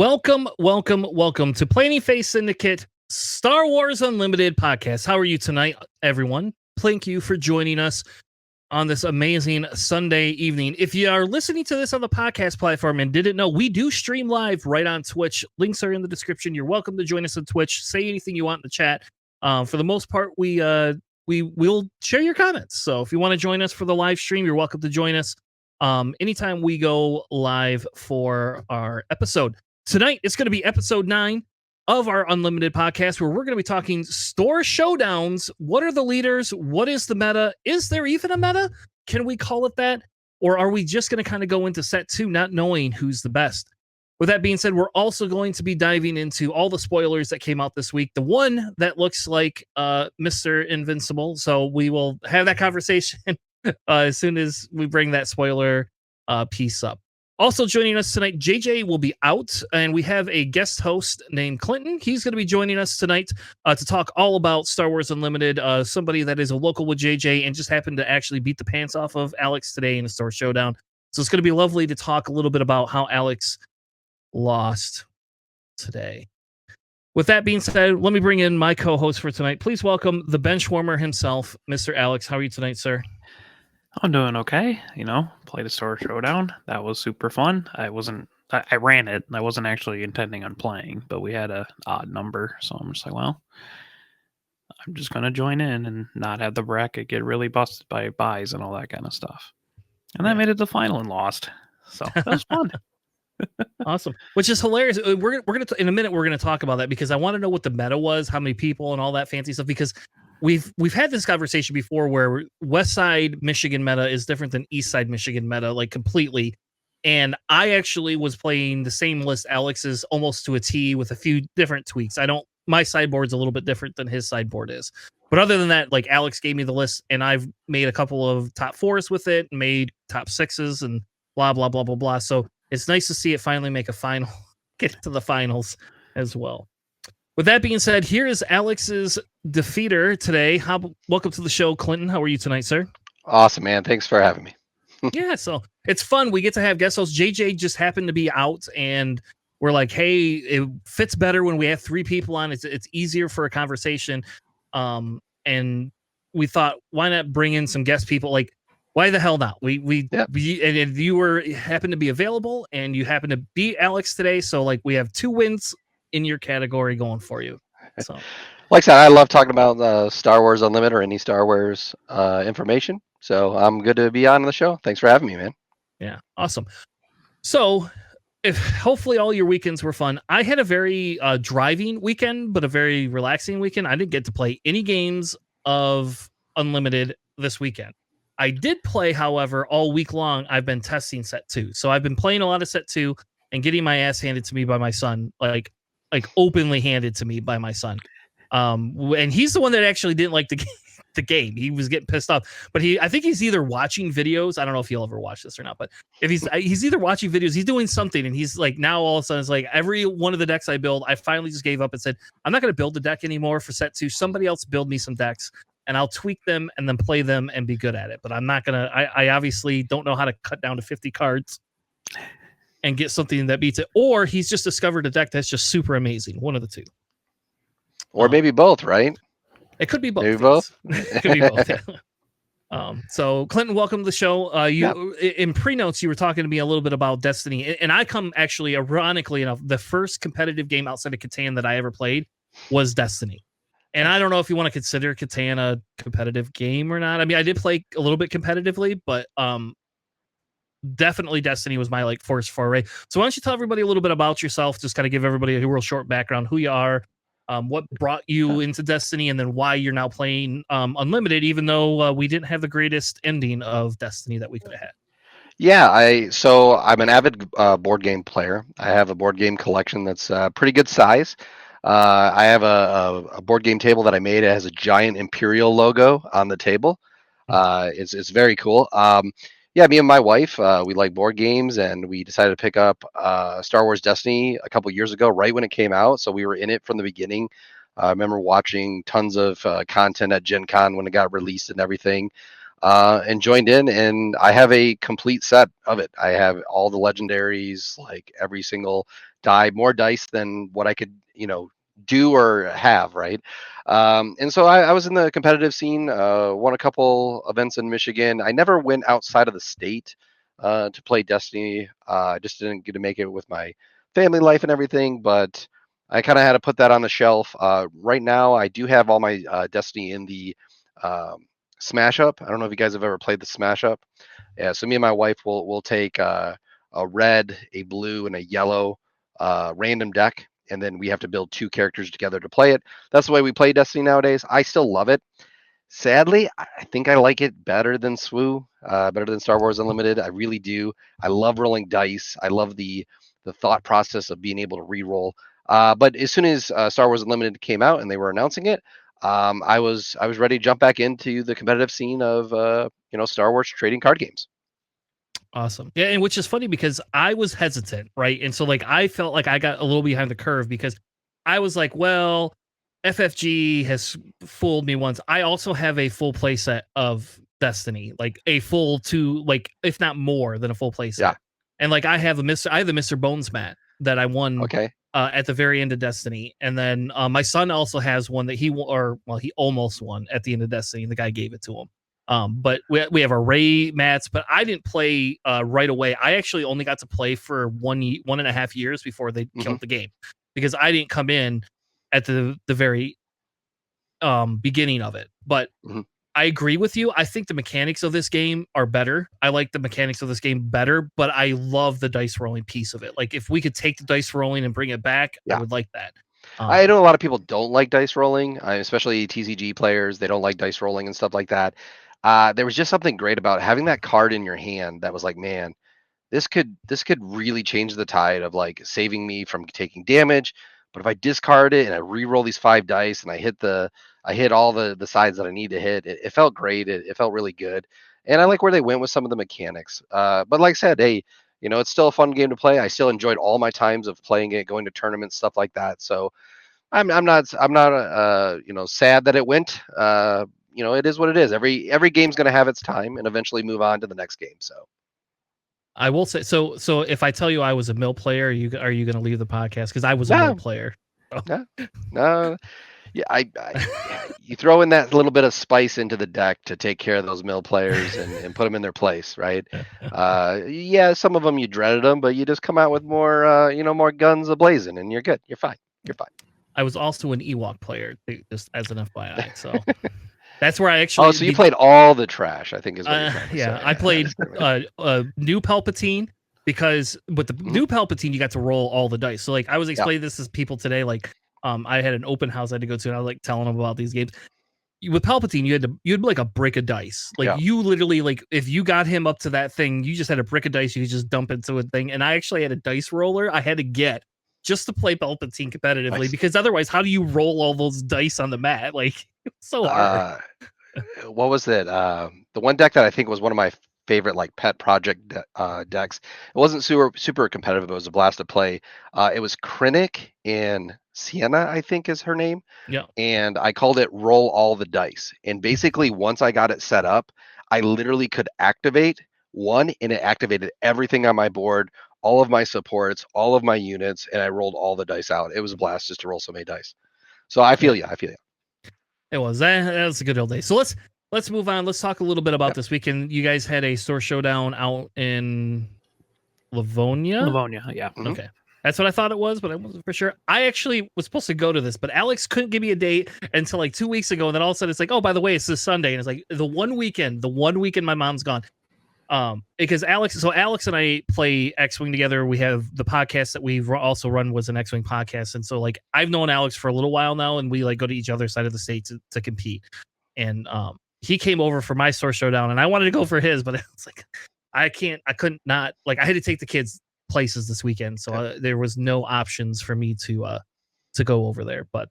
Welcome to Planning Phase Syndicate Star Wars Unlimited podcast. How are you tonight, everyone? Thank you for joining us on this amazing Sunday evening. If you are listening to this on the podcast platform and didn't know, we do stream live right on Twitch. Links are in the description. You're welcome to join us on Twitch. Say anything you want in the chat. For the most part, we will share your comments. So if you want to join us for the live stream, you're welcome to join us. Anytime we go live for our episode. Tonight, it's going to be episode 9 of our Unlimited podcast, where we're going to be talking store showdowns. What are the leaders? What is the meta? Is there even a meta? Can we call it that? Or are we just going to kind of go into set 2 not knowing who's the best? With that being said, we're also going to be diving into all the spoilers that came out this week. The one that looks like Mr. Invincible. So we will have that conversation as soon as we bring that spoiler piece up. Also joining us tonight, JJ will be out, and we have a guest host named Clinton. He's going to be joining us tonight to talk all about Star Wars Unlimited, somebody that is a local with JJ and just happened to actually beat the pants off of Alex today in a store showdown. So it's going to be lovely to talk a little bit about how Alex lost today. With that being said, let me bring in my co-host for tonight. Please welcome the bench warmer himself, Mr. Alex. How are you tonight, sir? I'm doing okay. Played a store showdown. That was super fun. I ran it. I wasn't actually intending on playing, but we had a odd number. So I'm just like, well, I'm just going to join in and not have the bracket get really busted by buys and all that kind of stuff. And I made it to the final and lost. So that was fun. Awesome. Which is hilarious. We're going to, in a minute, we're going to talk about that because I want to know what the meta was, how many people and all that fancy stuff, because we've had this conversation before where West Side Michigan meta is different than East Side Michigan meta, like completely. And I actually was playing the same list Alex's almost to a T with a few different tweaks. My sideboard's a little bit different than his sideboard is. But other than that, like Alex gave me the list and I've made a couple of top 4s with it, made top 6s and blah, blah, blah, blah, blah. So it's nice to see it finally make a final, get to the finals as well. With that being said, here is Alex's defeater today. Welcome to the show, Clinton. How are you tonight, sir? Awesome, man. Thanks for having me. Yeah, so it's fun. We get to have guest hosts. JJ just happened to be out, and we're like, hey, it fits better when we have 3 people on. It's easier for a conversation. And we thought, why not bring in some guest people? Like, why the hell not? And you happened to be available, and you happened to beat Alex today. So like, we have 2 wins in your category going for you. So, like I said, I love talking about Star Wars Unlimited or any Star Wars information. So I'm good to be on the show. Thanks for having me, man. Yeah, awesome. So, hopefully all your weekends were fun. I had a very driving weekend, but a very relaxing weekend. I didn't get to play any games of Unlimited this weekend. I did play, however, all week long. I've been testing set 2. So I've been playing a lot of set 2 and getting my ass handed to me by my son, like openly handed to me by my son. And he's the one that actually didn't like the game. He was getting pissed off, but I think he's either watching videos. I don't know if he'll ever watch this or not, but if he's either watching videos, he's doing something, and he's like, now all of a sudden it's like every one of the decks I build, I finally just gave up and said, I'm not going to build the deck anymore for set 2. Somebody else build me some decks and I'll tweak them and then play them and be good at it. But I'm not going to, I obviously don't know how to cut down to 50 cards and get something that beats it. Or he's just discovered a deck that's just super amazing. One of the 2. Or maybe both, right? It could be both. Maybe both. It could be both. Yeah. So Clinton, welcome to the show. In pre-notes, you were talking to me a little bit about Destiny, and I come actually, ironically enough, the first competitive game outside of Catan that I ever played was Destiny. And I don't know if you want to consider Catan a competitive game or not. I mean, I did play a little bit competitively, but definitely Destiny was my first foray. So why don't you tell everybody a little bit about yourself? Just kind of give everybody a real short background, who you are, what brought you into Destiny, and then why you're now playing Unlimited, even though we didn't have the greatest ending of Destiny that we could have had. Yeah, so I'm an avid board game player. I have a board game collection that's pretty good size. I have a board game table that I made. It has a giant Imperial logo on the table. It's very cool. Yeah, me and my wife, we like board games, and we decided to pick up Star Wars Destiny a couple years ago, right when it came out. So we were in it from the beginning. I remember watching tons of content at Gen Con when it got released and everything, and joined in. And I have a complete set of it. I have all the legendaries, like every single more dice than what I could, do or have, right? And so I was in the competitive scene, won a couple events in Michigan. I never went outside of the state to play Destiny. I just didn't get to make it with my family life and everything, but I kind of had to put that on the shelf. Right now, I do have all my Destiny in the Smash Up. I don't know if you guys have ever played the Smash Up. Yeah, so me and my wife will take a red, a blue, and a yellow random deck, and then we have to build 2 characters together to play it. That's the way we play Destiny nowadays. I still love it. Sadly, I think I like it better than SWU, better than Star Wars Unlimited. I really do. I love rolling dice. I love the thought process of being able to re-roll. But as soon as Star Wars Unlimited came out and they were announcing it, I was ready to jump back into the competitive scene of Star Wars trading card games. Awesome. Yeah, and which is funny because I was hesitant, right? And so like I felt like I got a little behind the curve because I was like, well, FFG has fooled me once. I also have a full playset of Destiny, like a full two, like if not more than a full playset. Yeah. And like I have the Mr. Bones mat that I won Okay. at the very end of Destiny, and then my son also has one that he he almost won at the end of Destiny. And the guy gave it to him. But we have array mats, but I didn't play right away. I actually only got to play for 1.5 years before they Mm-hmm. killed the game because I didn't come in at the very beginning of it. But Mm-hmm. I agree with you. I think the mechanics of this game are better. I like the mechanics of this game better, but I love the dice rolling piece of it. Like if we could take the dice rolling and bring it back, I Yeah. would like that. I know a lot of people don't like dice rolling, especially TCG players. They don't like dice rolling and stuff like that. There was just something great about having that card in your hand that was like, man, this could really change the tide of like saving me from taking damage. But if I discard it and I re-roll these 5 dice and I hit all the sides that I need to hit, it felt great. It felt really good, and I like where they went with some of the mechanics. But like I said, hey, it's still a fun game to play. I still enjoyed all my times of playing it, going to tournaments, stuff like that. So I'm not sad that it went. It is what it is. Every game's going to have its time and eventually move on to the next game. So I will say so. So if I tell you I was a mill player, are you going to leave the podcast? Because I was a mill no, player. So. no. Yeah, you throw in that little bit of spice into the deck to take care of those mill players and put them in their place, right? Yeah, some of them you dreaded them, but you just come out with more guns ablazing, and you're good. You're fine. You're fine. I was also an Ewok player, just as an FYI. So that's where I actually. Oh, so you played all the trash, I think is what you're trying to yeah, say. I played new Palpatine because with the new Palpatine you got to roll all the dice. So like I was explaining this to people today, like I had an open house I had to go to, and I was like telling them about these games. With Palpatine, you had like a brick of dice. Like you literally like if you got him up to that thing, you just had a brick of dice you could just dump into a thing. And I actually had a dice roller I had to get just to play Palpatine competitively because otherwise, how do you roll all those dice on the mat? Like it's so hard. What was it? The one deck that I think was one of my favorite like pet project decks. It wasn't super competitive. It was a blast to play. It was Krennic and Sienna, I think is her name. Yeah. And I called it Roll All the Dice. And basically, once I got it set up, I literally could activate one, and it activated everything on my board, all of my supports, all of my units, and I rolled all the dice out. It was a blast just to roll so many dice. So I feel you. I feel you. It was that was a good old day. So let's move on. Let's talk a little bit about this weekend. You guys had a store showdown out in Livonia. Livonia, yeah. Okay. That's what I thought it was, but I wasn't for sure. I actually was supposed to go to this, but Alex couldn't give me a date until like 2 weeks ago. And then all of a sudden it's like, oh, by the way, it's this Sunday. And it's like the one weekend my mom's gone. Because Alex and I play X-Wing together. We have the podcast that we've also run was an X-Wing podcast. And so like I've known Alex for a little while now, and we like go to each other's side of the state to compete. And he came over for my store showdown, and I wanted to go for his, but it's like I couldn't not, like I had to take the kids places this weekend, so there was no options for me to go over there. But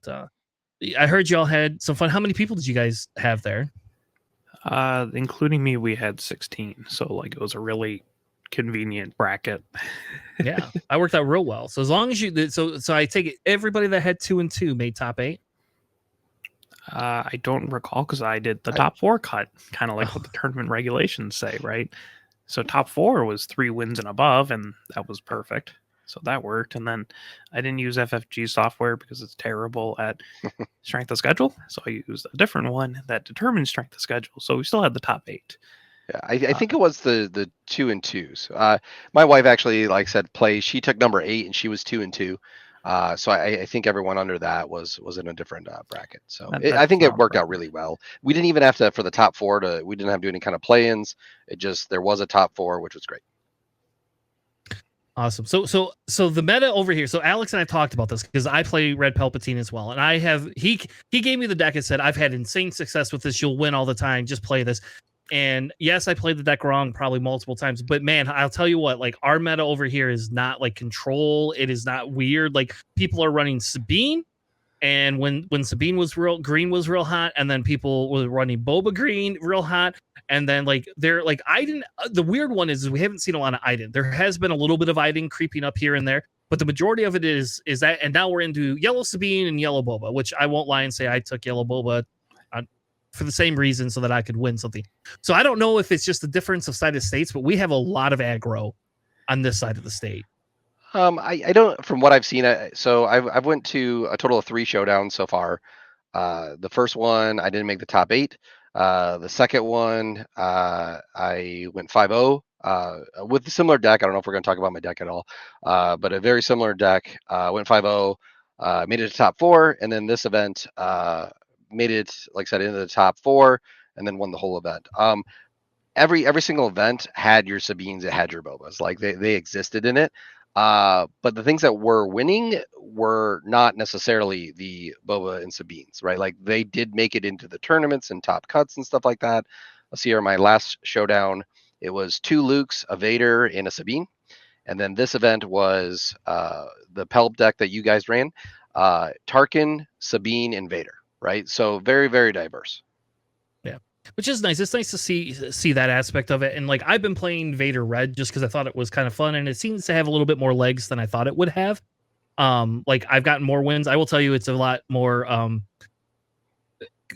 I heard y'all had some fun. How many people did you guys have there? Including me, we had 16. So like it was a really convenient bracket. Yeah, I worked out real well. So as long as you, so I take it everybody that had 2 and 2 made top 8. I don't recall because I did the top 4 cut, kind of like what the tournament regulations say, right? So top 4 was 3 wins and above, and that was perfect. So that worked. And then I didn't use FFG software because it's terrible at strength of schedule. So I used a different one that determines strength of schedule. So we still had the top 8. Yeah, I think it was the 2 and 2s. My wife actually, like I said, plays. She took number 8 and she was 2 and 2. So I think everyone under that was in a different bracket. So I think it worked out really well. We didn't even have to for the top 4 we didn't have to do any kind of play-ins. There was a top 4, which was great. Awesome. So the meta over here. So Alex and I talked about this because I play Red Palpatine as well, and I have he gave me the deck and said I've had insane success with this. You'll win all the time. Just play this. And yes, I played the deck wrong probably multiple times, but man, I'll tell you what, like our meta over here is not like control. It is not weird. Like people are running Sabine, and when Sabine was green was real hot, and then people were running Boba green real hot, and then like they're like Iden. The weird one is we haven't seen a lot of Iden. There has been a little bit of Iden creeping up here and there, but the majority of it is that. And now we're into yellow Sabine and yellow Boba, which I won't lie and say I took yellow Boba for the same reason so that I could win something. So I don't know if it's just the difference of side of states, but we have a lot of aggro on this side of the state. I don't, from what I've seen. So I've went to a total of 3 showdowns so far. The first one I didn't make the top 8. The second one I went 5-0 with a similar deck. I don't know if we're going to talk about my deck at all, but a very similar deck. Went 5-0, made it to top 4, and then this event made it, like I said, into the top 4, and then won the whole event. Every single event had your Sabines, it had your Bobas, like they existed in it. But the things that were winning were not necessarily the Boba and Sabines, right? Like they did make it into the tournaments and top cuts and stuff like that. Let's see here, my last showdown, it was 2 Lukes, a Vader, and a Sabine. And then this event was the Pelp deck that you guys ran, Tarkin, Sabine, and Vader, right? So very, very diverse. Yeah, which is nice. It's nice to see that aspect of it. And like I've been playing Vader Red just because I thought it was kind of fun, and it seems to have a little bit more legs than I thought it would have. Like I've gotten more wins. I will tell you, it's a lot more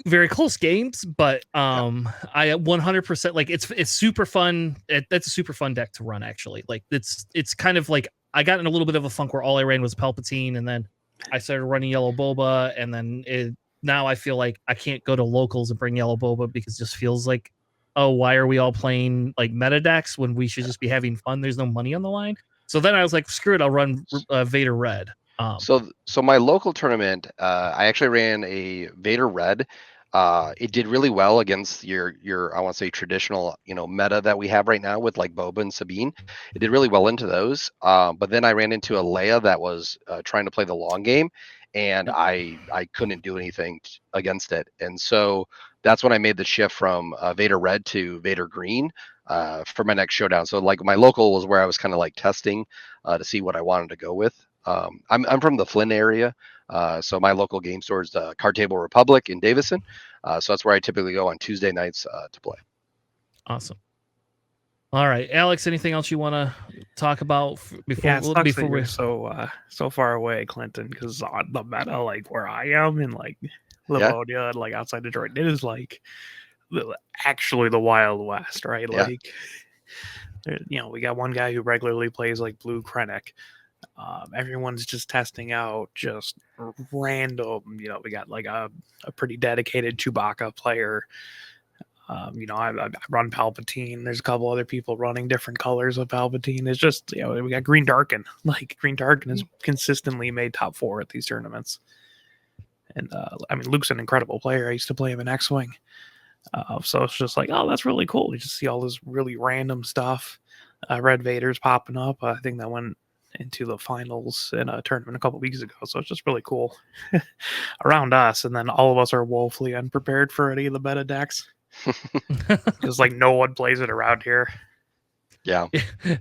very close games, but I 100% like it's super fun. That's a super fun deck to run actually. Like it's kind of like I got in a little bit of a funk where all I ran was Palpatine, and then I started running Yellow Boba, and then now I feel like I can't go to locals and bring Yellow Boba because it just feels like, oh, why are we all playing like meta decks when we should just be having fun? There's no money on the line. So then I was like, screw it, I'll run Vader Red. So my local tournament, I actually ran a Vader Red. It did really well against your I want to say traditional meta that we have right now with like Boba and Sabine. It did really well into those. But then I ran into a Leia that was trying to play the long game, and I couldn't do anything against it. And so that's when I made the shift from Vader Red to Vader Green for my next showdown. So like my local was where I was kind of like testing to see what I wanted to go with. I'm from the Flynn area, so my local game store is the Card Table Republic in Davison. So that's where I typically go on Tuesday nights to play. Awesome. All right, Alex, anything else you want to talk about before we're so far away, Clinton? Because on the meta, like where I am in like Livonia, like outside Detroit, it is like actually the Wild West, right? Yeah. Like, we got one guy who regularly plays like Blue Krennic. Everyone's just testing out just random. We got like a pretty dedicated Chewbacca player. I run Palpatine. There's a couple other people running different colors of Palpatine. It's just, we got Green Darkin. Like Green Darkin has consistently made top 4 at these tournaments. And Luke's an incredible player. I used to play him in X-Wing. So it's just like, oh, that's really cool. You just see all this really random stuff. Red Vader's popping up. I think that went into the finals in a tournament a couple weeks ago. So it's just really cool around us. And then all of us are woefully unprepared for any of the meta decks. Because like no one plays it around here. Yeah.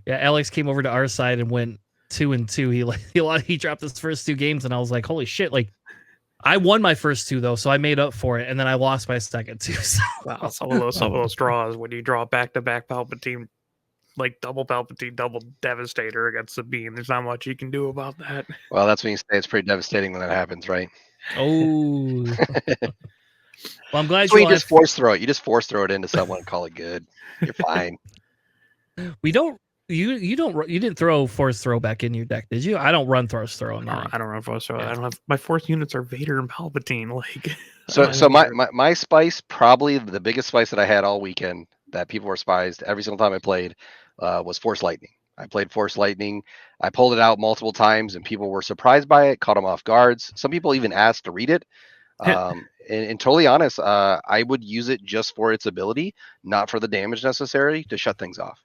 Alex came over to our side and went 2-2. He dropped his first 2 games, and I was like, holy shit! Like I won my first 2 though, so I made up for it, and then I lost my second 2. So. Wow, some of those draws when you draw back-to-back Palpatine, like double Palpatine, double Devastator against Sabine. There's not much you can do about that. Well, that's when you say it's pretty devastating when that happens, right? Oh. Well, I'm glad you just force throw it. You just force throw it into someone and call it good. You're fine. We don't You didn't throw Force Throw back in your deck, did you? I don't run Force Throw in mine. I don't run Force Throw. Yeah. I don't have my fourth units are Vader and Palpatine. Like, So my spice, probably the biggest spice that I had all weekend that people were spiced every single time I played, was Force Lightning. I played Force Lightning. I pulled it out multiple times, and people were surprised by it, caught them off guards. Some people even asked to read it. And totally honest, I would use it just for its ability, not for the damage necessary to shut things off.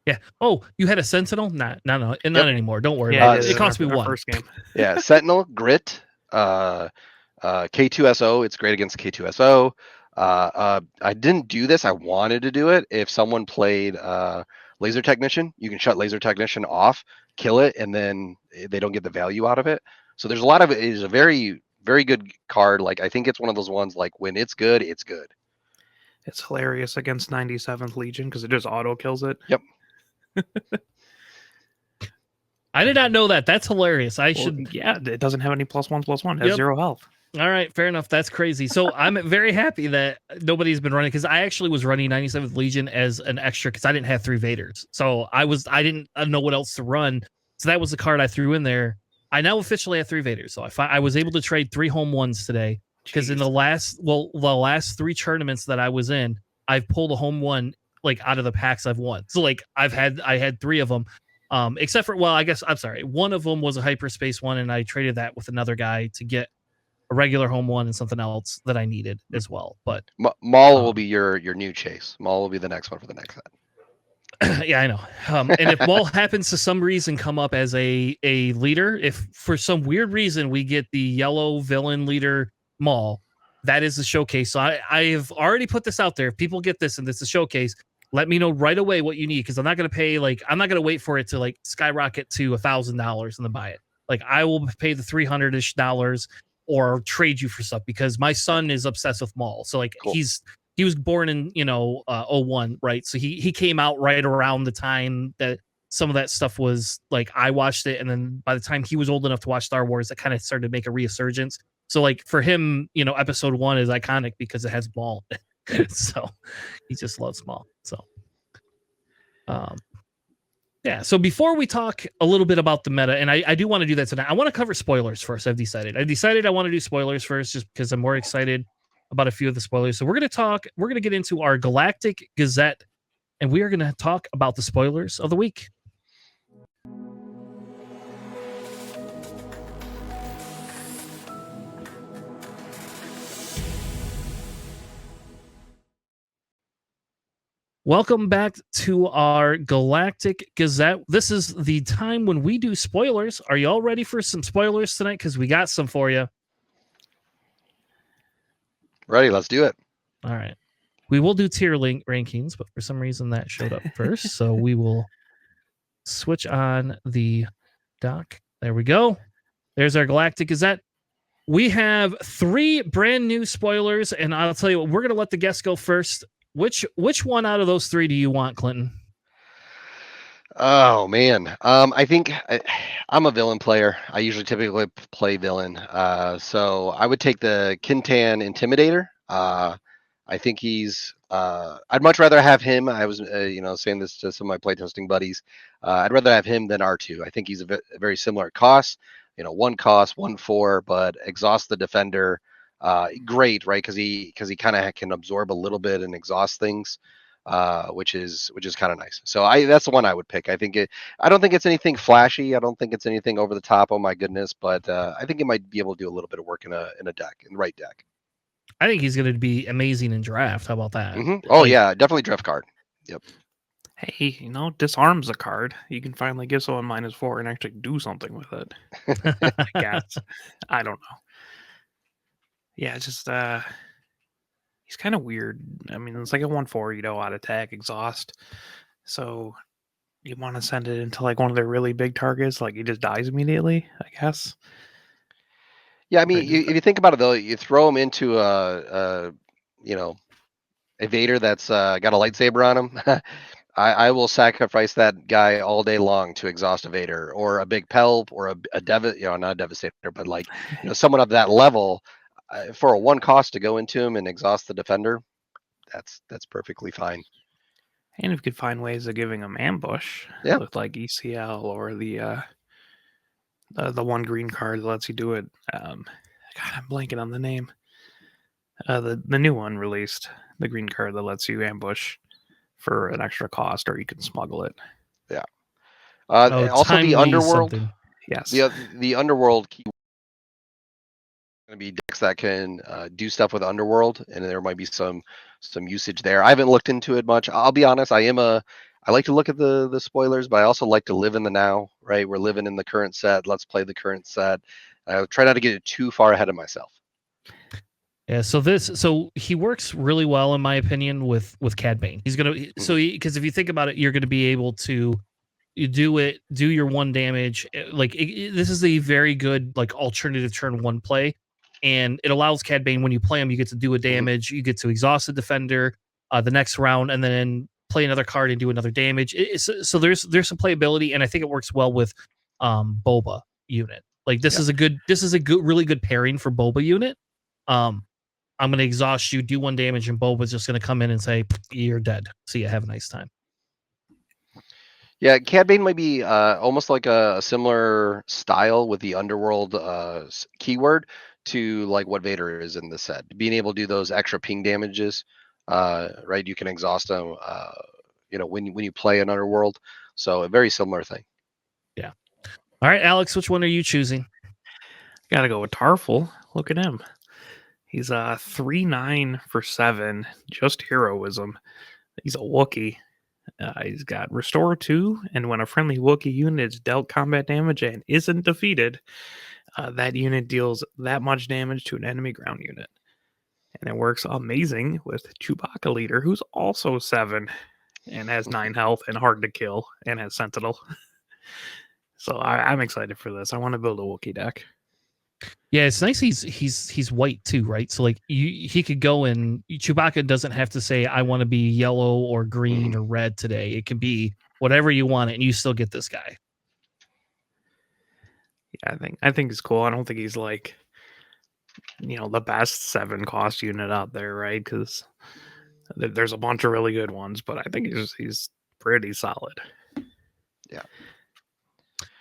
Yeah. Oh, you had a Sentinel? Not not anymore. Don't worry yeah, about it. It cost me one. First game. Yeah, Sentinel, Grit, K2SO. It's great against K2SO. I didn't do this. I wanted to do it. If someone played Laser Technician, you can shut Laser Technician off, kill it, and then they don't get the value out of it. So there's a lot of it. It is a very, very good card. Like, I think it's one of those ones, like, when it's good, it's good. It's hilarious against 97th Legion because it just auto kills it. Yep. I did not know that. That's hilarious. Yeah, it doesn't have any +1/+1. It has 0 health. All right, fair enough. That's crazy. So I'm very happy that nobody's been running, because I actually was running 97th Legion as an extra because I didn't have 3 Vaders. So I didn't know what else to run. So that was the card I threw in there. I now officially have 3 Vaders. So I was able to trade 3 home ones today, because in the last 3 tournaments that I was in, I've pulled a home one like out of the packs I've won. So like I had 3 of them. Except for, well, I guess I'm sorry, one of them was a hyperspace one, and I traded that with another guy to get a regular home one and something else that I needed as well. But Maul will be your new chase. Maul will be the next one for the next set. Yeah, I know. And if Maul happens to some reason come up as a leader, if for some weird reason we get the yellow villain leader Maul, that is the showcase. So I have already put this out there. If people get this and this is a showcase, let me know right away what you need, because I'm not going to pay, like, I'm not going to wait for it to like skyrocket to $1,000 and then buy it. Like, I will pay the $300-ish or trade you for stuff, because my son is obsessed with Maul. So like, cool. he was born in 01, right? So he came out right around the time that some of that stuff was like, I watched it, and then by the time he was old enough to watch Star Wars, it kind of started to make a resurgence. So like for him, episode 1 is iconic because it has Maul. So he just loves Maul. So yeah. So before we talk a little bit about the meta, and I do want to do that tonight, I want to cover spoilers first. I decided I want to do spoilers first, just because I'm more excited about a few of the spoilers. So we're going to get into our Galactic Gazette, and we are going to talk about the spoilers of the week. Welcome back to our Galactic Gazette. This is the time when we do spoilers. Are you all ready for some spoilers tonight? Because we got some for you. Ready, let's do it. All right. We will do tier rankings, but for some reason that showed up first. So we will switch on the dock. There we go. There's our Galactic Gazette. We have 3 brand new spoilers, and I'll tell you what, we're going to let the guests go first. Which one out of those 3 do you want, Clinton? Oh man, I think I'm a villain player. I usually typically play villain, so I would take the Kintan Intimidator. I think he's. I'd much rather have him. I was, saying this to some of my playtesting buddies. I'd rather have him than R2. I think he's a very similar cost. 1 cost, 1/4, but exhaust the defender. Great, right? Because he kind of can absorb a little bit and exhaust things, which is kind of nice. So that's the one I would pick. I don't think it's anything flashy. I don't think it's anything over the top. Oh my goodness! But I think it might be able to do a little bit of work in a deck, in the right deck. I think he's going to be amazing in draft. How about that? Mm-hmm. Oh yeah, definitely draft card. Yep. Hey, disarms a card. You can finally give someone -4 and actually do something with it. I guess. I don't know. Yeah, it's just he's kind of weird. I mean, it's like a 1/4, out attack, exhaust. So you want to send it into like one of their really big targets, like he just dies immediately, I guess. Yeah, I mean, if you think about it though, you throw him into a Vader that's got a lightsaber on him. I will sacrifice that guy all day long to exhaust a Vader, or a big Pelp, or not a Devastator, but like someone of that level. For a 1 cost to go into him and exhaust the defender, that's perfectly fine. And if you could find ways of giving them ambush, Yeah. look like ECL or the one green card that lets you do it. God, I'm blanking on the name. The new one released, the green card that lets you ambush for an extra cost, or you can smuggle it. Yeah. Also, the timely underworld. something. Yes. The underworld key going to be decks that can do stuff with underworld, and there might be some usage there. I haven't looked into it much. I'll be honest. I like to look at the spoilers, but I also like to live in the now. Right, we're living in the current set. Let's play the current set. I try not to get it too far ahead of myself. Yeah, so he works really well in my opinion with Cad Bane. He's gonna because if you think about it, you're gonna be able to do your one damage. This is a very good like alternative turn one play, and it allows Cad Bane when you play him, you get to do a damage, you get to exhaust the defender the next round, and then play another card and do another damage. So there's some playability, and I think it works well with Boba unit. Like this is a good really good pairing for Boba unit. I'm going to exhaust you, do one damage, and Boba's just going to come in and say, you're dead. See ya. Have a nice time. Yeah, Cad Bane might be almost like a similar style with the underworld keyword to like what Vader is in the set. Being able to do those extra ping damages, right? You can exhaust them, when you play an underworld. So a very similar thing. Yeah. All right, Alex, which one are you choosing? Gotta go with Tarful. Look at him. He's 3/9 for 7, just heroism. He's a Wookiee. He's got Restore 2, and when a friendly Wookiee unit is dealt combat damage and isn't defeated, that unit deals that much damage to an enemy ground unit. And it works amazing with Chewbacca Leader, who's also 7 and has 9 health and hard to kill and has Sentinel. So I'm excited for this. I want to build a Wookiee deck. Yeah, it's nice. He's white too, right? So like he could go and Chewbacca doesn't have to say I want to be yellow or green or red today. It can be whatever you want, and you still get this guy. Yeah, I think he's cool. I don't think he's like the best 7 cost unit out there, right? Because there's a bunch of really good ones, but I think he's pretty solid. Yeah.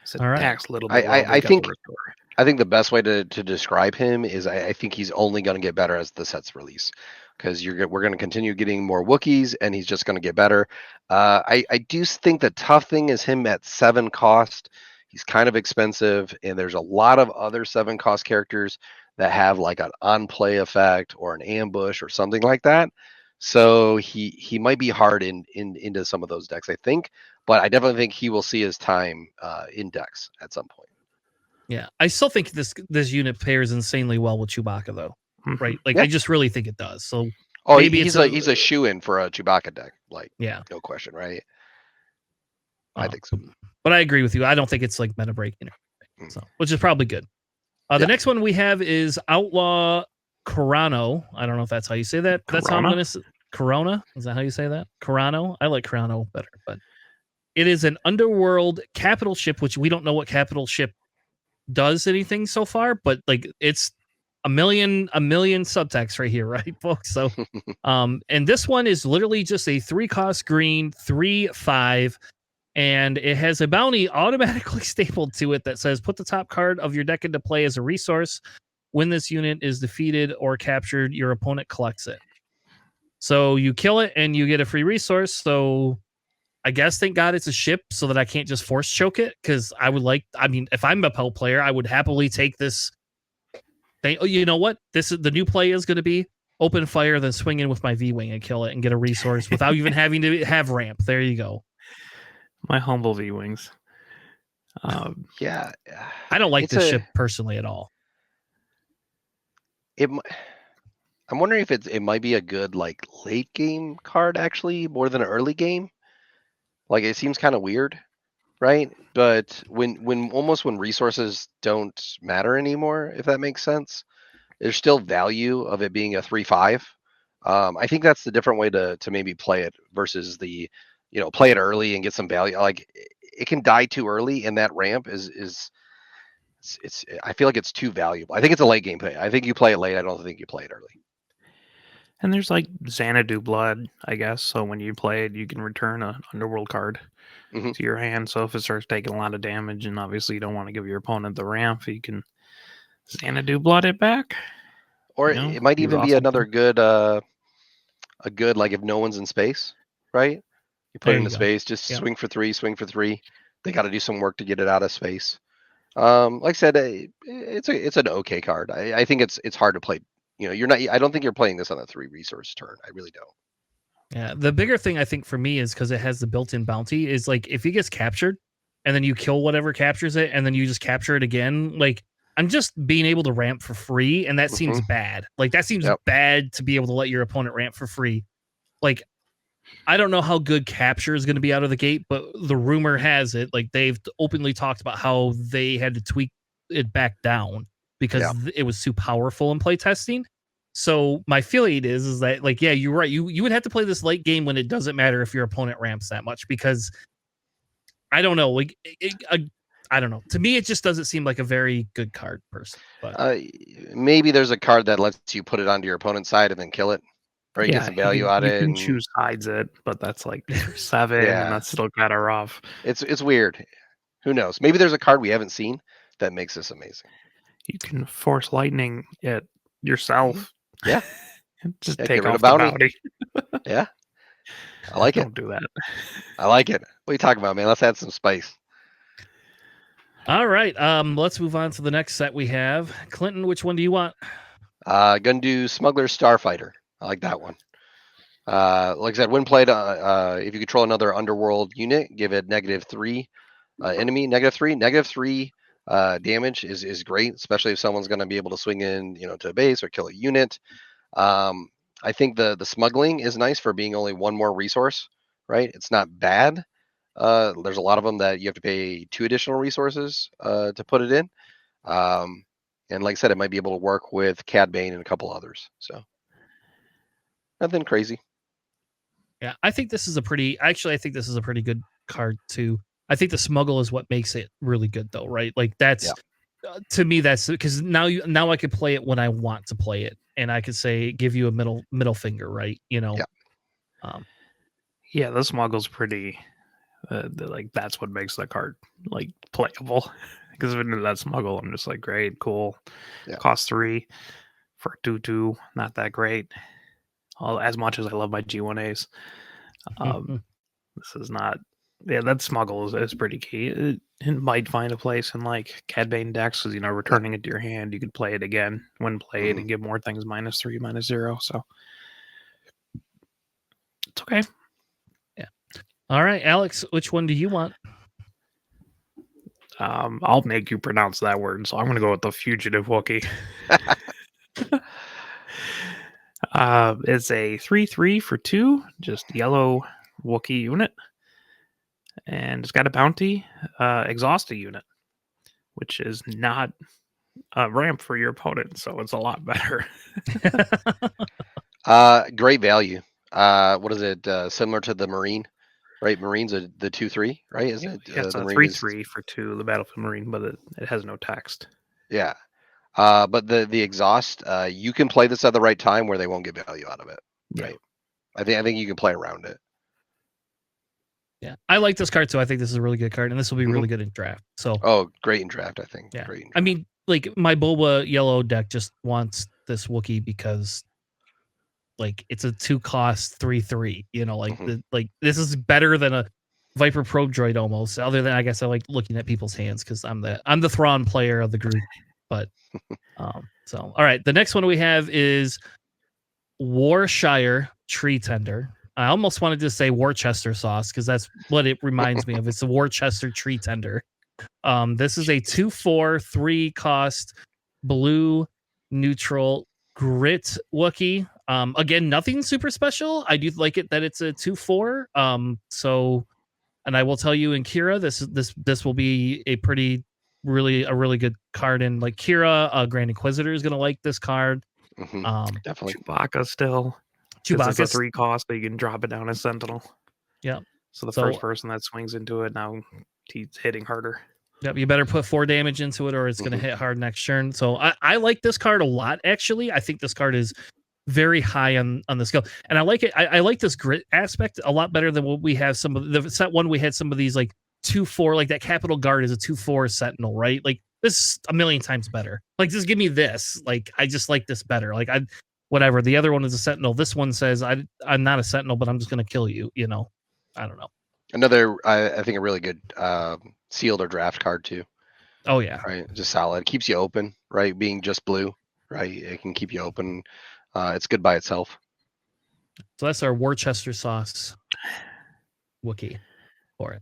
So all right. Tax a little bit. I think the best way to describe him is I think he's only going to get better as the sets release, because we're going to continue getting more Wookiees, and he's just going to get better. I do think the tough thing is him at 7 cost. He's kind of expensive, and there's a lot of other 7 cost characters that have like an on play effect or an ambush or something like that. So he might be hard into some of those decks, I think, but I definitely think he will see his time in decks at some point. Yeah, I still think this unit pairs insanely well with Chewbacca, though. Mm-hmm. Right? Like I just really think it does. So maybe he's a shoe-in for a Chewbacca deck, like no question, right? I think so. But I agree with you. I don't think it's like meta breaking, so which is probably good. The next one we have is Outlaw Corano. I don't know if that's how you say that. That's how I'm going to say Corona. Is that how you say that? Corano. I like Corano better, but it is an underworld capital ship, which we don't know what capital ship does anything so far, but like it's a million subtext right here, right, folks? So, and this one is literally just a 3 cost green 3/5. And it has a bounty automatically stapled to it that says put the top card of your deck into play as a resource. When this unit is defeated or captured, your opponent collects it. So you kill it and you get a free resource. So I guess thank God it's a ship so that I can't just force choke it, because if I'm a Pel player, I would happily take this thing. Oh, you know what? This is the new play is going to be open fire, then swing in with my V-Wing and kill it and get a resource without even having to have ramp. There you go. My humble V-Wings. Yeah. I don't like this ship personally at all. I'm wondering if it might be a good like late game card actually more than an early game. Like it seems kind of weird, right? But when resources don't matter anymore, if that makes sense, there's still value of it being a 3/5. I think that's the different way to maybe play it versus the play it early and get some value. Like it can die too early, and that ramp is I feel like it's too valuable. I think it's a late game play. I think you play it late. I don't think you play it early. And there's like Xanadu Blood, I guess. So when you play it, you can return an Underworld card Mhm. to your hand. So if it starts taking a lot of damage, and obviously you don't want to give your opponent the ramp, you can Xanadu Blood it back. Or You know, it might you even draw be another something. good a good, like, if no one's in space, right? You put There it you into go. space, just Yep. swing for three. They got to do some work to get it out of space. Like I said, it's an okay card. I think it's hard to play. You know, you're not. I don't think you're playing this on a 3 resource turn. I really don't. Yeah, the bigger thing I think for me is because it has the built-in bounty. Is like if he gets captured, and then you kill whatever captures it, and then you just capture it again. Like I'm just being able to ramp for free, and that seems Mhm. bad. Like that seems Yep. bad to be able to let your opponent ramp for free. Like I don't know how good capture is going to be out of the gate, but the rumor has it, like they've openly talked about how they had to tweak it back down because Yeah. it was too powerful in playtesting. So my feeling is that like yeah, you're right. You would have to play this late game when it doesn't matter if your opponent ramps that much because I don't know, like I don't know. To me, it just doesn't seem like a very good card, person. But Uh, Maybe there's a card that lets you put it onto your opponent's side and then kill it, or you get Yeah, some value out of you it. can And choose hides it, but that's like 7, and yeah, that's still kind of rough. it's weird. Who knows? Maybe there's a card we haven't seen that makes this amazing. You can force lightning it Mhm. yourself. Yeah. Just Yeah. Get take rid of off the bounty. bounty. Yeah. I like it. Don't do that. I like it. What are you talking about, man? Let's add some spice. all right, let's move on to the next set we have. Clinton, which one do you want? Gonna do Smuggler Starfighter. I like that one. Like I said, when played, if you control another underworld unit, give it -3 enemy, -3. -3 damage is great, especially if someone's going to be able to swing in, to a base or kill a unit. I think the smuggling is nice for being only one more resource, right? It's not bad. There's a lot of them that you have to pay 2 additional resources to put it in. And like I said, it might be able to work with Cad Bane and a couple others. So nothing crazy. Yeah, I think this is a pretty. Actually, I think this is a pretty good card too. I think the smuggle is what makes it really good, though, right? Like that's Yeah. to me that's because now I could play it when I want to play it, and I could say give you a middle finger, right? Yeah. Um, Yeah, the smuggle's pretty. Like that's what makes the card like playable. Because when that smuggle, I'm just like, great, cool. Yeah. Cost 3 for 2/2, not that great. As much as I love my G1As, this is not. Yeah, that smuggle is pretty key. It might find a place in like Cad Bane decks because returning it to your hand, you could play it again when played and give more things -3, -0. So it's okay. yeah. All right, Alex, which one do you want? I'll make you pronounce that word, so I'm going to go with the Fugitive Wookiee. It's a 3/3 for 2, just yellow Wookiee unit, and it's got a bounty, exhaust a unit, which is not a ramp for your opponent, so it's a lot better. Great value. What is it? Similar to the Marine, right? Marine's the 2/3, right? Isn't it? It's The a Marine is 3/3 for 2, the Battlefield Marine, but it has no text. yeah. But the exhaust, you can play this at the right time where they won't get value out of it, Yeah. right? I think you can play around it. Yeah, I like this card too. I think this is a really good card, and this will be really good in draft. So, Oh, great in draft, I think. yeah, Great in draft. I mean, like my Boba yellow deck just wants this Wookiee because, like, it's a 2-cost 3/3. Like this is better than a Viper Probe Droid almost. Other than I guess I like looking at people's hands because I'm the Thrawn player of the group. But, so all right, the next one we have is Warshire Tree Tender. I almost wanted to say Worcester sauce because that's what it reminds me of. It's a Worcester Tree Tender. This is a 2/4 3-cost blue neutral grit Wookiee. Again, nothing super special. I do like it that it's a 2/4. So, and I will tell you in Kira, this will be a really good card. And like Kira, Grand Inquisitor is gonna like this card. Definitely. Chewbacca still. Because it's a Chewbacca's 3 cost, but you can drop it down as Sentinel. yeah. So the first person that swings into it now, he's hitting harder. Yep, you better put 4 damage into it or it's going to hit hard next turn. So I like this card a lot, actually. I think this card is very high on the scale, and I like it. I like this grit aspect a lot better than what we have. Some of the set one we had some of these like 2/4, like that Capital Guard is a 2/4 Sentinel, right? Like this is a million times better. Like just give me this. Like I just like this better. Like I whatever. The other one is a Sentinel. This one says I'm not a Sentinel, but I'm just gonna kill you. You know, I don't know. Another, I think, a really good sealed or draft card too. Oh yeah, Right, just solid. Keeps you open, right? Being just blue, right? It can keep you open. It's good by itself. so that's our Worcester sauce Wookiee for it.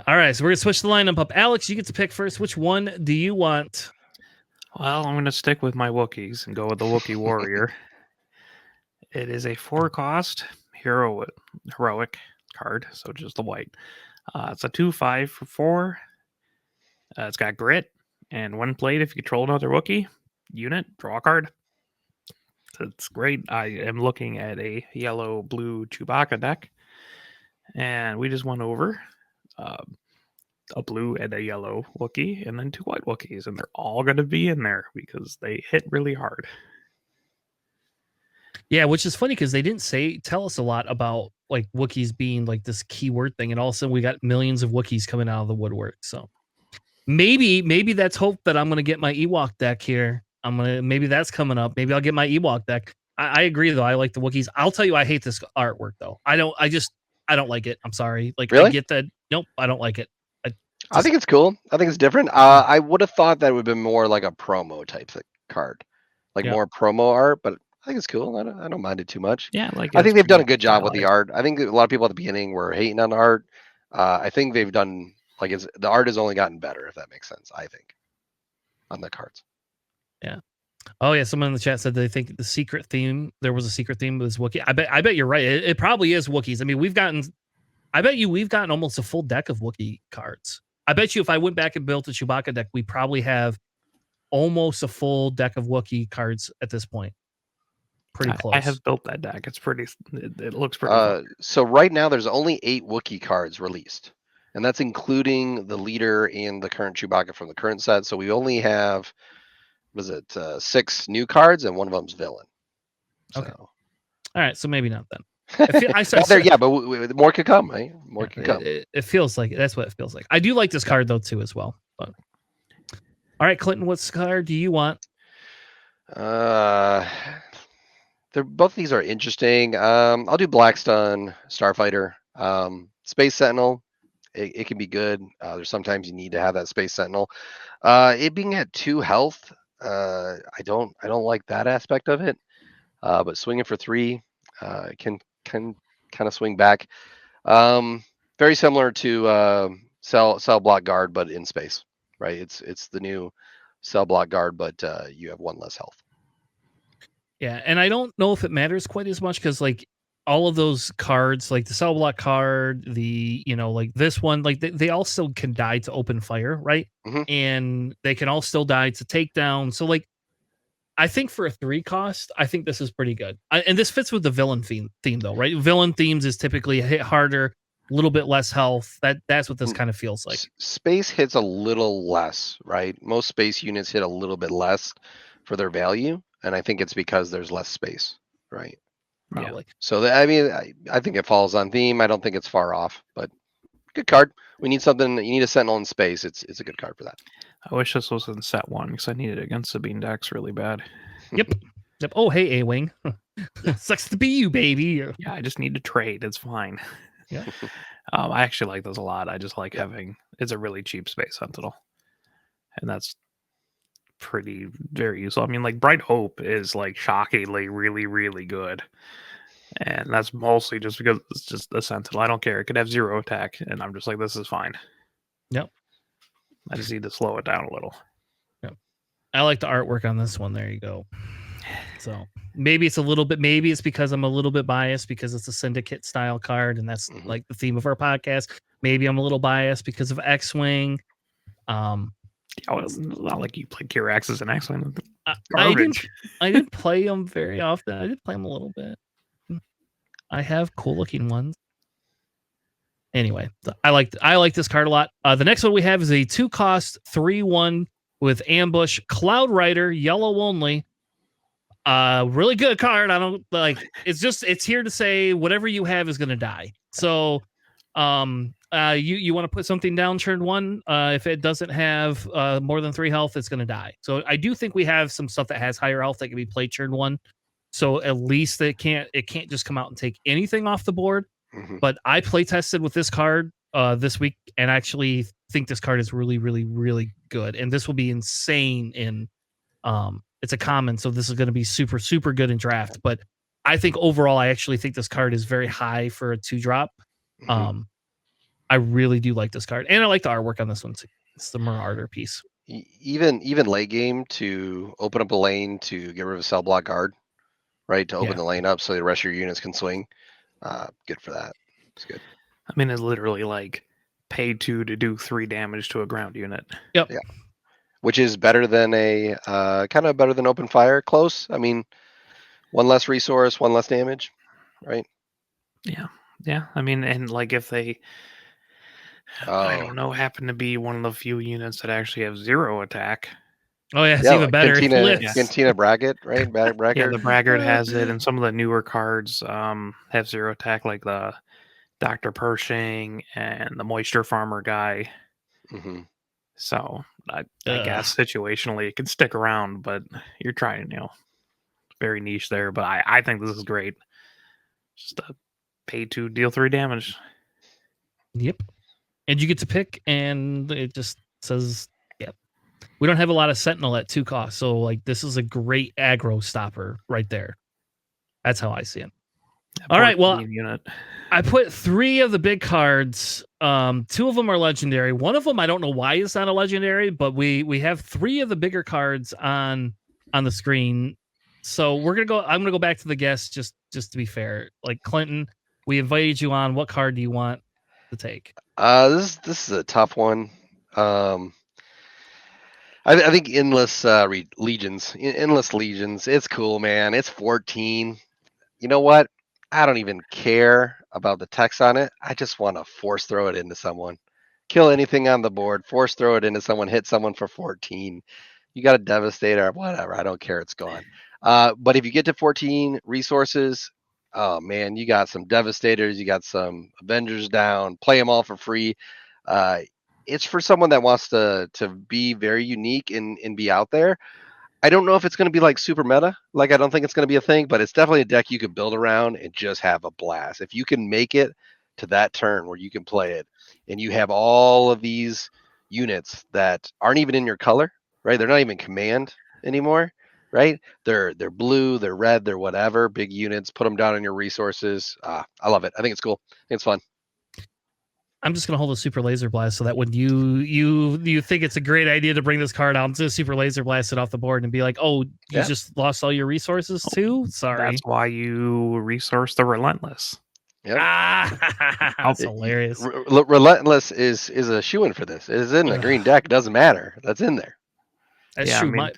All right, so we're gonna switch the lineup up. Alex, you get to pick first. Which one do you want? Well, I'm going to stick with my Wookiees and go with the Wookiee Warrior. It is a 4-cost heroic card, so just the white. It's a 2/5 for 4. It's got grit, and when played, if you control another Wookiee unit, draw a card. It's great. I am looking at a yellow-blue Chewbacca deck, and we just went over a blue and a yellow Wookiee, and then 2 white Wookiees, and they're all going to be in there because they hit really hard. Yeah, which is funny because they didn't tell us a lot about like Wookiees being like this keyword thing, and all of a sudden we got millions of Wookiees coming out of the woodwork. So maybe that's hope that I'm gonna get my Ewok deck here. Maybe that's coming up. Maybe I'll get my Ewok deck. I agree though. I like the Wookiees. I'll tell you, I hate this artwork though. I don't like it. I'm sorry. Like Really? I get that. Nope, I don't like it. I think it's cool. I think it's different. I would have thought that would have been more like a promo type card, like Yeah. more promo art. But I think it's cool. I don't mind it too much. Yeah, like I think they've done a good job style with the art. art. I think a lot of people at the beginning were hating on the art. I think they've done like the art has only gotten better, if that makes sense. I think on the cards. Oh yeah, someone in the chat said they think there was a secret theme with this Wookiee. I bet you're right. It probably is Wookiees. I mean, we've gotten almost a full deck of Wookiee cards. I bet you if I went back and built a Chewbacca deck, we probably have almost a full deck of Wookiee cards at this point. Pretty close. I have built that deck. It's pretty. It looks pretty fun. So right now there's only 8 Wookiee cards released, and that's including the leader and the current Chewbacca from the current set. So we only have, 6 new cards, and one of them's villain. So. Okay. All right, so maybe not then. But more could come, right? More could come. It feels like that's what it feels like. I do like this card though too as well. But all right, Clinton, what card do you want? Both of these are interesting. I'll do Blackstone Starfighter. Space Sentinel. It can be good. There's sometimes you need to have that Space Sentinel. It being at 2 health, I don't like that aspect of it. But swinging for 3 can kind of swing back. Very similar to Cell Block Guard, but in space, right? It's the new Cell Block Guard, but you have 1 less health. Yeah, and I don't know if it matters quite as much because like all of those cards, like the Cell Block card, like this one, like they all still can die to open fire, right? Mm-hmm. And they can all still die to take down. So like I think for a 3 cost, I think this is pretty good. And this fits with the villain theme though, right? Villain themes is typically hit harder, a little bit less health. That's what this kind of feels like. Space hits a little less, right? Most space units hit a little bit less for their value, and I think it's because there's less space, right? Probably. Yeah. So I think it falls on theme. I don't think it's far off, but good card. We need something. You need a Sentinel in space. It's a good card for that. I wish this was in set 1 because I need it against Sabine decks really bad. Yep. Oh, hey, A-Wing. Sucks to be you, baby. Yeah, I just need to trade. It's fine. Yeah. I actually like those a lot. I just like having. It's a really cheap Space Sentinel, and that's very useful. I mean, like Bright Hope is like shockingly really, really good. And that's mostly just because it's just a Sentinel. I don't care. It could have 0 attack, and I'm just like, this is fine. Yep. I just need to slow it down a little. Yep. I like the artwork on this one. There you go. So maybe it's because I'm a little bit biased because it's a syndicate style card, and that's like the theme of our podcast. Maybe I'm a little biased because of X-Wing. It's not like you play Kirax as an X-Wing. I didn't play them very often. I did play them a little bit. I have cool looking ones. Anyway, I like this card a lot. The next one we have is a 2-cost 3/1 with ambush Cloud Rider, yellow only. Really good card. I don't like. It's here to say whatever you have is gonna die. So, you want to put something down turn one. If it doesn't have more than 3 health, it's gonna die. So I do think we have some stuff that has higher health that can be played turn one. So at least it can't just come out and take anything off the board. Mhm. But I play tested with this card this week, and actually think this card is really, really, really good. And this will be insane in it's a common, so this is going to be super, super good in draft. But I think overall, I actually think this card is very high for a 2-drop. Mhm. I really do like this card, and I like the artwork on this one too. It's the Marauder piece. Even late game to open up a lane to get rid of a cell block guard, right? To open Yeah. the lane up so the rest of your units can swing. Good for that. It's good. I mean, it's literally like pay 2 to do 3 damage to a ground unit. Yep. Yeah. Which is better than a kind of better than open fire. Close. I mean, one less resource, one less damage, right? Yeah. I mean, and like if they, I Oh, don't know, happen to be one of the few units that actually have 0 attack. Oh yeah, it's yeah, even better. It Cantina, flips. Cantina Bracket, right? Bracket. Yeah, the Braggart has it, and some of the newer cards have 0 attack, like the Dr. Pershing and the Moisture Farmer guy. Mhm. So I Ugh. guess situationally it can stick around, but you're trying, very niche there. But I think this is great. Just a pay 2, deal 3 damage. Yep. And you get to pick, and it just says, yep. We don't have a lot of Sentinel at 2 costs, so like this is a great aggro stopper right there. That's how I see it. All right, well, unit. I put 3 of the big cards. 2 of them are legendary. One of them I don't know why it's not a legendary, but we have 3 of the bigger cards on the screen. So I'm gonna go back to the guests just to be fair. Like Clinton, we invited you on. What card do you want to take? This is a tough one. I think Endless Legions. Endless Legions. It's cool, man. It's 14. You know what? I don't even care about the text on it. I just want to force throw it into someone. Kill anything on the board. Force throw it into someone. Hit someone for 14. You got a Devastator, whatever. I don't care. It's gone. But if you get to 14 resources, oh man, you got some Devastators. You got some Avengers down. Play them all for free. It's for someone that wants to be very unique and be out there. I don't know if it's going to be like super meta. Like, I don't think it's going to be a thing, but it's definitely a deck you could build around and just have a blast. If you can make it to that turn where you can play it and you have all of these units that aren't even in your color, right? They're not even command anymore, right? They're blue, they're red, they're whatever, big units, put them down on your resources. I love it. I think it's cool. I think it's fun. I'm just gonna hold a super laser blast so that when you think it's a great idea to bring this card out, I'm just super laser blast it off the board and be like, oh, you Yeah. just lost all your resources too? Sorry. That's why you resource the Relentless. Yep. That's hilarious. Relentless is a shoe-in for this. It is in the green deck. It doesn't matter. That's in there. That's Yeah, I true. mean-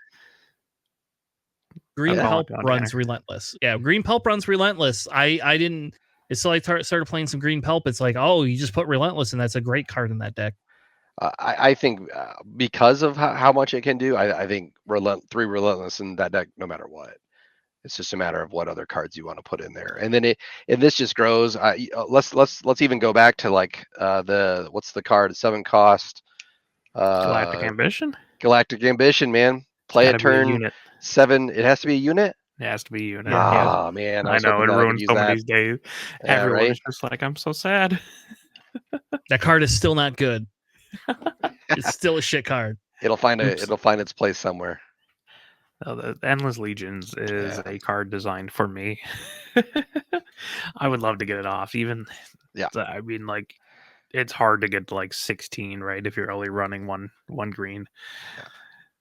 Green Oh, Pulp God, runs Tanner. Relentless. Yeah, Green Pulp runs Relentless. I didn't. It's till I started playing some Green Pulp. It's like, oh, you just put Relentless, and that's a great card in that deck. I think because of how much it can do, I think 3 Relentless in that deck, no matter what. It's just a matter of what other cards you want to put in there, and then this just grows. Let's even go back to like what's the card? 7 cost. Galactic Ambition? Galactic Ambition, man. Play it Gotta be a turn unit. 7. It has to be a unit. It has to be a unit. Yeah. Oh man, I I was know, hoping it that I could ruins use some of that. these days. Yeah, Everyone right? is just like, I'm so sad. That card is still not good. It's still a shit card. It'll find Oops. its place somewhere. No, the Endless Legions is Yeah. a card designed for me. I would love to get it off. Even, Yeah. I mean, like, it's hard to get to like 16, right? If you're only running one green. Yeah.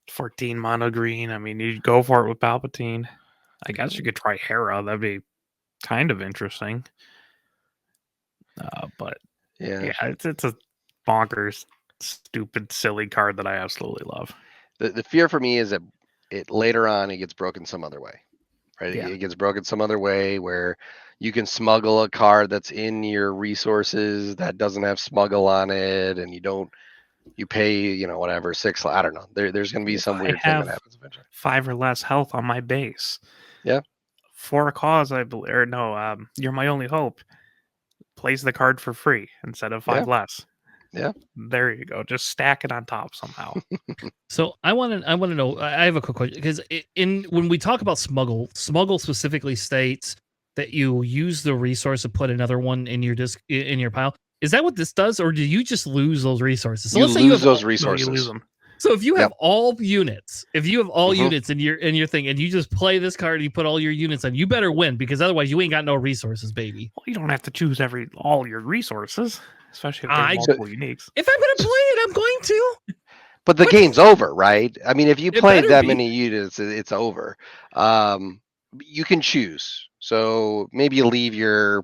14 mono green. I mean, you go for it with Palpatine. I guess you could try Hera. That'd be kind of interesting. But Yeah. it's a bonkers, stupid, silly card that I absolutely love. The fear for me is that it later on it gets broken some other way, right? Yeah. It gets broken some other way where you can smuggle a card that's in your resources that doesn't have smuggle on it, and you pay whatever 6. I don't know. There's going to be some I weird thing that have happens eventually. 5 or less health on my base. Yeah. For a cause, I believe, or no, You're My Only Hope plays the card for free instead of 5 less. Yeah. There you go. Just stack it on top somehow. So I want to know. I have a quick question because when we talk about smuggle specifically states that you use the resource to put another one in your disk in your pile. Is that what this does, or do you just lose those resources? So You let's say you lose have those No, resources. you lose them. So if you have Yep. all units, if you have all Mhm. units in your thing, and you just play this card, and you put all your units on, you better win because otherwise you ain't got no resources, baby. Well, you don't have to choose all your resources, especially if I- there's multiple uniques. If I'm gonna play it, I'm going to. But the What? game's over, right? I mean, if you It play better that be. many units, it's over. You can choose. So maybe you leave your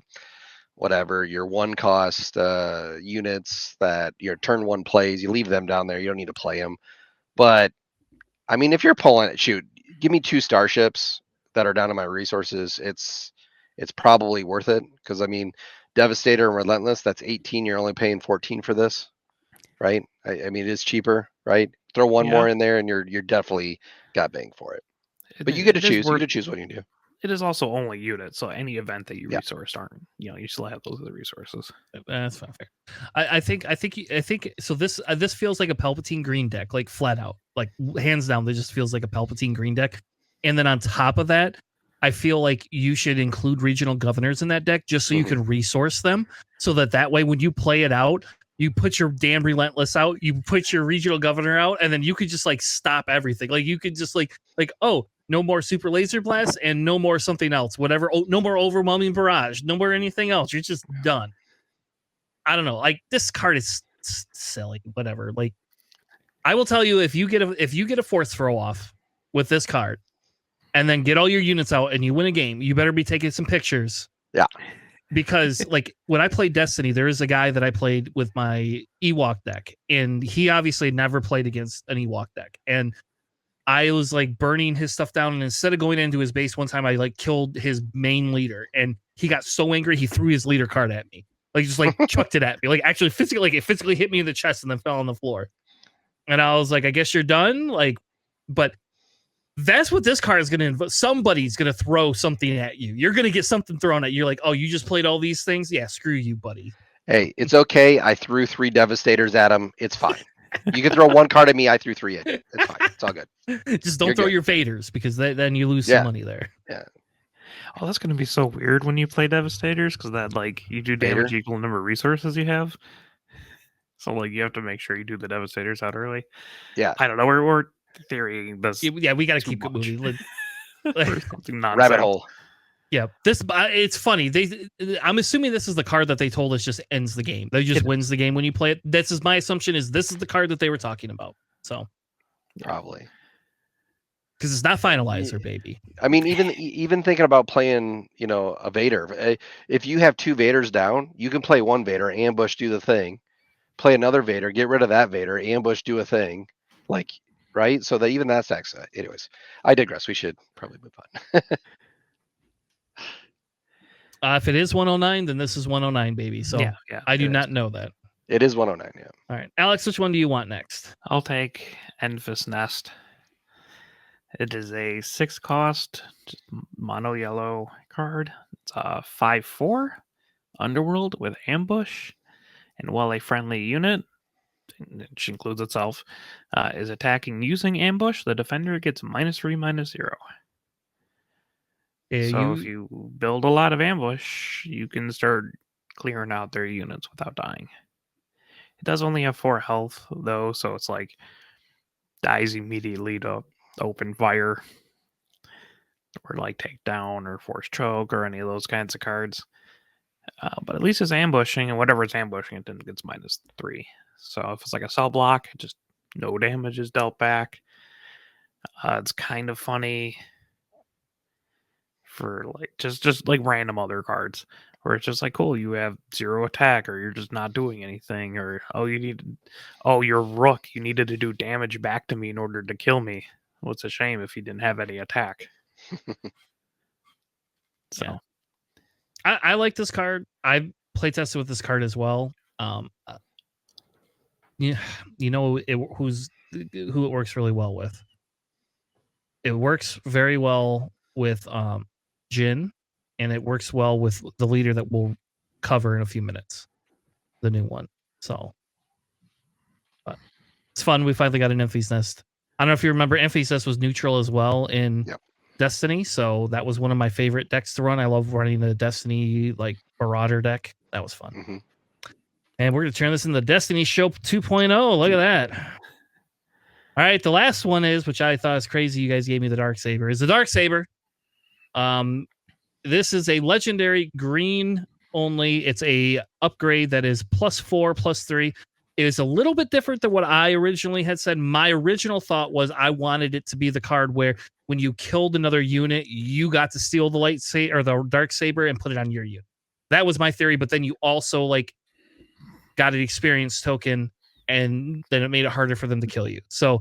whatever your one cost units that your turn one plays. You leave them down there. You don't need to play them. But I mean, if you're pulling it, shoot, give me 2 starships that are down to my resources. It's probably worth it because I mean, Devastator and Relentless. That's 18. You're only paying 14 for this, right? I mean, it is cheaper, right? Throw one more in there, and you're definitely got bang for it. But you get to It is choose. You worth. get to choose what you do. It is also only units, so any event that you Yeah. resourced aren't. You still have those other resources. That's not fair. I think so. This feels like a Palpatine green deck, like flat out, like hands down. This just feels like a Palpatine green deck. And then on top of that, I feel like you should include regional governors in that deck just so you can resource them, so that way when you play it out, you put your damn relentless out, you put your regional governor out, and then you could just like stop everything. Like you could just like oh, no more super laser blast and no more something else, whatever. Oh, no more overwhelming barrage, no more anything else. You're just done. I don't know. Like this card is silly. Whatever. Like I will tell you, if you get a force throw off with this card, and then get all your units out and you win a game, you better be taking some pictures. Yeah. Because like when I played Destiny, there is a guy that I played with my Ewok deck, and he obviously never played against an Ewok deck. And I was like burning his stuff down, and instead of going into his base one time, I like killed his main leader, and he got so angry he threw his leader card at me, like just like chucked it at me, like actually physically, like it physically hit me in the chest and then fell on the floor. And I was like, I guess you're done, like, but that's what this card is going to invoke. Somebody's going to throw something at you. You're going to get something thrown at you. You're like, oh, you just played all these things? Yeah, screw you, buddy. Hey, it's okay. I threw 3 Devastators at him. It's fine. You can throw one card at me. I threw 3 at you. It's fine. It's all good. Just don't You're throw good. your Vaders because then you lose Yeah. some money there. Yeah. Oh, that's going to be so weird when you play Devastators because that like you do damage Vader? equal to number of resources you have. So like you have to make sure you do the Devastators out early. Yeah. I don't know. We're theorying this. Yeah, we got to too keep it much. moving. Or something nonsense. Rabbit hole. Yeah, it's funny. I'm assuming this is the card that they told us just ends the game. They just wins the game when you play it. This is my assumption. Is this is the card that they were talking about? So Probably. because it's not finalizer, baby. I mean, even thinking about playing, a Vader. If you have 2 Vaders down, you can play 1 Vader, ambush, do the thing. Play another Vader, get rid of that Vader, ambush, do a thing. Like, right? So that even that stacks. Anyways, I digress. We should probably move on. If it is 109, then this is 109, baby. So yeah, I do it not is. know that. It is 109. Yeah. All right, Alex, which one do you want next? I'll take Enfys Nest. It is a 6 cost mono yellow card. It's a 5/4 underworld with ambush, and while a friendly unit, which includes itself, is attacking using ambush, the defender gets -3/-0. So if you build a lot of ambush, you can start clearing out their units without dying. It does only have 4 health though, so it's like dies immediately to open fire or like take down or force choke or any of those kinds of cards. But at least it's ambushing, and whatever it's ambushing, it then gets -3. So if it's like a cell block, just no damage is dealt back. It's kind of funny for like just like random other cards where it's just like, cool, you have 0 attack, or you're just not doing anything, or you're Rook, you needed to do damage back to me in order to kill me. Well, it's a shame if you didn't have any attack. So yeah. I like this card. I play tested with this card as well. Who it works really well with. It works very well with Jin, and it works well with the leader that we'll cover in a few minutes. The new one. So but it's fun. We finally got an Enfys Nest. I don't know if you remember, Enfys Nest was neutral as well in Yep. Destiny, so that was one of my favorite decks to run. I love running the Destiny like Marauder deck. That was fun. Mm-hmm. And we're gonna turn this into Destiny Show 2.0. Look at that. All right, the last one is, which I thought was crazy. You guys gave me the Darksaber. Is the Darksaber? This is a legendary green only. It's a upgrade that is +4, +3. It is a little bit different than what I originally had said. My original thought was I wanted it to be the card where when you killed another unit, you got to steal the lightsaber or the Darksaber and put it on your unit. That was my theory, but then you also like got an experience token, and then it made it harder for them to kill you. So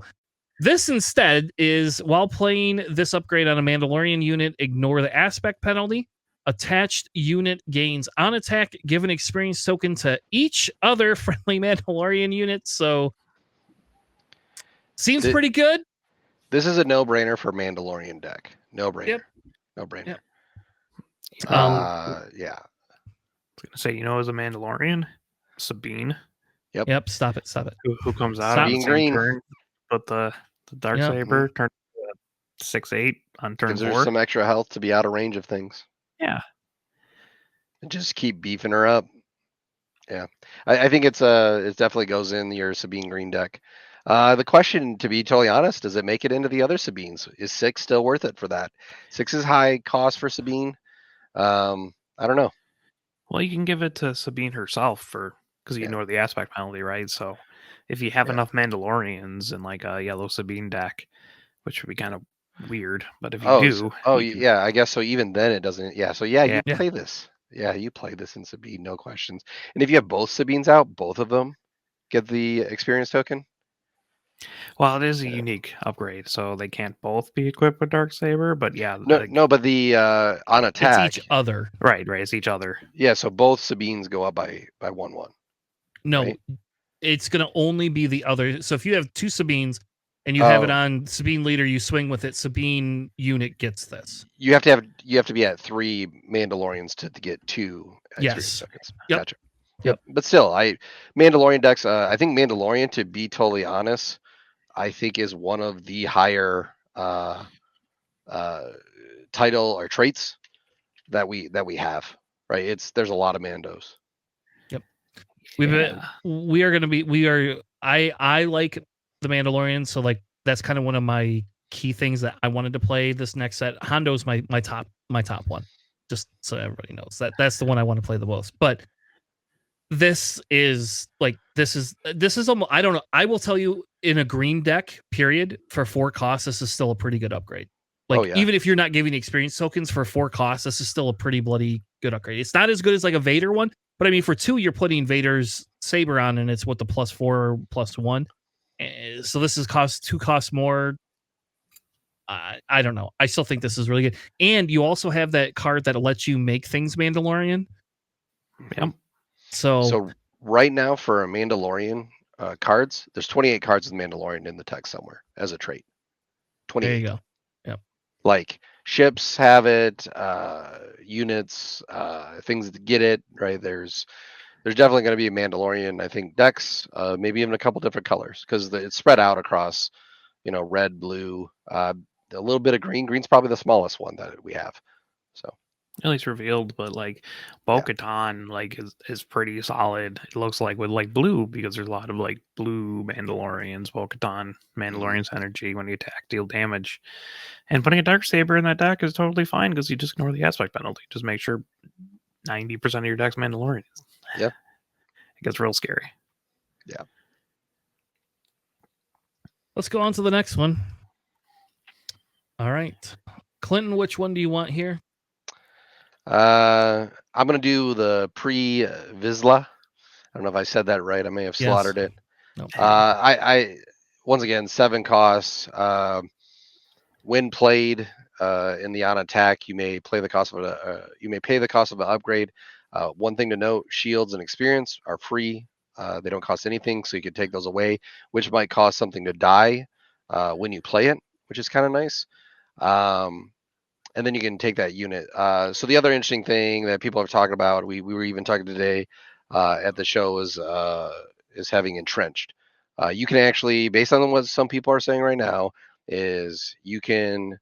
this instead is, while playing this upgrade on a Mandalorian unit, ignore the aspect penalty. Attached unit gains on attack, give an experience token to each other friendly Mandalorian unit. So seems pretty good. This is a no-brainer for Mandalorian deck. No-brainer. Yep. No-brainer. Yep. Yeah. I was gonna say, as a Mandalorian, Sabine. Yep. Stop it. Who comes out Stop. on the Being same green. turn, but the Darksaber turns 6/8 on turn Gives her 4. some extra health to be out of range of things. Yeah. And just keep beefing her up. Yeah. I think it definitely goes in your Sabine green deck. The question, to be totally honest, does it make it into the other Sabines? Is 6 still worth it for that? 6 is high cost for Sabine. I don't know. Well, you can give it to Sabine herself because you ignore the aspect penalty, right? So if you have enough Mandalorians in like a yellow Sabine deck, which would be kind of weird, but if you do, yeah, I guess so. Even then, it doesn't. Yeah, so you Yeah. play this. Yeah, you play this in Sabine, no questions. And if you have both Sabines out, both of them get the experience token. Well, it is a unique upgrade, so they can't both be equipped with Darksaber. But yeah, No, but the on attack, it's each other. Right, it's each other. Yeah, so both Sabines go up by 1/1. No, right? It's gonna only be the other. So if you have two Sabines and you have it on Sabine leader, you swing with it. Sabine unit gets this. You have to be at 3 Mandalorians to get 2 experience tokens. Yep. Gotcha. Yep. But still, Mandalorian decks. I think Mandalorian, to be totally honest, I think is one of the higher title or traits that we have. Right. There's a lot of Mandos. Yep. I like the Mandalorian, so like that's kind of one of my key things that I wanted to play this next set. Hondo's my top one, just so everybody knows that's the one I want to play the most. But this is almost, I don't know. I will tell you, in a green deck, period, for 4 costs, this is still a pretty good upgrade. Even if you're not giving experience tokens for 4 costs, this is still a pretty bloody good upgrade. It's not as good as like a Vader one, but I mean, for 2, you're putting Vader's saber on, and it's what, the +4, +1. So this is 2 costs more. I don't know. I still think this is really good. And you also have that card that lets you make things Mandalorian. Yep. So right now for a Mandalorian cards, there's 28 cards with Mandalorian in the text somewhere as a trait. 28. There you go. Yep. Like ships have it, units, things that get it, right? There's definitely going to be a Mandalorian, I think, decks, maybe even a couple different colors, because it's spread out across, red, blue, a little bit of green. Green's probably the smallest one that we have. So at least revealed, but like Bo-Katan is pretty solid. It looks like with like blue, because there's a lot of like blue Mandalorians. Bo-Katan, Mandalorian's energy when you attack, deal damage. And putting a Darksaber in that deck is totally fine, because you just ignore the aspect penalty. Just make sure 90% of your deck's Mandalorian. Yeah. It gets real scary. Yeah. Let's go on to the next one. All right. Clinton, which one do you want here? I'm going to do the pre-Vizsla. I don't know if I said that right. I may have slaughtered it. Nope. I once again, 7 costs. When played in the on attack, you may pay the cost of an upgrade. One thing to note: shields and experience are free. They don't cost anything, so you can take those away, which might cost something to die when you play it, which is kind of nice. and then you can take that unit. So the other interesting thing that people are talking about, we were even talking today at the show, is having entrenched. You can actually, based on what some people are saying right now, is you can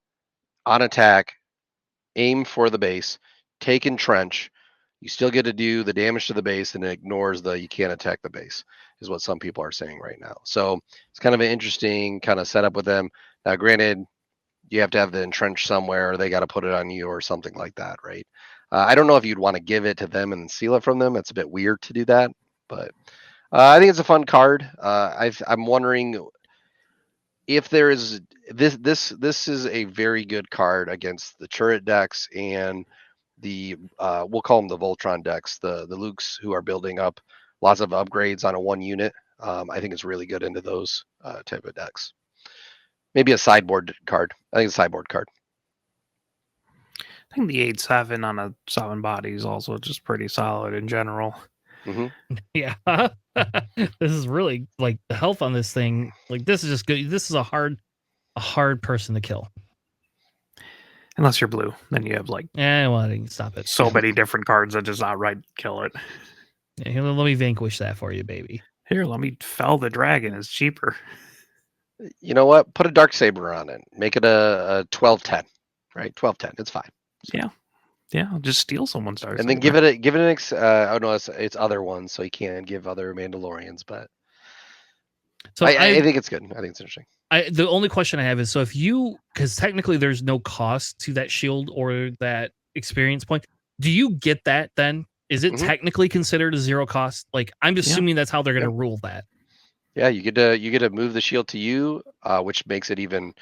on attack aim for the base, take entrench. You still get to do the damage to the base, and it ignores the you can't attack the base, is what some people are saying right now. So it's kind of an interesting kind of setup with them. Now, granted, you have to have the entrench somewhere, or they got to put it on you, or something like that, right? I don't know if you'd want to give it to them and then steal it from them. It's a bit weird to do that, but I think it's a fun card. I'm wondering if there is this is a very good card against the turret decks and the we'll call them the Voltron decks, the Lukes who are building up lots of upgrades on a one unit. I think it's really good into those type of decks. Maybe a sideboard card. I think it's a sideboard card. I think the 8/7 on a 7 body is also just pretty solid in general. Mm-hmm. Yeah. This is really like the health on this thing. Like this is just good. This is a hard person to kill. Unless you're blue, then you have like Well, I didn't stop it. so many different cards that just outright kill it. Yeah, here, let me vanquish that for you, baby. Here, let me fell the dragon. It's cheaper. You know what? Put a dark saber on it. Make it a 12/10, right? 12/10. It's fine. So, Yeah, just steal someone's dark and then saber. give it an oh no, it's other ones, so you can't give other Mandalorians. But So I think it's good. I think it's interesting. The only question I have is, so if you, because technically there's no cost to that shield or that experience point, do you get that then? Is it technically considered a zero cost? Like, I'm assuming that's how they're going to rule that. Yeah, you get to move the shield to you, which makes it even.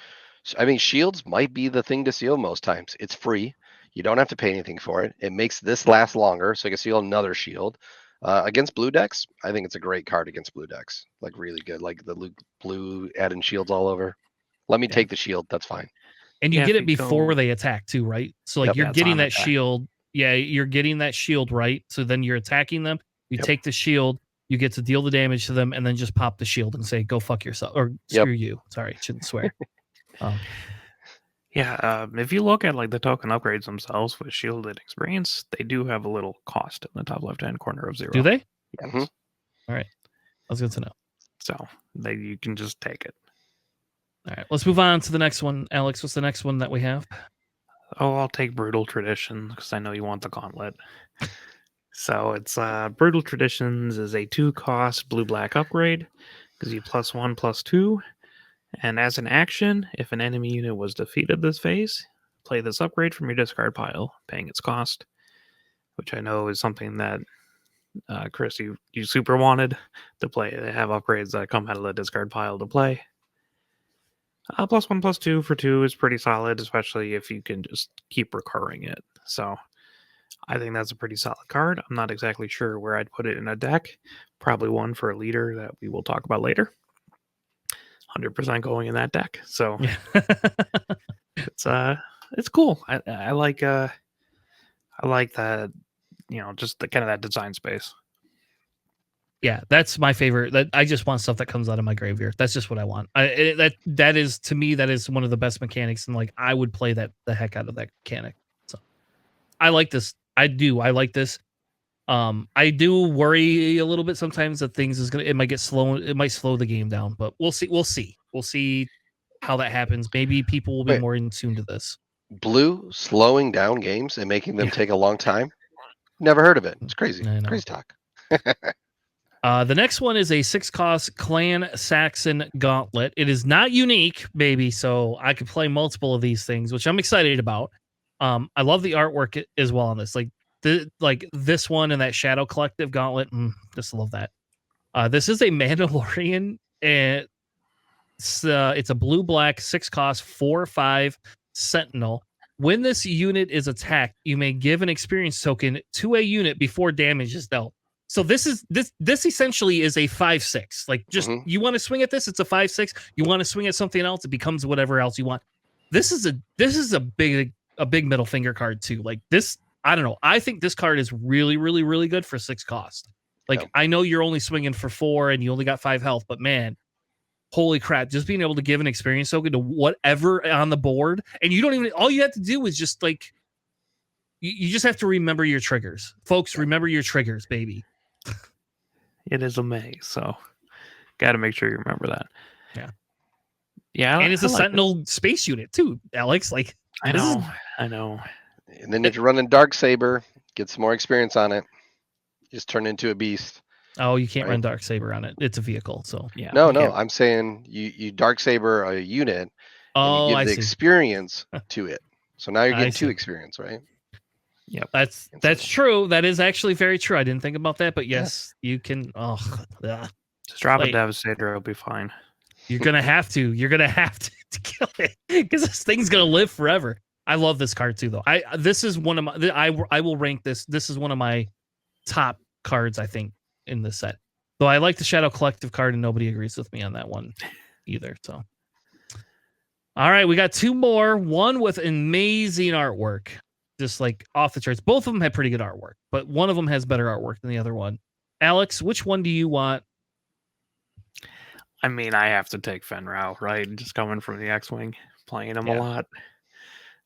I mean, shields might be the thing to seal most times. It's free. You don't have to pay anything for it. It makes this last longer, so you can seal another shield. Against blue decks, I think it's a great card against blue decks. Like really good. Like the Luke blue adding shields all over. Let me take the shield. That's fine. And you get it before they attack too, right? So like you're getting that shield. Yeah, you're getting that shield, right? So then you're attacking them. You take the shield. You get to deal the damage to them, and then just pop the shield and say, "Go fuck yourself," or "Screw you." Sorry, shouldn't swear. If you look at like the token upgrades themselves with shielded experience, they do have a little cost in the top left-hand corner of 0. Do they? Yes. Mm-hmm. All right, that's good to know. So you can just take it. All right, let's move on to the next one. Alex, what's the next one that we have? Oh, I'll take Brutal Tradition because I know you want the gauntlet. So it's Brutal Traditions is a 2-cost blue-black upgrade. Gives you +1/+2. And as an action, if an enemy unit was defeated this phase, play this upgrade from your discard pile, paying its cost. Which I know is something that Chris, you super wanted to play. They have upgrades that come out of the discard pile to play. +1/+2 for 2 is pretty solid, especially if you can just keep recurring it. So I think that's a pretty solid card. I'm not exactly sure where I'd put it in a deck. Probably one for a leader that we will talk about later. 100% going in that deck. So it's cool. I like that, just the kind of that design space. Yeah, that's my favorite. That I just want stuff that comes out of my graveyard. That's just what I want. That is, to me, that is one of the best mechanics, and like I would play the heck out of that mechanic. So I like this. I do. I like this. I do worry a little bit sometimes that it might get slow. It might slow the game down, but we'll see. We'll see how that happens. Maybe people will be more in tune to this. Blue slowing down games and making them take a long time. Never heard of it. It's crazy. Crazy talk. The next one is a 6-cost Clan Saxon Gauntlet. It is not unique, baby, so I could play multiple of these things, which I'm excited about. I love the artwork as well on this. Like this one and that Shadow Collective Gauntlet. Just love that. This is a Mandalorian, and it's a blue-black 6-cost 4/5 Sentinel. When this unit is attacked, you may give an experience token to a unit before damage is dealt. So this essentially is a 5/6. Like you want to swing at this, it's a 5/6. You want to swing at something else, it becomes whatever else you want. This is a big middle finger card too. Like this, I don't know. I think this card is really, really, really good for 6 cost. Like I know you're only swinging for 4 and you only got 5 health, but man, holy crap, just being able to give an experience token to whatever on the board, and you don't even, all you have to do is just like, you just have to remember your triggers. Folks, remember your triggers, baby. It is a maze, so got to make sure you remember that. Yeah. Yeah. And it's I a like Sentinel space unit too, Alex. Like, I this is- know. I know. And then if you're running Darksaber, get some more experience on it. Just turn into a beast. oh, you can't Right. run Darksaber on it. It's a vehicle, so. Yeah. No, you no, can't- I'm saying you Darksaber a unit and you Oh, give I the see. experience to it. So now you're I getting 2 see. experience, right? Yep. That's true. That is actually very true. I didn't think about that, but yes, you can. Oh, yeah. Just drop Like- a Devastator. It'll be fine. You're gonna have to. You're gonna have to kill it because this thing's gonna live forever. I love this card too, though. This is one of my. I will rank this. This is one of my top cards, I think, in this set. Though I like the Shadow Collective card, and nobody agrees with me on that one either. So, all right, we got 2 more. One with amazing artwork, just like off the charts. Both of them have pretty good artwork, but one of them has better artwork than the other one. Alex, which one do you want? I mean, I have to take Fenrau, right? Just coming from the X-Wing, playing him a Yeah. lot.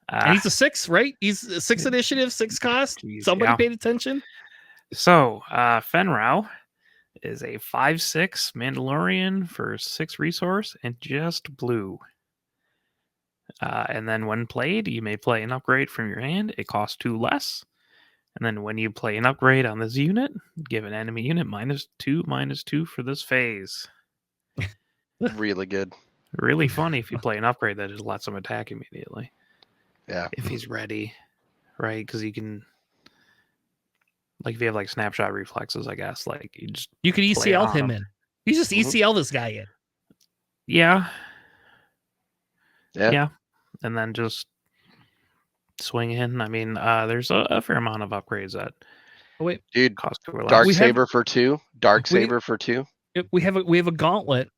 And he's a 6, right? He's a 6 initiative, 6 cost. Jeez, Somebody yeah. paid attention. So, Fenrau is a 5/6 Mandalorian for 6 resource and just blue. And then when played, you may play an upgrade from your hand. It costs 2 less. And then when you play an upgrade on this unit, give an enemy unit -2/-2 for this phase. Really good. Really funny if you play an upgrade that just lets him attack immediately. Yeah. If he's ready, right? Because you can, like, if you have like snapshot reflexes, I guess, like You could Play ECL on him him. in. You just Mhm. ECL this guy in. yeah, Yeah. Yeah. And then just swing in. I mean, there's a fair amount of upgrades that Oh wait, Dude, cost 2 or less. Dark We have- Saber for 2. Dark Saber for 2. we have a gauntlet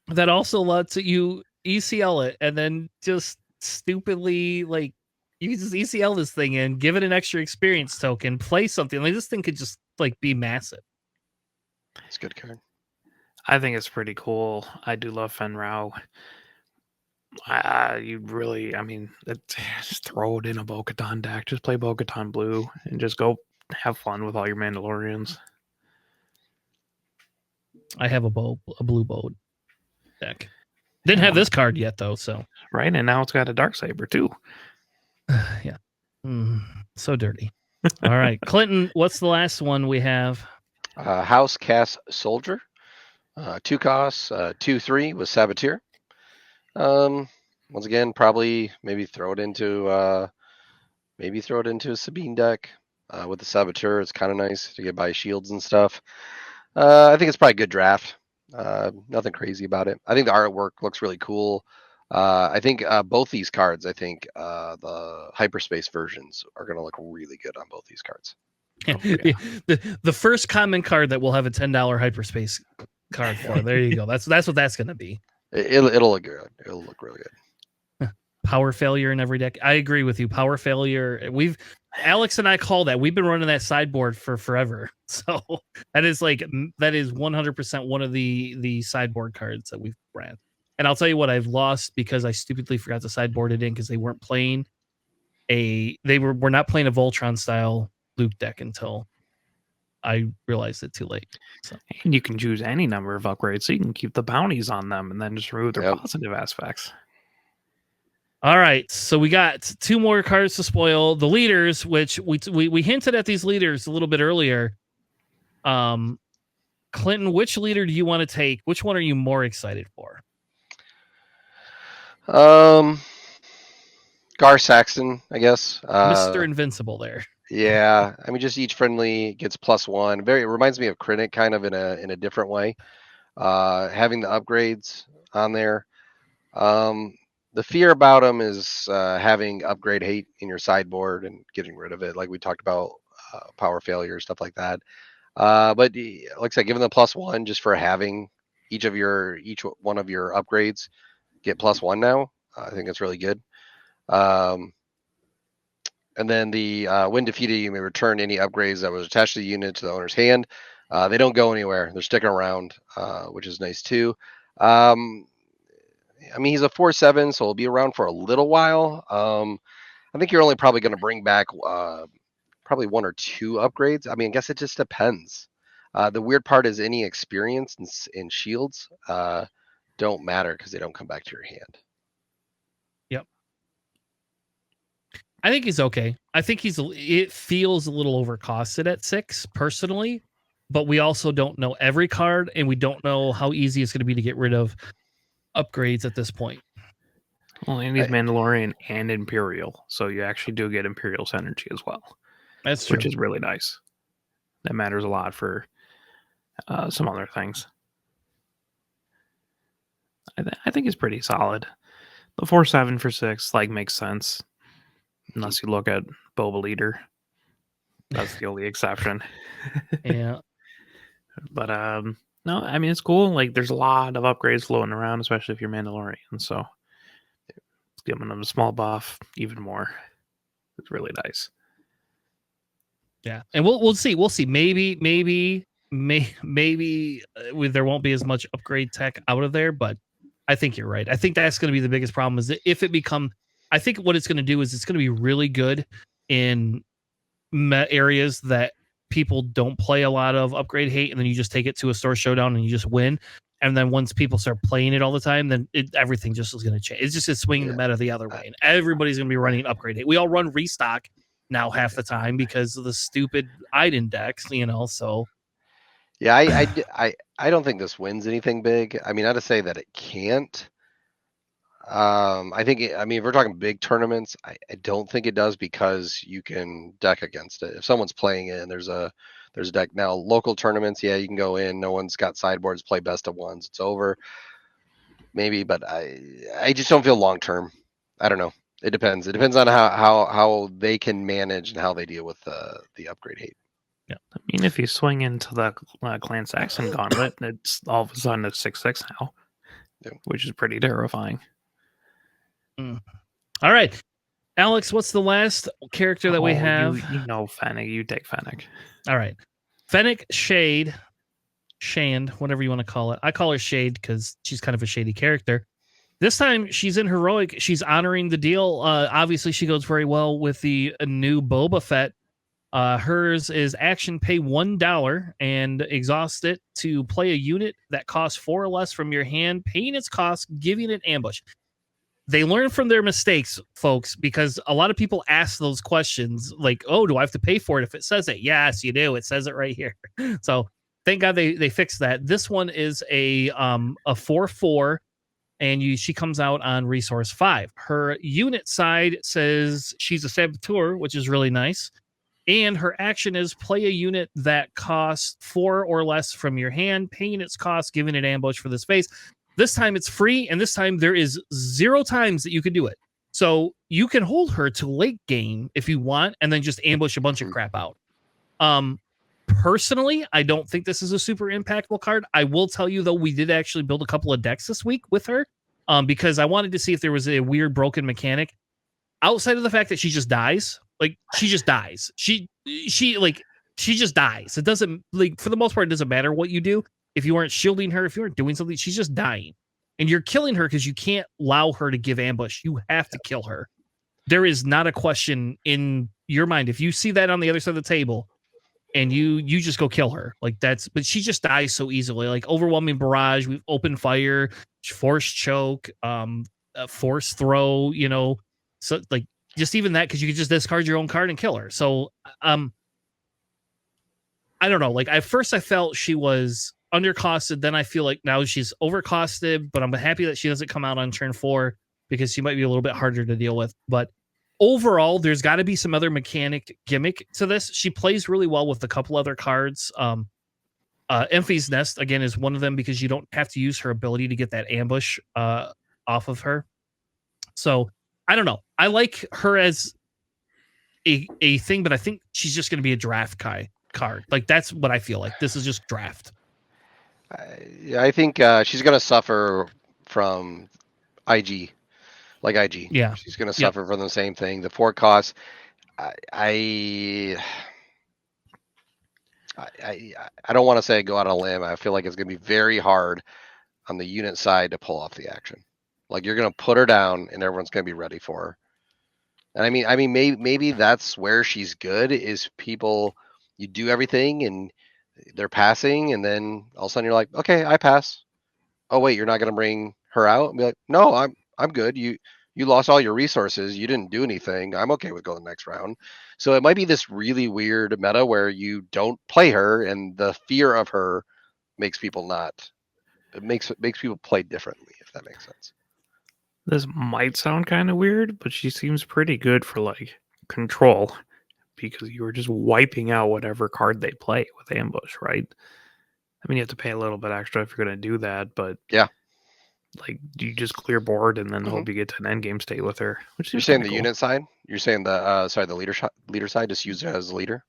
that also lets you ECL it and then just stupidly like you can just ECL this thing in, give it an extra experience token, play something like this thing could just like be massive. It's a good card. I think it's pretty cool. I do love Fenrau. You really, I mean, just throw it in a Bo-Katan deck. Just play Bo-Katan blue and just go have fun with all your Mandalorians. I have a blue bow deck. Didn't have this card yet though, so Right? And now it's got a Darksaber too. yeah. So dirty. All right, Clinton, what's the last one we have? House Cast Soldier. 2 costs, 2/3 with Saboteur. Once again, probably maybe throw it into a Sabine deck. With the Saboteur, it's kind of nice to get by shields and stuff. I think it's probably a good draft. Nothing crazy about it. I think the artwork looks really cool. I think both these cards, the hyperspace versions are going to look really good on both these cards. Oh, yeah. the first common card that will have a $10 hyperspace card for. There you go. That's what that's going to be. It'll look good. It'll look really good. Power failure in every deck. I agree with you. Power failure. Alex and I call that. We've been running that sideboard for forever. So that is 100% one of the sideboard cards that we've ran. And I'll tell you what, I've lost because I stupidly forgot to sideboard it in because they weren't playing we're not playing a Voltron style Luke deck until I realized it too late. So And you can choose any number of upgrades, so you can keep the bounties on them and then just remove their Yep. positive aspects. all right, so we got 2 more cards to spoil. The leaders, which we hinted at these leaders a little bit earlier. Clinton, which leader do you want to take? Which one are you more excited for? Gar Saxton, I guess. Mr. Invincible there. Yeah, I mean, just each friendly gets +1. It reminds me of Krennic kind of in a different way. Having the upgrades on there. The fear about them is having upgrade hate in your sideboard and getting rid of it, like we talked about, power failure, stuff like that. But like I said, giving them +1 just for having each one of your upgrades get +1 now. I think it's really good. And then the when defeated, you may return any upgrades that was attached to the unit to the owner's hand. They don't go anywhere. They're sticking around, which is nice too. I mean, he's a 4/7, so he'll be around for a little while. I think you're only probably going to bring back probably 1 or 2 upgrades. I mean, I guess it just depends. The weird part is any experience in shields don't matter because they don't come back to your hand. Yep. I think he's okay. I think it feels a little overcosted at 6 personally, but we also don't know every card and we don't know how easy it's going to be to get rid of upgrades at this point. Well, and he's Mandalorian and Imperial, so you actually do get Imperial's energy as well. That's true. Which is really nice. That matters a lot for some other things. I think it's pretty solid. The 4/7 for 6 makes sense, unless you look at Boba Leader. That's the only exception. Yeah. But no, I mean it's cool. There's a lot of upgrades floating around, especially if you're Mandalorian. So giving them a small buff, even more. It's really nice. Yeah, and we'll see. We'll see. Maybe there won't be as much upgrade tech out of there, but I think you're right. I think that's going to be the biggest problem. Is that if it become, I think what it's going to do is it's going to be really good in areas that people don't play a lot of upgrade hate, and then you just take it to a store showdown and you just win. And then once people start playing it all the time, then everything just is going to change. It's just swinging the meta the other way, and everybody's going to be running upgrade hate. We all run restock now half the time because of the stupid index, so. Yeah, I don't think this wins anything big. I mean, not to say that it can't. I think, if we're talking big tournaments, I don't think it does because you can deck against it. If someone's playing it and there's a deck now, local tournaments, yeah, you can go in. No one's got sideboards, play best of ones. It's over. Maybe, but I just don't feel long term. I don't know. It depends. It depends on how they can manage and how they deal with the upgrade hate. Yeah, I mean, if you swing into the Clan Saxon Gauntlet, it's all of a sudden it's 6/6 now, which is pretty terrifying. All right, Alex, what's the last character that we have? You know Fennec. You take Fennec. All right, Fennec Shand, whatever you want to call it. I call her Shade because she's kind of a shady character. This time she's in heroic. She's honoring the deal. Obviously, she goes very well with the new Boba Fett. Hers is action pay $1 and exhaust it to play a unit that costs 4 or less from your hand, paying its cost, giving it ambush. They learn from their mistakes, folks, because a lot of people ask those questions like, oh, do I have to pay for it if it says it? Yes, you do. It says it right here. So thank God they fixed that. This one is a 4/4. And she comes out on resource 5. Her unit side says she's a saboteur, which is really nice. And her action is play a unit that costs 4 or less from your hand, paying its cost, giving it ambush for this phase. This time it's free, and this time there is 0 times that you can do it. So you can hold her to late game if you want, and then just ambush a bunch of crap out. Personally, I don't think this is a super impactful card. I will tell you, though, we did actually build a couple of decks this week with her because I wanted to see if there was a weird broken mechanic. Outside of the fact that she just dies, she just dies. She just dies. It doesn't, for the most part, it doesn't matter what you do. If you aren't shielding her, if you aren't doing something, she's just dying. And you're killing her because you can't allow her to give ambush. You have to kill her. There is not a question in your mind. If you see that on the other side of the table, and you just go kill her. But she just dies so easily. Overwhelming barrage, we've opened fire, force choke, force throw, so just even that, because you could just discard your own card and kill her. So I don't know. At first I felt she was undercosted, then I feel like now she's overcosted, but I'm happy that she doesn't come out on turn 4 because she might be a little bit harder to deal with. But overall, there's got to be some other mechanic gimmick to this. She plays really well with a couple other cards. Emphy's Nest, again, is one of them because you don't have to use her ability to get that ambush off of her. So, I don't know. I like her as a thing, but I think she's just going to be a draft card. That's what I feel like. This is just draft. I think she's going to suffer from IG. IG. Yeah. She's going to suffer from the same thing. The 4 costs. I don't want to say go out on a limb. I feel like it's going to be very hard on the unit side to pull off the action. Like you're gonna put her down, and everyone's gonna be ready for her. And I mean, maybe that's where she's good. Is people, you do everything, and they're passing, and then all of a sudden you're like, okay, I pass. Oh wait, you're not gonna bring her out? And be like, no, I'm good. You lost all your resources. You didn't do anything. I'm okay with going the next round. So it might be this really weird meta where you don't play her, and the fear of her makes people not. It makes people play differently, if that makes sense. This might sound kind of weird, but she seems pretty good for like control because you were just wiping out whatever card they play with ambush, right? I mean, you have to pay a little bit extra if you're going to do that, but Yeah. Like you just clear board and then Mhm. hope you get to an end game state with her. Which You're is saying kinda the cool. unit side? You're saying the the leader side, just use it as a leader?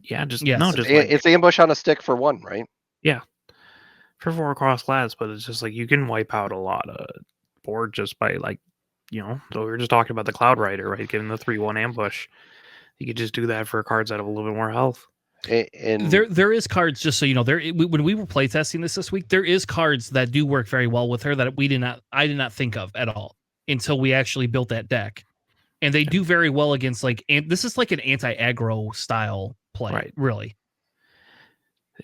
Yeah, just Yes. no, It's just like It's ambush on a stick for 1, right? for 4 across lats, but it's just like you can wipe out a lot of board just by like so we were just talking about the Cloud Rider, right? Getting the 3-1 ambush. You could just do that for cards that have a little bit more health. And There is cards, just so you know, when we were playtesting this week, there is cards that do work very well with her that I did not think of at all until we actually built that deck, and they do very well against like, and this is like an anti-aggro style play, Right. really.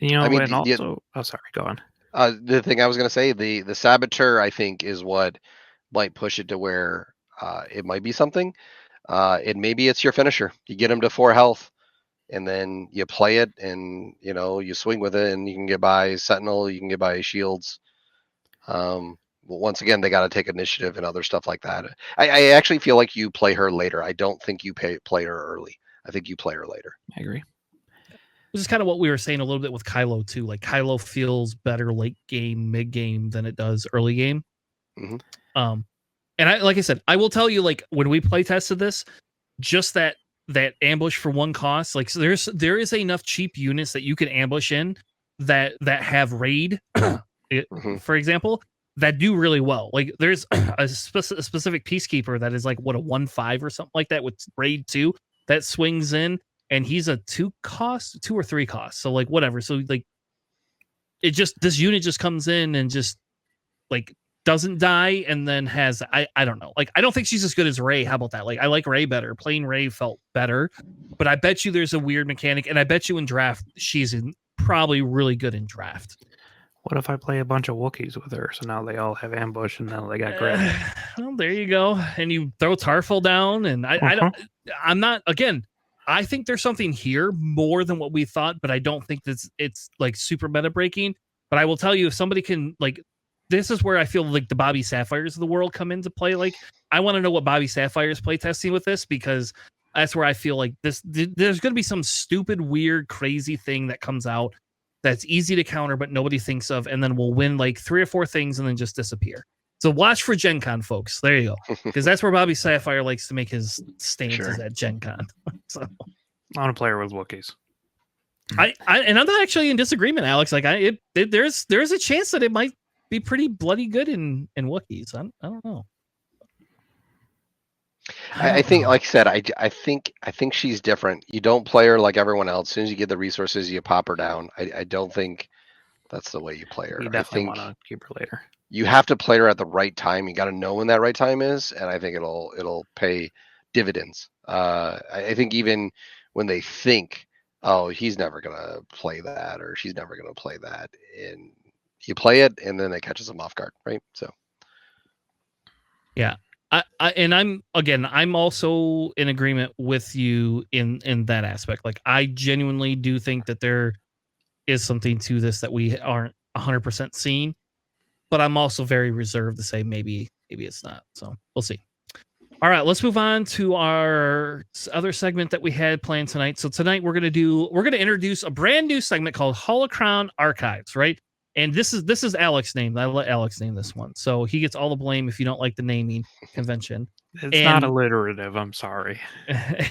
I mean, And also oh sorry, go on. the thing I was gonna say, the saboteur, I think, is what might push it to where it might be something. And maybe it's your finisher. You get him to 4 health, and then you play it, and you swing with it, and you can get by Sentinel, you can get by shields. Once again, they got to take initiative and other stuff like that. I actually feel like you play her later. I don't think you play her early. I think you play her later. I agree. This is kind of what we were saying a little bit with Kylo too. Like Kylo feels better late game, mid game than it does early game. Mhm. And like I said, I will tell you, like when we play tested this, just that ambush for 1 cost, like so there is enough cheap units that you can ambush in that have raid, Mhm. for example, that do really well. Like there's a specific peacekeeper that is like what, a 1/5 or something like that with raid 2 that swings in, and he's a 2 or 3 cost. So like whatever. So like this unit just comes in and just like doesn't die, and then has I don't know. Like I don't think she's as good as Ray. How about that? Like I like Ray better. Plain Ray felt better, but I bet you there's a weird mechanic, and I bet you in draft she's probably really good in draft. What if I play a bunch of Wookiees with her? So now they all have ambush and now they got grab. Well, there you go. And you throw Tarful down, and I don't. I'm not again. I think there's something here more than what we thought, but I don't think it's like super meta breaking. But I will tell you, if somebody can like, this is where I feel like the Bobby Sapphires of the world come into play. Like, I want to know what Bobby Sapphire's play testing with this, because that's where I feel like there's going to be some stupid, weird, crazy thing that comes out that's easy to counter, but nobody thinks of, and then we'll win like 3 or 4 things and then just disappear. So watch for Gen Con, folks. There you go. Because that's where Bobby Sapphire likes to make his stances at Gen Con. So I want to play her with Wookiees. and I'm not actually in disagreement, Alex. Like there's a chance that it might be pretty bloody good in Wookiees. I don't know. I think, like I said, I think she's different. You don't play her like everyone else. As soon as you get the resources, you pop her down. I don't think that's the way you play her. You I definitely think want to keep her later. you have to play her at the right time. You got to know when that right time is, and I think it'll pay dividends. I think even when they think, oh, he's never gonna play that, or she's never gonna play that, and you play it, and then it catches them off guard, right? So, yeah. I'm also in agreement with you in that aspect. Like I genuinely do think that there is something to this that we aren't 100% seeing, but I'm also very reserved to say maybe it's not. So we'll see. All right, let's move on to our other segment that we had planned tonight. So tonight we're gonna introduce a brand new segment called Holocron Archives, right? And this is Alex named. I let Alex name this one, so he gets all the blame if you don't like the naming convention. It's not alliterative. I'm sorry.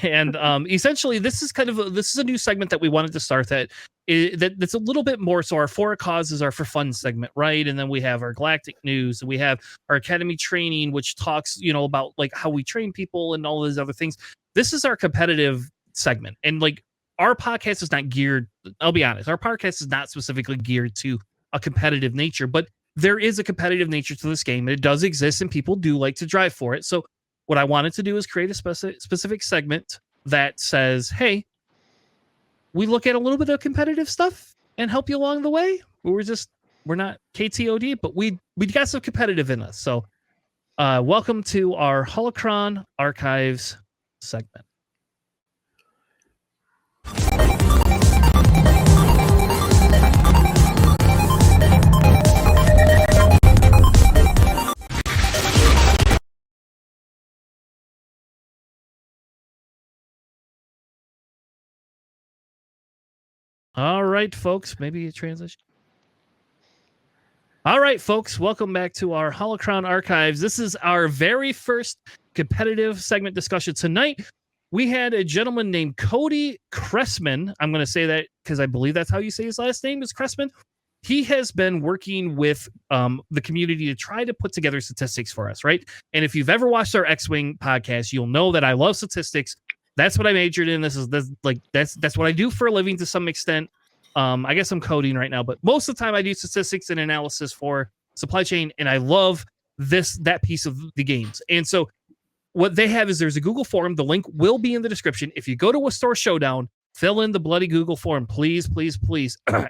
And essentially, this is a new segment that we wanted to start that's a little bit more. So our 4 causes are for fun segment, right? And then we have our galactic news, and we have our academy training, which talks about like how we train people and all those other things. This is our competitive segment, and like our podcast is not geared. I'll be honest, our podcast is not specifically geared to a competitive nature, but there is a competitive nature to this game. It does exist, and people do like to drive for it. So what I wanted to do is create a specific segment that says, hey, we look at a little bit of competitive stuff and help you along the way. We're not KTOD, but we got some competitive in us. So welcome to our Holocron Archives segment. All right, folks, maybe a transition. All right, folks, welcome back to our Holocron Archives. This is our very first competitive segment discussion. Tonight, we had a gentleman named Cody Cressman. I'm going to say that because I believe that's how you say his last name is Cressman. He has been working with the community to try to put together statistics for us, right? And if you've ever watched our X-Wing podcast, you'll know that I love statistics. That's what I majored in. That's what I do for a living to some extent. I guess I'm coding right now, but most of the time I do statistics and analysis for supply chain, and I love that piece of the games. And so what they have is there's a Google form. The link will be in the description. If you go to a store Showdown, fill in the bloody Google form, please,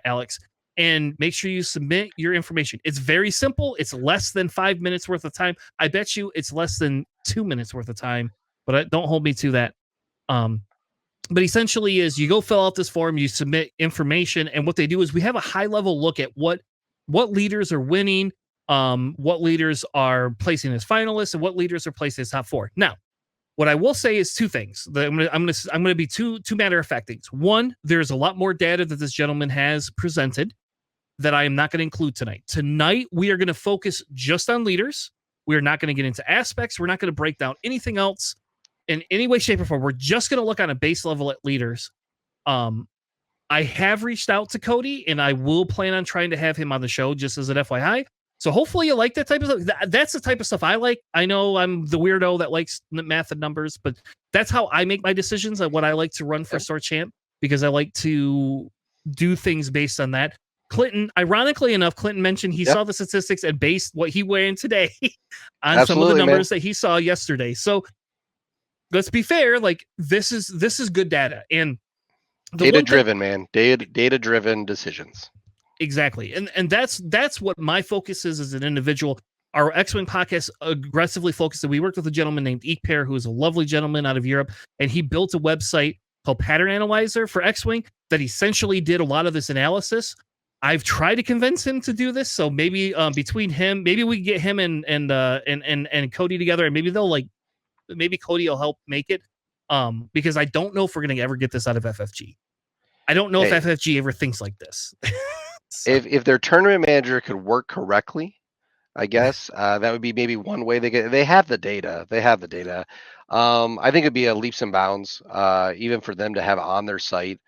Alex, and make sure you submit your information. It's very simple. It's less than 5 minutes worth of time. I bet you it's less than 2 minutes worth of time, but don't hold me to that. But essentially is you go fill out this form, you submit information, and what they do is we have a high level look at what leaders are winning, what leaders are placing as finalists, and what leaders are placing as top four. Now, what I will say is two things. I'm gonna be two matter of fact things. One, there's a lot more data that this gentleman has presented that I am not going to include tonight. Tonight, we are going to focus just on leaders. We are not going to get into aspects. We're not going to break down anything else in any way, shape, or form. We're just going to look on a base level at leaders. I have reached out to Cody, and I will plan on trying to have him on the show just as an FYI. So hopefully you like that type of stuff. That's the type of stuff I like. I know I'm the weirdo that likes math and numbers, but that's how I make my decisions on what I like to run for Store Champ, because I like to do things based on that. Clinton, ironically enough, Clinton mentioned he saw the statistics and based what he wearing today on some of the numbers that he saw yesterday. So let's be fair, like this is good data and data driven, man. Data driven decisions. Exactly. And that's what my focus is as an individual. Our X-Wing podcast aggressively focused, and we worked with a gentleman named Ekpair, who is a lovely gentleman out of Europe, and he built a website called Pattern Analyzer for X-Wing that essentially did a lot of this analysis. I've tried to convince him to do this, so maybe between him, maybe we get him and Cody together, and maybe Cody will help make it, because I don't know if we're going to ever get this out of FFG. I don't know if FFG ever thinks like this. So. If their tournament manager could work correctly, I guess that would be maybe one way they have the data. I think it'd be a leaps and bounds, even for them to have on their site,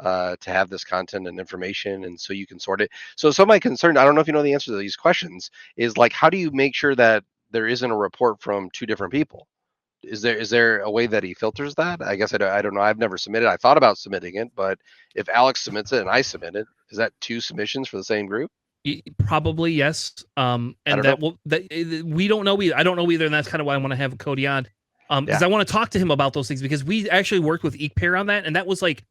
to have this content and information, and so you can sort it. So some of my concern, I don't know if you know the answer to these questions, is like, how do you make sure that there isn't a report from two different people? Is there a way that he filters that? I guess I don't know. I've never submitted. I thought about submitting it, but if Alex submits it and I submit it, is that two submissions for the same group? Probably yes. And we don't know. I don't know either, and that's kind of why I want to have Cody on, because I want to talk to him about those things, because we actually worked with Ekpair on that, and that was like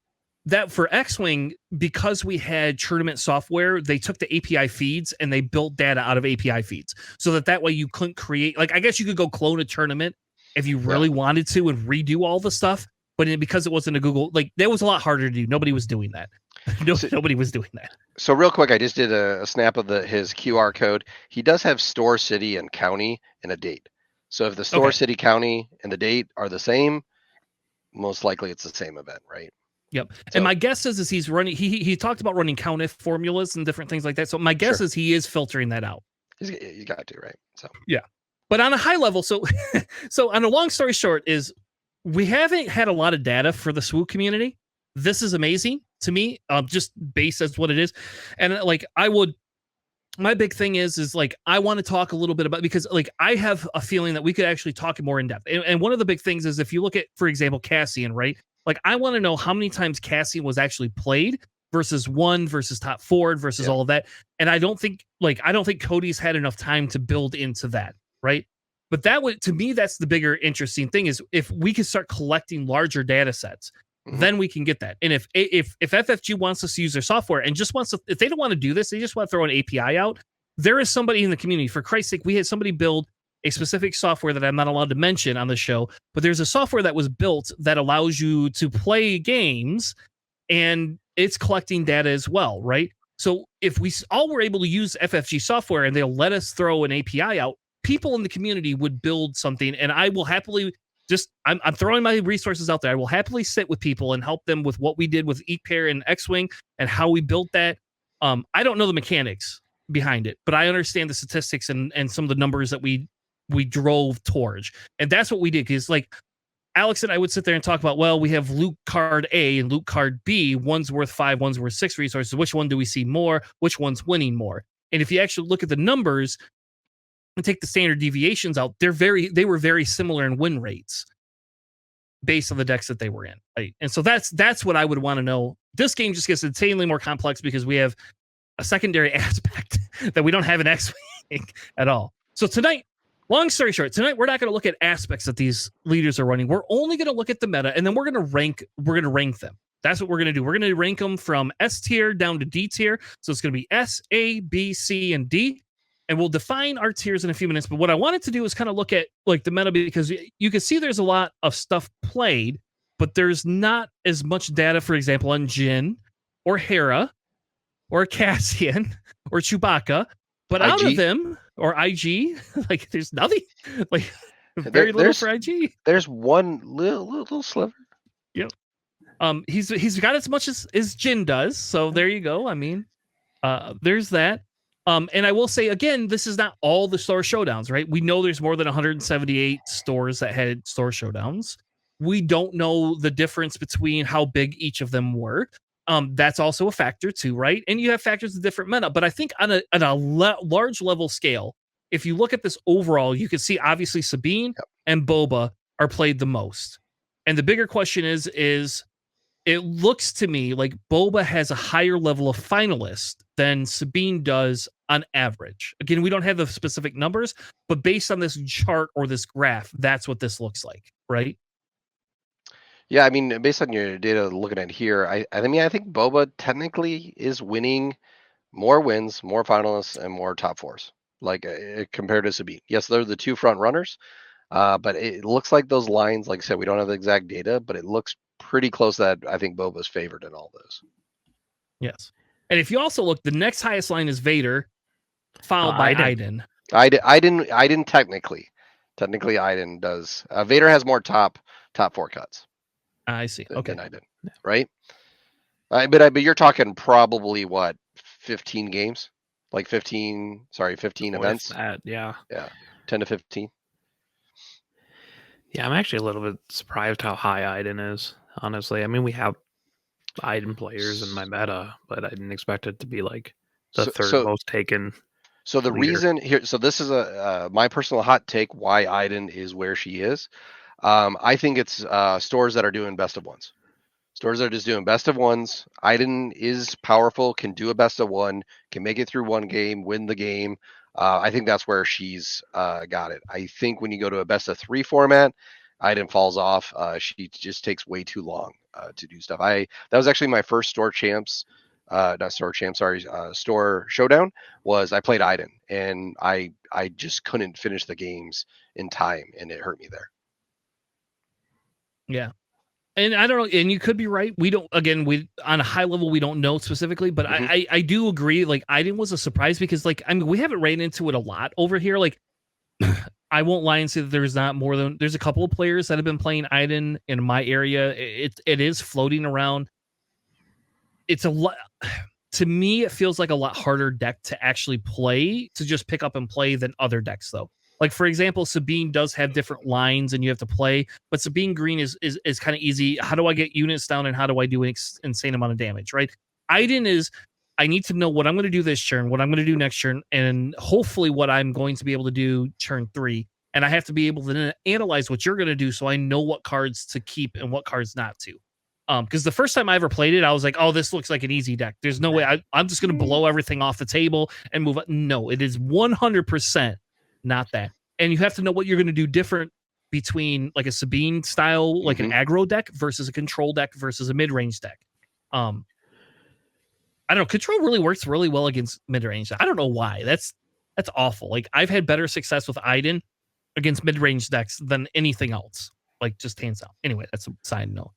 that for X-Wing, because we had tournament software. They took the API feeds and they built data out of API feeds, so that way you couldn't create, like, I guess you could go clone a tournament if you really wanted to and redo all the stuff, but because it wasn't a Google, like, that was a lot harder to do. Nobody was doing that. Nobody was doing that. So real quick, I just did a snap of his QR code. He does have store, city, and county and a date. So if the store, city, county, and the date are the same, most likely it's the same event, right? Yep. So, and my guess is he's running. He talked about running COUNTIF formulas and different things like that. So my guess is he is filtering that out. He's got to, right? So yeah. But on a high level, so on a long story short, is we haven't had a lot of data for the SWU community. This is amazing to me, just based as what it is. And like, my big thing is like, I want to talk a little bit about, because like, I have a feeling that we could actually talk more in depth. And one of the big things is, if you look at, for example, Cassian, right? Like, I want to know how many times Cassian was actually played versus 1 versus top 4 versus all of that. And I don't think Cody's had enough time to build into that, right? But that would, to me, that's the bigger interesting thing is if we can start collecting larger data sets, then we can get that. And if FFG wants us to use their software and just wants to, if they don't want to do this, they just want to throw an API out. There is somebody in the community, for Christ's sake, we had somebody build a specific software that I'm not allowed to mention on the show, but there's a software that was built that allows you to play games and it's collecting data as well, right? So if we all were able to use FFG software and they'll let us throw an API out, people in the community would build something, and I will happily I'm throwing my resources out there. I will happily sit with people and help them with what we did with E-Pair and X-Wing and how we built that. I don't know the mechanics behind it, but I understand the statistics and some of the numbers that we drove towards. And that's what we did. Because like Alex and I would sit there and talk about, well, we have loot card A and loot card B. One's worth 5, one's worth 6 resources. Which one do we see more? Which one's winning more? And if you actually look at the numbers and take the standard deviations out, they were very similar in win rates based on the decks that they were in. Right? And so that's what I would want to know. This game just gets insanely more complex because we have a secondary aspect that we don't have an X-Wing at all. So tonight, long story short, tonight we're not going to look at aspects that these leaders are running. We're only going to look at the meta, and then we're going to rank them. That's what we're going to do. We're going to rank them from S tier down to D tier. So it's going to be S, A, B, C, and D. And we'll define our tiers in a few minutes. But what I wanted to do is kind of look at like the meta, because you can see there's a lot of stuff played, but there's not as much data, for example, on Jin or Hera or Cassian or Chewbacca. But IG. out of them, or IG, like there's nothing, like very little for IG. There's one little sliver. Yep. He's got as much as Jin does. So there you go. I mean, there's that. And I will say again, this is not all the store showdowns, right? We know there's more than 178 stores that had store showdowns. We don't know the difference between how big each of them were. That's also a factor too, right? And you have factors of different meta. But I think on a large level scale, if you look at this overall, you can see obviously Sabine and Boba are played the most. And the bigger question is it looks to me like Boba has a higher level of finalist than Sabine does on average. Again, we don't have the specific numbers, but based on this chart or this graph, that's what this looks like, right? Yeah, I mean, based on your data looking at here, I think Boba technically is winning more wins, more finalists, and more top fours, like compared to Sabine. Yes, they're the two front runners, but it looks like those lines, like I said, we don't have the exact data, but it looks pretty close that I think Boba's favored in all those. Yes. And if you also look, the next highest line is Vader, followed by Iden. Iden technically Iden does. Vader has more top 4 cuts. I see. Okay. Than Iden, right? But you're talking probably what, 15 games, like 15 events. Yeah, 10 to 15. Yeah, I'm actually a little bit surprised how high Iden is. Honestly, I mean, we have Iden players in my meta, but I didn't expect it to be like the third most taken. So the reason here, so this is my personal hot take why Iden is where she is. I think it's stores that are doing best of ones. Stores that are just doing best of ones. Iden is powerful, can do a best of one, can make it through one game, win the game. I think that's where she's got it. I think when you go to a best of 3 format, Iden falls off. She just takes way too long to do stuff. That was actually my first store showdown was I played Iden, and I just couldn't finish the games in time, and it hurt me there. Yeah. And I don't know, and you could be right. We don't, again, on a high level, we don't know specifically, but I do agree. Like, Iden was a surprise because, like, I mean, we haven't ran into it a lot over here. Like, I won't lie and say that there's a couple of players that have been playing Iden in my area. It is floating around. It's a lot. To me, it feels like a lot harder deck to actually play, to just pick up and play than other decks, though. Like, for example, Sabine does have different lines and you have to play, but Sabine Green is kind of easy. How do I get units down and how do I do an insane amount of damage, right? Iden is, I need to know what I'm going to do this turn, what I'm going to do next turn, and hopefully what I'm going to be able to do turn 3. And I have to be able to analyze what you're going to do so I know what cards to keep and what cards not to. Because the first time I ever played it, I was like, "Oh, this looks like an easy deck. There's no way I'm just going to blow everything off the table and move on." No, it is 100% not that. And you have to know what you're going to do different between like a Sabine style, like an aggro deck versus a control deck versus a mid range deck. I don't know. Control really works really well against mid range. I don't know why. That's awful. Like I've had better success with Iden against mid range decks than anything else. Like just hands down. Anyway, that's a side note.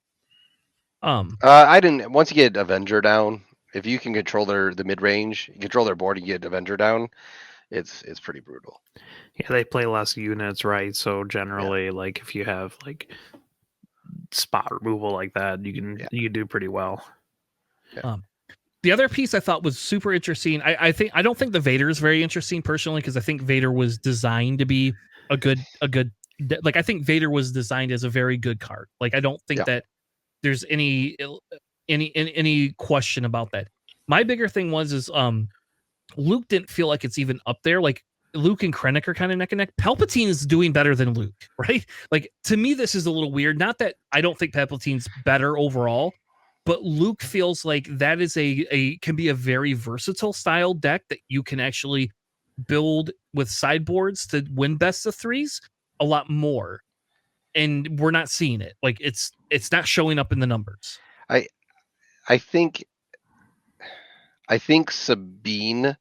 I didn't. Once you get Avenger down, if you can control the mid range, you control their board, and get Avenger down, it's pretty brutal. Yeah, they play less units, right? So generally, like if you have like spot removal like that, you can do pretty well. Yeah. The other piece I thought was super interesting. I don't think the Vader is very interesting personally because I think Vader was designed to be a good like I think Vader was designed as a very good card. Like I don't think that there's any question about that. My bigger thing is Luke didn't feel like it's even up there. Like Luke and Krennic are kind of neck and neck. Palpatine is doing better than Luke, right? Like to me, this is a little weird. Not that I don't think Palpatine's better overall, but Luke feels like that is can be a very versatile style deck that you can actually build with sideboards to win best of threes a lot more. And we're not seeing it. Like it's not showing up in the numbers. I think Sabine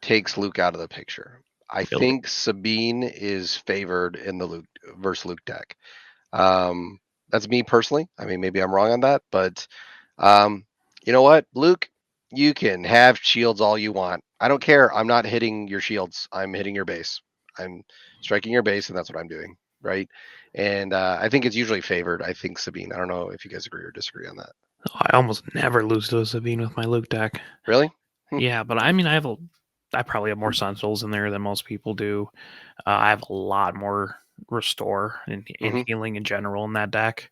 takes Luke out of the picture. I think Sabine is favored in the Luke versus Luke deck. That's me personally. I mean, maybe I'm wrong on that, but you know what, Luke, you can have shields all you want. I don't care. I'm not hitting your shields. I'm hitting your base. I'm striking your base, and that's what I'm doing, right? And I think it's usually favored. I think Sabine. I don't know if you guys agree or disagree on that. I almost never lose to a Sabine with my Luke deck. Really? Yeah, but I mean, I probably have more Sentinels in there than most people do. I have a lot more Restore and healing in general in that deck.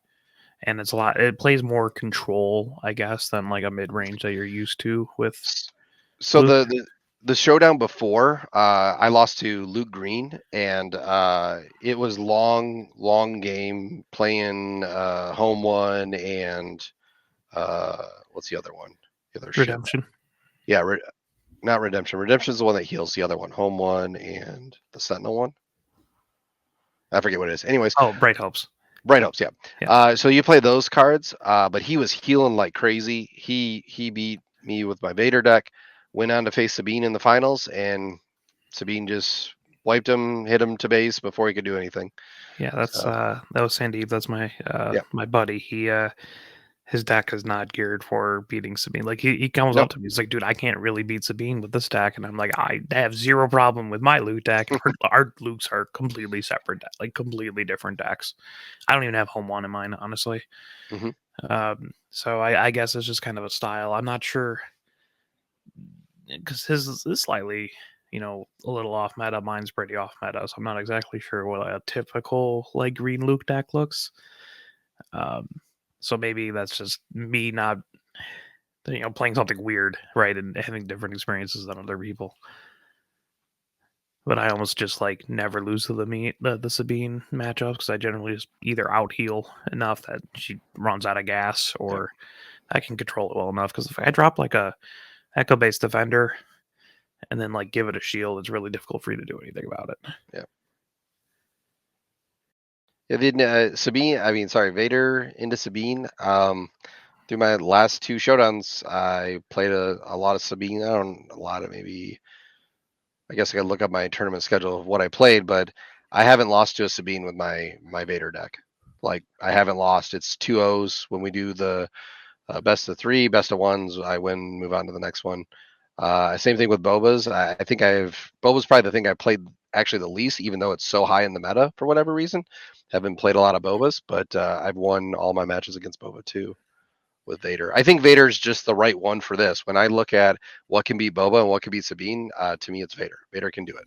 And it plays more control, I guess, than like a mid range that you're used to with. So Luke. The showdown before, I lost to Luke Green, and it was long game playing home one and what's the other one? The other Redemption. Ship. Yeah, not Redemption. Redemption is the one that heals. The other one, home one, and the Sentinel one. I forget what it is. Anyways. Oh, Bright Hopes. Bright Hopes, yeah. So you play those cards, but he was healing like crazy. He beat me with my Vader deck. Went on to face Sabine in the finals, and Sabine just wiped him, hit him to base before he could do anything. Yeah, that was Sandeep. That's my my buddy. His deck is not geared for beating Sabine. Like he comes up to me, he's like, "Dude, I can't really beat Sabine with this deck," and I'm like, "I have zero problem with my Luke deck. Our Lukes are completely separate, like completely different decks. I don't even have home one in mine, honestly. So I guess it's just kind of a style. I'm not sure." Because his is slightly, a little off meta. Mine's pretty off meta, so I'm not exactly sure what a typical like green Luke deck looks. So maybe that's just me not, playing something weird, right, and having different experiences than other people. But I almost just like never lose to the Sabine matchups because I generally just either out heal enough that she runs out of gas, or I can control it well enough. Because if I drop like a Echo based defender and then like give it a shield, it's really difficult for you to do anything about it. Then Vader into Sabine. Through my last two showdowns, I played a lot of Sabine. Maybe I guess I gotta look up my tournament schedule of what I played, but I haven't lost to a Sabine with my Vader deck. Like I haven't lost. It's 2-0s when we do the best of 3, best of 1s. I win, move on to the next one. Same thing with Boba's. I think Boba's probably the thing I played actually the least, even though it's so high in the meta for whatever reason. Haven't played a lot of Boba's, but I've won all my matches against Boba too with Vader. I think Vader's just the right one for this. When I look at what can beat Boba and what can beat Sabine, to me it's Vader. Vader can do it.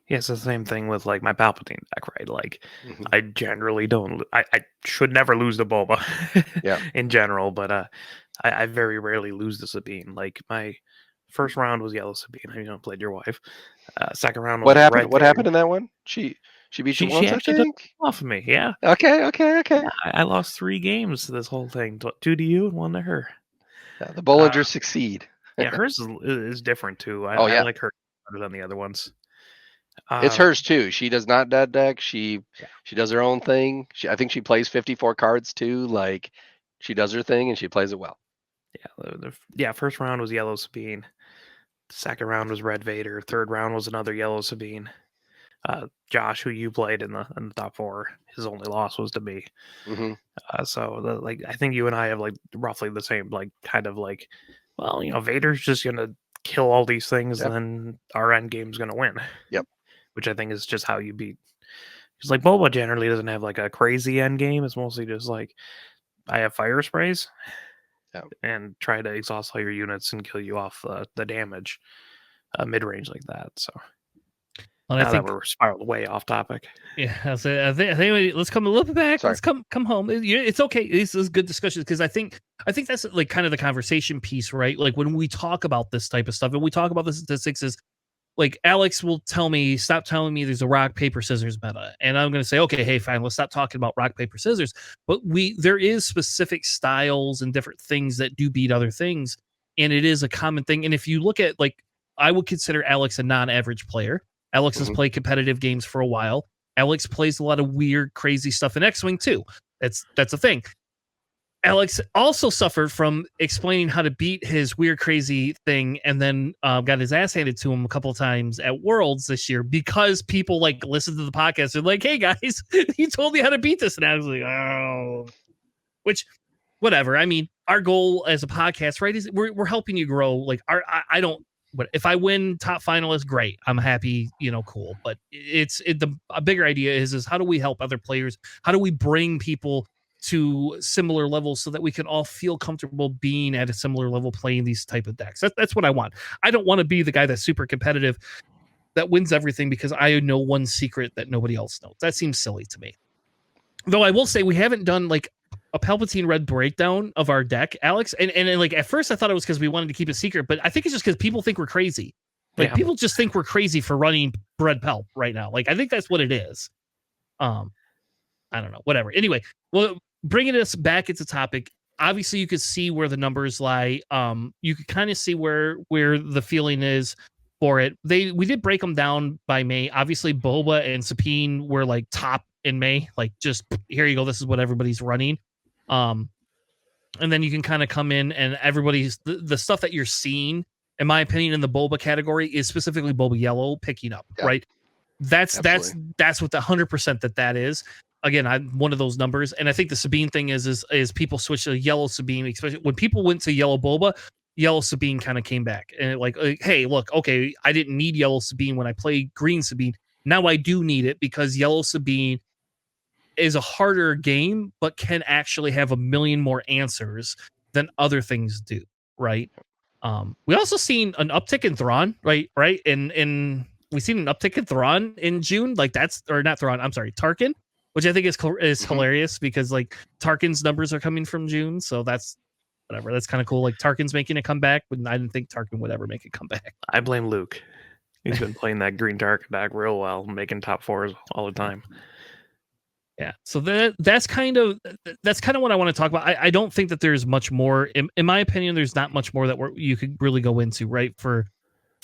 Yeah, it's the same thing with like my Palpatine deck, right? Like I generally don't. I should never lose to Boba, in general, but I very rarely lose to Sabine. Like my first round was yellow Sabine. I played your wife. Second round was what happened? red What Vader. happened in that one? She beat you She once, I actually took think. off of me. Yeah. Okay. Yeah, I lost 3 games to this whole thing. 2 to you and 1 to her. Yeah, the Bollingers succeed. Yeah, hers is different too. Oh, I yeah. like her better than the other ones. It's hers too. She does not dead deck. She does her own thing. I think she plays 54 cards too. Like, she does her thing and she plays it well. Yeah, first round was yellow Sabine. Second round was red Vader. Third round was another yellow Sabine. Josh, who you played in the top 4, his only loss was to me. Mm-hmm. So I think you and I have like roughly the same kind of well, Vader's just gonna kill all these things, Yep. and then our end game's gonna win. Yep. Which I think is just how you beat. Because like Boba generally doesn't have like a crazy end game. It's mostly just like I have fire sprays, and try to exhaust all your units and kill you off the damage mid range like that. So. And Now that we're spiraled way off topic. Yeah, so I think let's come a little bit back. Sorry. Let's come home. It's okay. This is good discussion because I think that's like kind of the conversation piece, right? Like when we talk about this type of stuff and we talk about the statistics, is like Alex will tell me, stop telling me there's a rock paper scissors meta, and I'm going to say, okay, hey, fine, let's stop talking about rock paper scissors. But there is specific styles and different things that do beat other things, and it is a common thing. And if you look at like, I would consider Alex a non-average player. Alex has played competitive games for a while. Alex plays a lot of weird, crazy stuff in X-Wing too. That's a thing. Alex also suffered from explaining how to beat his weird, crazy thing, and then got his ass handed to him a couple of times at Worlds this year because people like listened to the podcast and like, "Hey guys, he told me how to beat this," and I was like, "Oh," which, whatever. I mean, our goal as a podcast, right, is we're helping you grow. Like, I don't. But if I win top finalist, great. I'm happy, cool. But a bigger idea is how do we help other players? How do we bring people to similar levels so that we can all feel comfortable being at a similar level playing these type of decks? That's what I want. I don't want to be the guy that's super competitive that wins everything because I know one secret that nobody else knows. That seems silly to me. Though I will say we haven't done like a Palpatine Red breakdown of our deck, Alex. And like at first I thought it was because we wanted to keep it secret, but I think it's just because people think we're crazy. Like people just think we're crazy for running Red Palp right now. Like I think that's what it is. I don't know. Whatever. Anyway, well, bringing us back into topic. Obviously, you could see where the numbers lie. You could kind of see where the feeling is for it. We did break them down by May. Obviously, Boba and Sabine were like top in May. Like just here you go. This is what everybody's running. And then you can kind of come in and everybody's the stuff that you're seeing, in my opinion, in the Boba category is specifically Boba Yellow picking up, right? That's what the 100% that is. Again, I'm one of those numbers, and I think the Sabine thing is people switch to yellow Sabine, especially when people went to yellow Boba, yellow Sabine kind of came back, and like, hey, look, okay, I didn't need yellow Sabine when I played green Sabine. Now I do need it because yellow Sabine is a harder game, but can actually have a million more answers than other things do, right? We also seen an uptick in Thrawn, right? And we seen an uptick in Thrawn in June, like not Thrawn, I'm sorry, Tarkin, which I think is hilarious because like Tarkin's numbers are coming from June, so that's whatever. That's kind of cool. Like Tarkin's making a comeback, but I didn't think Tarkin would ever make a comeback. I blame Luke. He's been playing that green Tarkin deck real well, making top 4s all the time. Yeah, so that's kind of what I want to talk about. I don't think that there's much more, in my opinion. There's not much more that you could really go into, right? For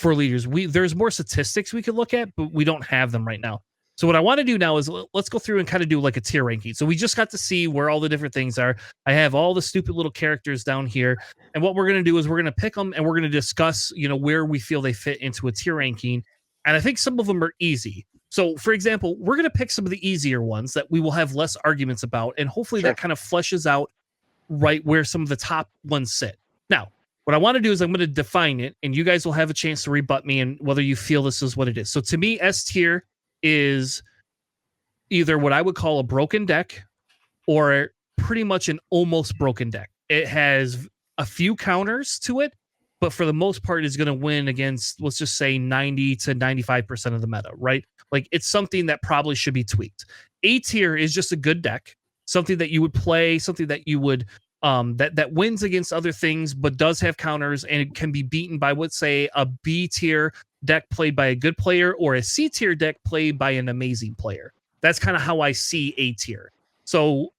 leaders, there's more statistics we could look at, but we don't have them right now. So what I want to do now is let's go through and kind of do like a tier ranking. So we just got to see where all the different things are. I have all the stupid little characters down here, and what we're going to do is we're going to pick them and we're going to discuss, where we feel they fit into a tier ranking. And I think some of them are easy. So, for example, we're going to pick some of the easier ones that we will have less arguments about, and hopefully that kind of fleshes out right where some of the top ones sit. Now, what I want to do is I'm going to define it, and you guys will have a chance to rebut me and whether you feel this is what it is. So, to me, S tier is either what I would call a broken deck or pretty much an almost broken deck. It has a few counters to it, but for the most part, is going to win against, let's just say, 90 to 95% of the meta, right? Like it's something that probably should be tweaked. A tier is just a good deck, something that you would play, something that you would that wins against other things, but does have counters, and it can be beaten by, let's say, a B tier deck played by a good player or a C tier deck played by an amazing player. That's kind of how I see A tier. So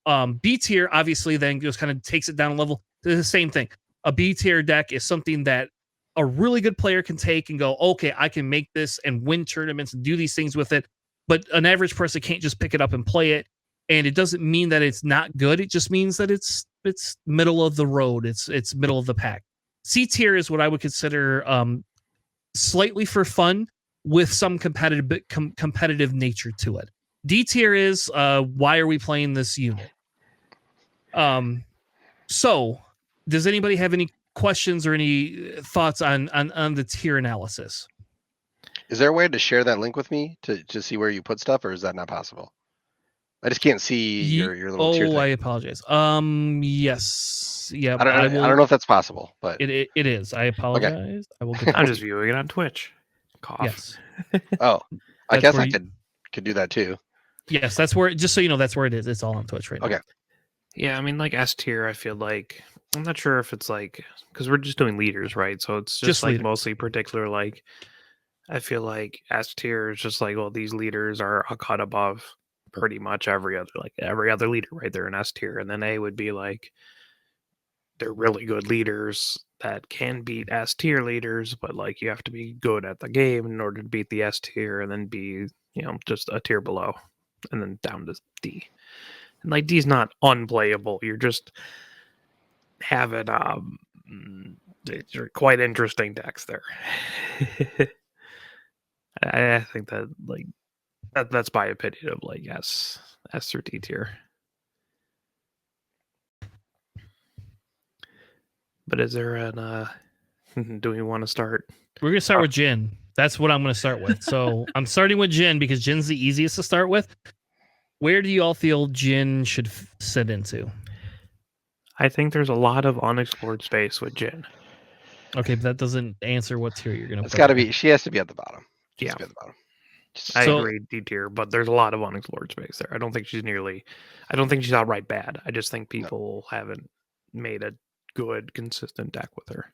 B tier obviously then just kind of takes it down a level. It's the same thing. A B tier deck is something that a really good player can take and go, okay, I can make this and win tournaments and do these things with it. But an average person can't just pick it up and play it. And it doesn't mean that it's not good. It just means that it's middle of the road. It's middle of the pack. C tier is what I would consider slightly for fun with some competitive nature to it. D tier is why are we playing this unit? So does anybody have any questions or any thoughts on the tier analysis? Is there a way to share that link with me to see where you put stuff, or is that not possible? I just can't see your little tier thing. I apologize. Yes. Yeah. I don't know if that's possible, but it is. I apologize. Okay. I will get I'm just viewing it on Twitch. Cough. Yes. Oh, I That's guess where I you- could do that too. Yes, that's where, just so you know, that's where it is. It's all on Twitch right now. Okay. Yeah, I mean, like S tier, I feel like I'm not sure if it's like because we're just doing leaders, right? So it's just like leader. mostly particular. Like I feel like S tier is just like, well, these leaders are a cut above pretty much every other leader, right? They're an S tier, and then A would be like they're really good leaders that can beat S tier leaders, but like you have to be good at the game in order to beat the S tier, and then be just a tier below, and then down to D. And like D's not unplayable. You're just having they're quite interesting decks there. I think that like that's my opinion of like S or D tier. But is there an do we want to start? We're gonna start with Jin. That's what I'm gonna start with. So I'm starting with Jin because Jin's the easiest to start with. Where do you all feel Jin should sit into? I think there's a lot of unexplored space with Jin. Okay, but that doesn't answer what tier you're gonna It's put got to her. be. She has to be at the bottom. She has Yeah. to be at the bottom. I So- agree, D tier, but there's a lot of unexplored space there. I don't think she's outright bad. I just think people haven't made a good, consistent deck with her.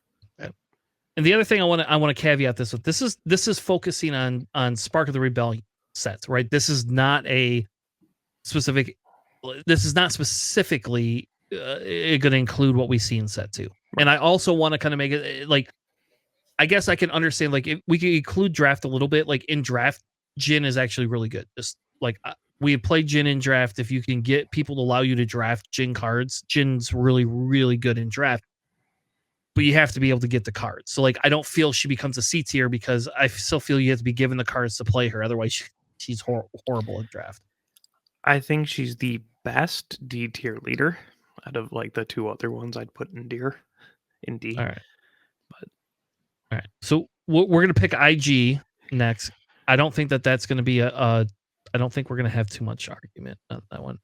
And the other thing I want to caveat this with, this is focusing on Spark of the Rebellion sets, right? This is not specifically going to include what we see in set 2. And I also want to kind of make it like, I guess I can understand, like, if we could include draft a little bit. Like in draft, Jin is actually really good. Just like we have played Jin in draft. If you can get people to allow you to draft Jin cards, Jin's really, really good in draft. But you have to be able to get the cards. So like, I don't feel she becomes a C tier because I still feel you have to be given the cards to play her. Otherwise, she's horrible in draft. I think she's the best D tier leader out of like the two other ones I'd put in D. All right. All right. So we're going to pick IG next. I don't think that's going to be I don't think we're going to have too much argument on that one.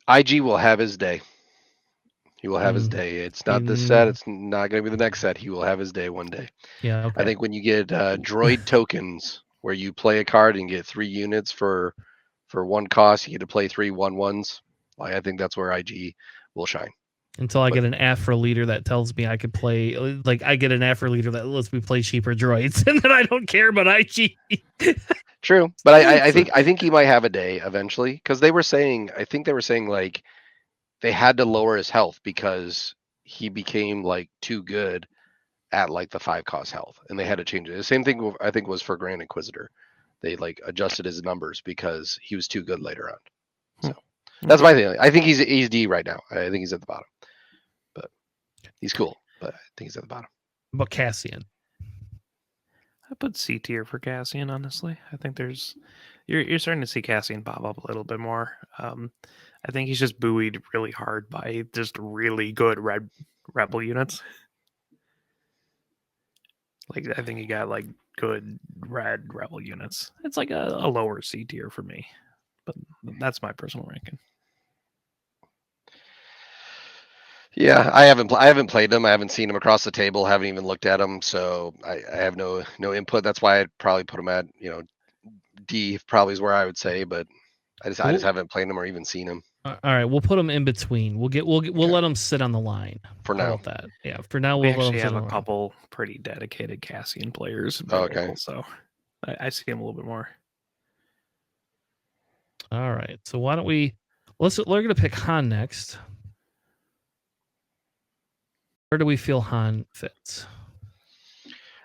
IG will have his day. He will have his day. It's not this set. It's not going to be the next set. He will have his day one day. Yeah. Okay. I think when you get droid tokens where you play a card and get 3 units for one cost, you get to play 3 1/1s. Like, I think that's where IG will shine. Until I get an Afro leader that tells me I could play, like I get an Afro leader that lets me play cheaper droids, and then I don't care about IG. True, but I think he might have a day eventually, because they were saying like they had to lower his health because he became like too good at like the 5 cost health, and they had to change it. The same thing I think was for Grand Inquisitor. They like adjusted his numbers because he was too good later on. So that's my thing. I think he's D right now. I think he's at the bottom, but he's cool. But I think he's at the bottom. But Cassian, I put C tier for Cassian. Honestly, I think you're starting to see Cassian pop up a little bit more. I think he's just buoyed really hard by just really good red rebel units. Like I think he got like good red rebel units. It's like a lower C tier for me, but that's my personal ranking. Yeah, I haven't played him. I haven't seen him across the table. Haven't even looked at him, so I have no input. That's why I'd probably put him at D. Probably is where I would say, but I just haven't played him or even seen him. All right, we'll put them in between. We'll let them sit on the line. For How now. about that? Yeah, for now We we'll let them actually sit have on a the line. couple pretty dedicated Cassian players Okay. available, so I see him a little bit more. All right, so why don't we're gonna pick Han next. Where do we feel Han fits?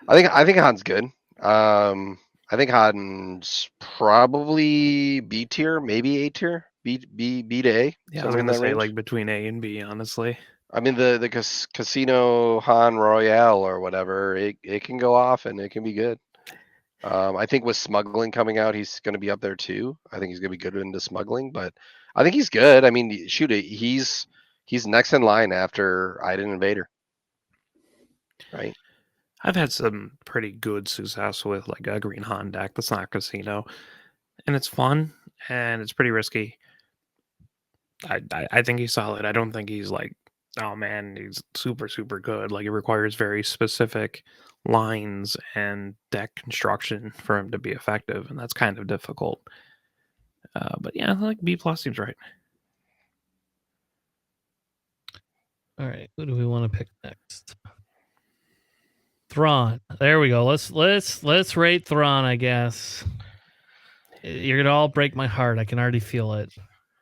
I think Han's good. I think Han's probably B tier, maybe A tier, B to A. Yeah, I was Somewhere in gonna that say range. like between A and B, honestly. I mean the Casino Han Royale or whatever, it can go off and it can be good. I think with smuggling coming out, he's going to be up there too. I think he's going to be good into smuggling, but I think he's good. I mean, shoot, he's next in line after Iden Invader, right? I've had some pretty good success with like a Green Han deck that's not Casino, and it's fun and it's pretty risky. I think he's solid. I don't think he's like, oh man, he's super super good. Like it requires very specific lines and deck construction for him to be effective, and that's kind of difficult. But yeah, like B plus seems right. All right, who do we want to pick next? Thrawn. There we go. Let's rate Thrawn, I guess. You're gonna all break my heart. I can already feel it.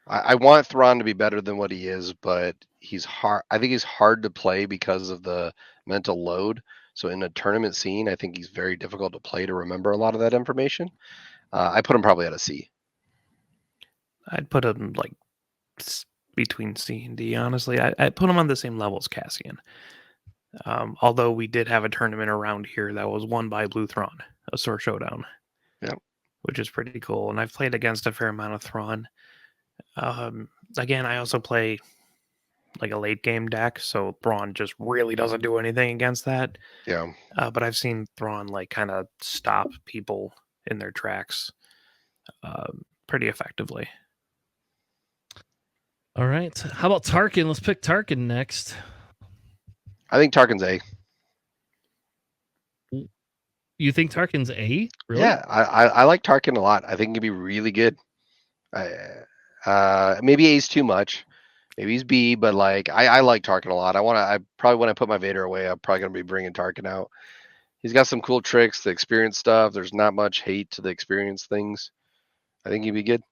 I want Thrawn to be better than what he is, but he's hard. I think he's hard to play because of the mental load. So in a tournament scene, I think he's very difficult to play to remember a lot of that information. I put him probably at a C. I'd put him like between C and D. Honestly, I'd put him on the same level as Cassian. Although we did have a tournament around here that was won by Blue Thrawn, a Sword Showdown. Yep. Which is pretty cool. And I've played against a fair amount of Thrawn. Again, I also play like a late game deck, so Thrawn just really doesn't do anything against that. Yeah. But I've seen Thrawn like kind of stop people in their tracks pretty effectively. All right. How about Tarkin? Let's pick Tarkin next. I think Tarkin's A. You think Tarkin's A? Really? Yeah, I like Tarkin a lot. I think he'd be really good. Maybe A's too much. Maybe he's B, but like I like Tarkin a lot. I probably when I put my Vader away, I'm probably gonna be bringing Tarkin out. He's got some cool tricks, the experience stuff. There's not much hate to the experience things. I think he'd be good.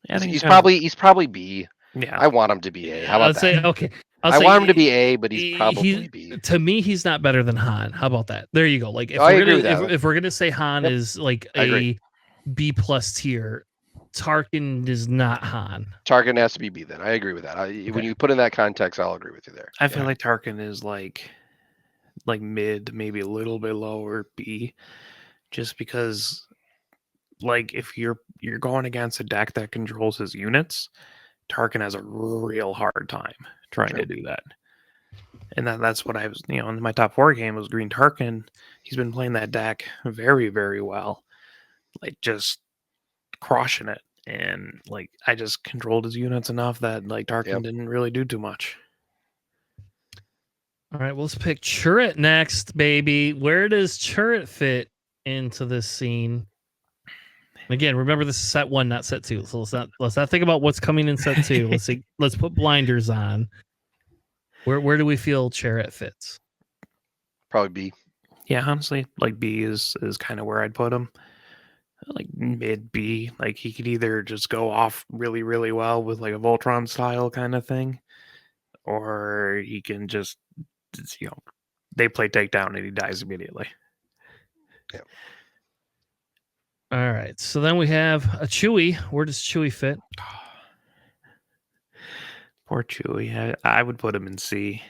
Yeah, He's probably B. Yeah. I want him to be A. How about I'd say that? okay. I want him to be A, but he's probably B. To me, he's not better than Han. How about that? There you go. Like if I we're agree gonna with that. if we're gonna say Han is like a B plus tier, Tarkin is not Han. Tarkin has to be B then. I agree with that. When you put in that context, I'll agree with you there. I feel like Tarkin is like mid, maybe a little bit lower B, just because like if you're going against a deck that controls his units, Tarkin has a real hard time trying to do that. And that's what I was, in my top 4 game was Green Tarkin. He's been playing that deck very, very well. Like just crushing it. And like I just controlled his units enough that like Tarkin didn't really do too much. All right, well, let's pick Chirrut next, baby. Where does Chirrut fit into this scene? And again, remember this is set 1, not set 2. So let's not think about what's coming in set 2. Let's put blinders on. Where do we feel Chirrut fits? Probably B. Yeah, honestly, like B is kind of where I'd put him. Like mid B. Like he could either just go off really, really well with like a Voltron style kind of thing, or he can just they play takedown and he dies immediately. Yeah. All right. So then we have a Chewie. Where does Chewie fit? Poor Chewie. I would put him in C.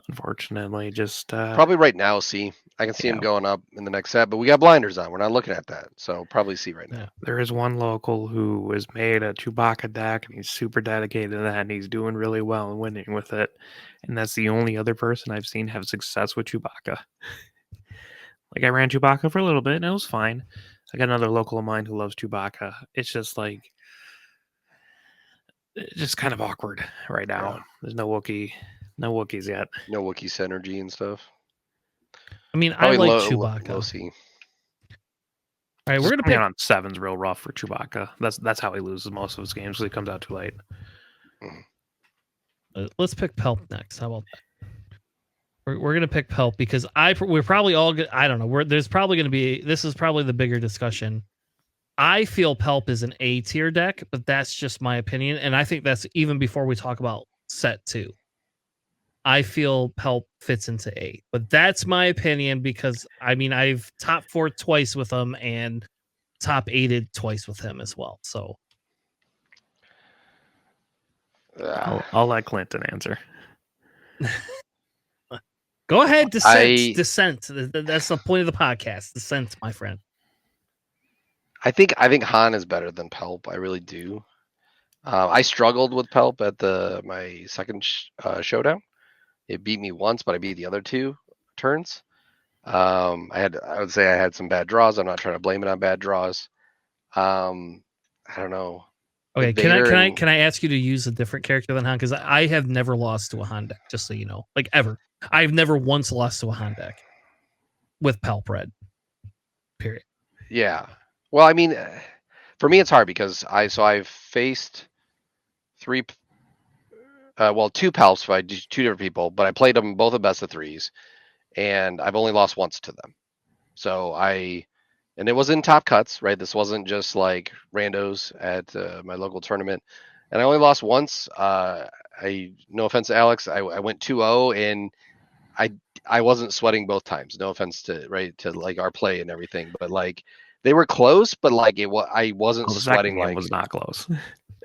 Unfortunately, just probably right now C. I can see him going up in the next set, but we got blinders on. We're not looking at that, so probably C right now. There is one local who has made a Chewbacca deck, and he's super dedicated to that, and he's doing really well and winning with it. And that's the only other person I've seen have success with Chewbacca. Like I ran Chewbacca for a little bit, and it was fine. I got another local of mine who loves Chewbacca. It's just like, it's just kind of awkward right now. Yeah. There's no Wookiees yet. No Wookiee synergy and stuff. I mean, probably I like Chewbacca. Low C. All right, we're gonna Coming pick. on 7's real rough for Chewbacca. That's how he loses most of his games because he comes out too late. Let's pick Pelp next. How about that? We're gonna pick Pelp because we're probably all good. I don't know. There's probably gonna be. This is probably the bigger discussion. I feel Pelp is an A tier deck, but that's just my opinion, and I think that's even before we talk about set 2. I feel Pelp fits into A, but that's my opinion because I mean I've top 4 twice with him and top 8'd twice with him as well. So I'll let Clinton answer. go ahead, dissent. That's the point of the podcast. Dissent, my friend. I think Han is better than Pelp. I really do. I struggled with Pelp at my second showdown. It beat me once, but I beat the other 2 turns. I would say I had some bad draws. I'm not trying to blame it on bad draws. I don't know. Okay, can I ask you to use a different character than Han? Because I have never lost to a Han deck, just so you know. Like ever. I've never once lost to a Han deck with Pelp Red. Period. Yeah. Well, I mean, for me it's hard because I've faced 2 Pelps by 2 different people, but I played them both at best of 3s, and I've only lost once to them. So and it was in top cuts, right? This wasn't just like randos at my local tournament, and I only lost once. No offense to Alex, I went 2-0, and I wasn't sweating both times. No offense to like our play and everything, but like they were close, but like I wasn't sweating. Game like was not close.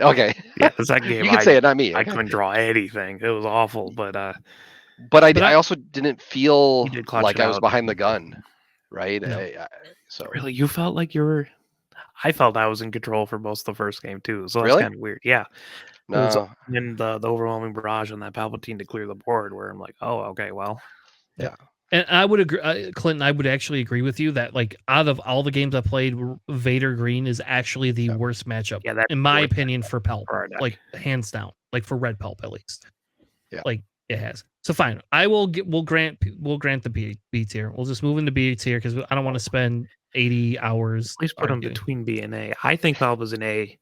Okay. Yeah, the second game you can say it, not me. I Okay. couldn't draw anything. It was awful, but I also didn't feel like I was out. behind the gun, right? No. So really, you felt like you were. I felt I was in control for most of the first game too, so that's Really? kind of weird. Yeah, no. It was in the overwhelming barrage on that Palpatine to clear the board, where I'm like, oh, okay, well, Yeah. And I would agree, Clinton. I would actually agree with you that like out of all the games I played, Vader Green is actually the worst matchup, in my opinion, for Pelp. Like hands down, like for Red Pelp at least. Yeah. Like it has. So fine, we'll grant the B tier. We'll just move into B tier because I don't want to spend 80 hours. Please put him between B and A. I think Pelp is an A,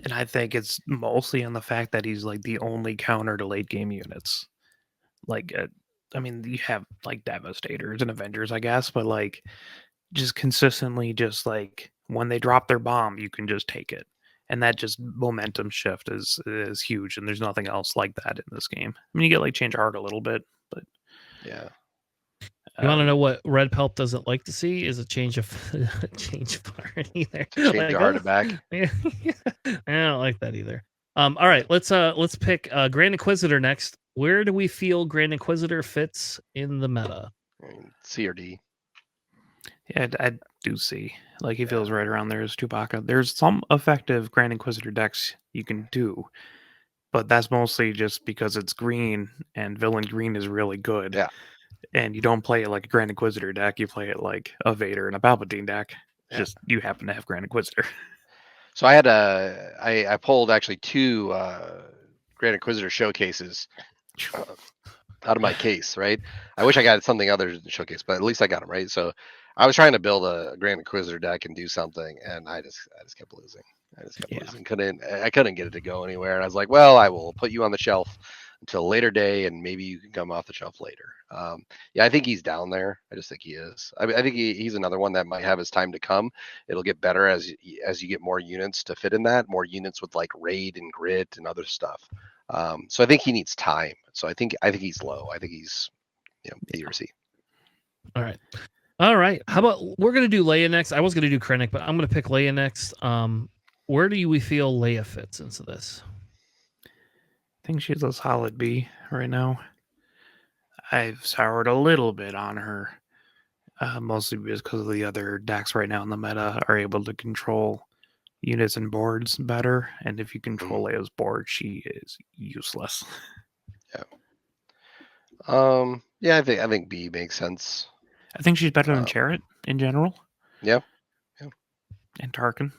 and I think it's mostly on the fact that he's like the only counter to late game units. Like, I mean, you have like Devastators and Avengers, I guess, but like just consistently, just like when they drop their bomb, you can just take it. And that just momentum shift is huge, and there's nothing else like that in this game. I mean, you get like change heart a little bit, but yeah. You want to know what Red Pelp doesn't like to see is a change of heart either. Change your heart back. Yeah, I don't like that either. All right, let's pick Grand Inquisitor next. Where do we feel Grand Inquisitor fits in the meta? C or D. Yeah, I do see. Like he feels right around there as Chewbacca. There's some effective Grand Inquisitor decks you can do, but that's mostly just because it's green and villain green is really good. Yeah. And you don't play it like a Grand Inquisitor deck. You play it like a Vader and a Palpatine deck. Just you happen to have Grand Inquisitor. So I had I pulled actually 2 Grand Inquisitor showcases out of my case, right? I wish I got something other than showcase, but at least I got them, right? So I was trying to build a Grand Inquisitor deck and do something, and I just kept losing. Losing. I couldn't get it to go anywhere. And I was like, well, I will put you on the shelf until a later day, and maybe you can come off the shelf later. Yeah, I think he's down there. I just think he is. I think he's another one that might have his time to come. It'll get better as you get more units to fit in that, more units with like raid and grit and other stuff. So I think he needs time. So I think he's low. I think he's B or C. All right. How about we're gonna do Leia next? I was gonna do Krennic, but I'm gonna pick Leia next. Where do we feel Leia fits into this? I think she's a solid B right now. I've soured a little bit on her, mostly because the other decks right now in the meta are able to control units and boards better. And if you control Leia's board, she is useless. Yeah. Yeah, I think B makes sense. I think she's better than Chariot in general. Yeah. And Tarkin.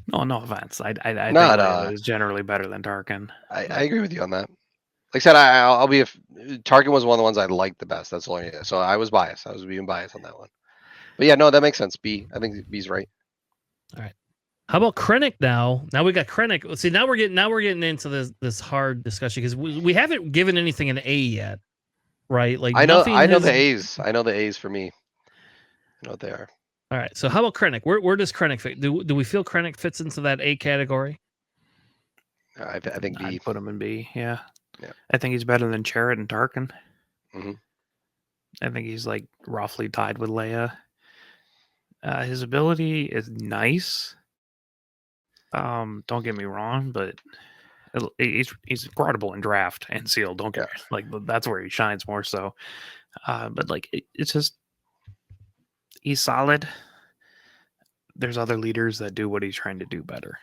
No offense. I think Leia is generally better than Tarkin. I agree with you on that. Like I said, I'll be Tarkin was one of the ones I liked the best. That's only so I was biased. I was being biased on that one. But yeah, no, that makes sense. B. I think B's right. How about Krennic now? Now we got Krennic. See, now we're getting into this hard discussion because we haven't given anything an A yet, right? Like I know nothing the has. A's. I know the A's for me. I know what they are. All right. So how about Krennic? Where does Krennic fit? Do we feel Krennic fits into that A category? I think B. I'd put him in B. Yeah. Yeah. I think he's better than Chirrut and Tarkin. Mhm. I think he's like roughly tied with Leia. His ability is nice. Don't get me wrong, but he's incredible in draft and seal. Don't get me like that's where he shines more so. But like it's just he's solid. There's other leaders that do what he's trying to do better.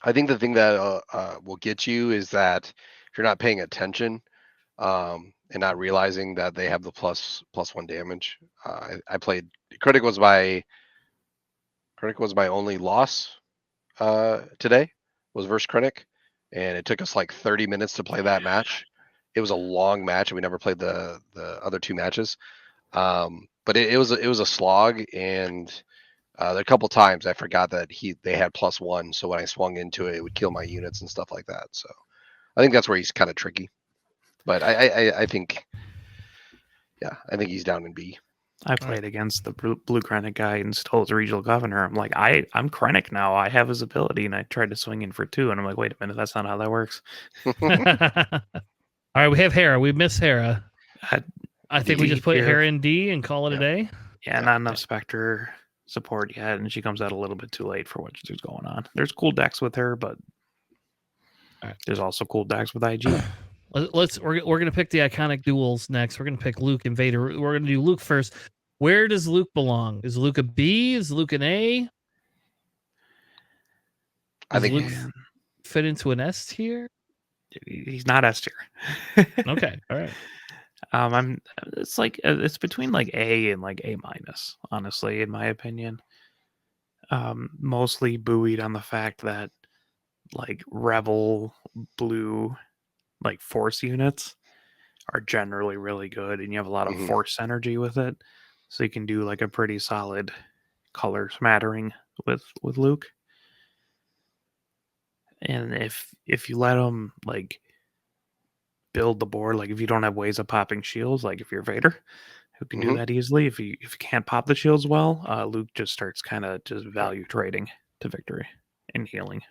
I think the thing that will get you is that if you're not paying attention and not realizing that they have the +1 damage. I played Critic was my only loss today was versus Krennic, and it took us like 30 minutes to play that match. It was a long match, and we never played the other two matches. But it was a slog, and a couple times I forgot that they had +1, so when I swung into it, it would kill my units and stuff like that. So I think that's where he's kind of tricky. But I think, yeah, I think he's down in B. I played against the blue Krennic guy and stole his regional governor. I'm like, I'm Krennic now. I have his ability, and I tried to swing in for 2, and I'm like, wait a minute, that's not how that works. All right, we have Hera. We miss Hera. I think we just put Hera in D and call it a day. Yeah, not enough Spectre support yet, and she comes out a little bit too late for what there's going on. There's cool decks with her, but there's also cool decks with IG. We're gonna pick the iconic duels next. We're gonna pick Luke and Vader. We're gonna do Luke first. Where does Luke belong? Is Luke a B? Is Luke an A? I think Luke fit into an S tier. He's not S tier. Okay, all right. It's like it's between like A and like A-, honestly, in my opinion. Mostly buoyed on the fact that like Rebel blue like force units are generally really good, and you have a lot of force energy with it, so you can do like a pretty solid color smattering with Luke. And if you let him like build the board, like if you don't have ways of popping shields, like if you're Vader, who can do that easily, if you can't pop the shields well, Luke just starts kind of just value trading to victory and healing.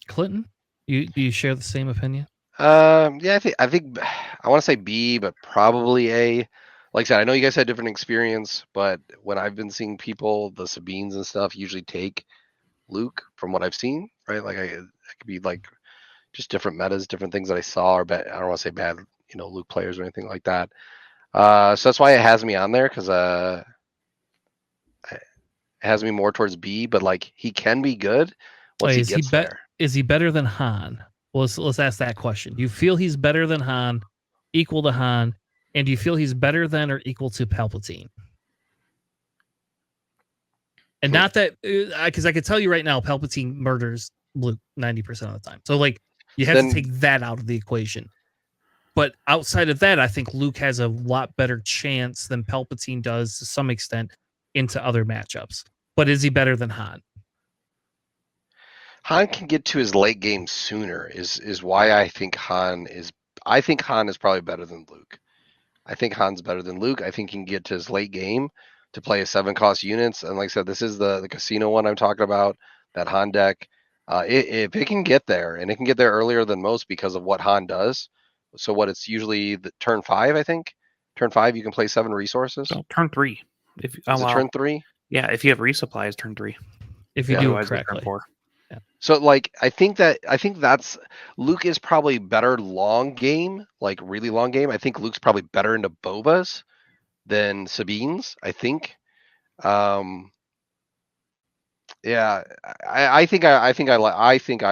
Clinton, do you share the same opinion? Yeah, I think I want to say B, but probably A. Like I said, I know you guys had different experience, but when I've been seeing people, the Sabines and stuff, usually take Luke from what I've seen, right? Like it could be like just different metas, different things that I saw, or bad. I don't want to say bad, Luke players or anything like that. So that's why it has me on there, because it has me more towards B. But like he can be good once he gets there. Is he better than Han? Well, let's ask that question. Do you feel he's better than Han, equal to Han, and do you feel he's better than or equal to Palpatine? And not that, because I can tell you right now, Palpatine murders Luke 90% of the time. So like you have to take that out of the equation. But outside of that, I think Luke has a lot better chance than Palpatine does to some extent into other matchups. But is he better than Han? Han can get to his late game sooner is why I think Han is probably better than Luke. I think Han's better than Luke. I think he can get to his late game to play his 7-cost units. And like I said, this is the casino one I'm talking about, that Han deck. If it can get there, and it can get there earlier than most because of what Han does. So it's usually the turn 5, I think. Turn 5, you can play 7 resources. So turn 3. Is it turn 3? Yeah, if you have resupplies, turn 3. If you do it correctly. Turn 4. Yeah. So like I think that's Luke is probably better long game, like really long game. I think Luke's probably better into Bobas than Sabine's, I think. Yeah, I think I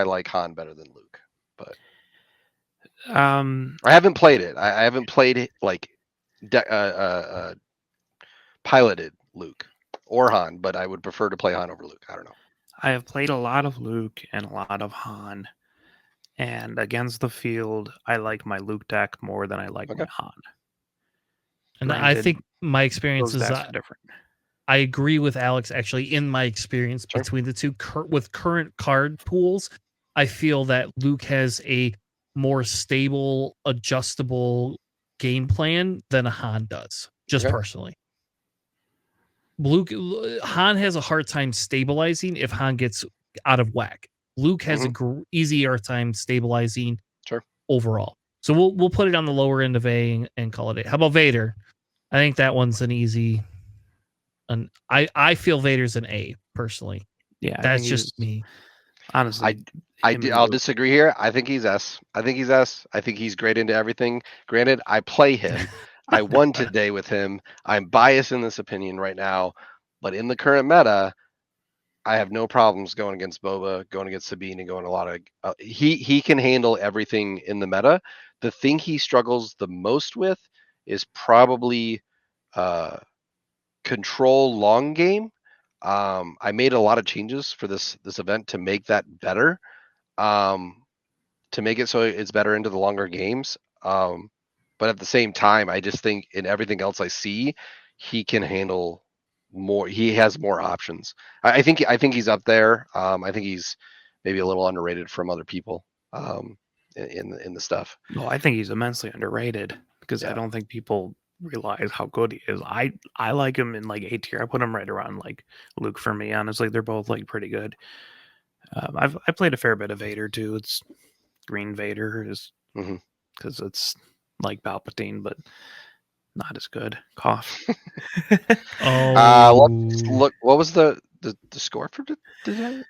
like Han better than Luke, but I haven't played it. I haven't played it like piloted Luke or Han, but I would prefer to play Han over Luke. I don't know. I have played a lot of Luke and a lot of Han, and against the field, I like my Luke deck more than I like my Han. And I Granted, think my those experience is stats are different. I agree with Alex. Actually, in my experience Sure. between the two with current card pools, I feel that Luke has a more stable, adjustable game plan than a Han does. Just Okay. personally, Han has a hard time stabilizing if Han gets out of whack. Luke has a easier time stabilizing Sure. overall. So we'll put it on the lower end of A and call it A. How about Vader? I think that one's an easy. And I feel Vader's an A personally. Yeah, I That's think just he's me. honestly. I'll disagree here. I think he's S. I think he's great into everything. Granted, I play him. I won today with him. I'm biased in this opinion right now, but in the current meta, I have no problems going against Boba, going against Sabine, and going a lot of. He can handle everything in the meta. The thing he struggles the most with is probably control long game. I made a lot of changes for this event to make that better. To make it so it's better into the longer games. But at the same time, I just think in everything else I see, he can handle more. He has more options. I think he's up there. I think he's maybe a little underrated from other people in the stuff. No, I think he's immensely underrated because I don't think people realize how good he is. I like him in like A tier. I put him right around like Luke for me. Honestly, they're both like pretty good. I played a fair bit of Vader too. It's Green Vader is because it's like Palpatine, but not as good. Cough. Let's look. What was the score for today?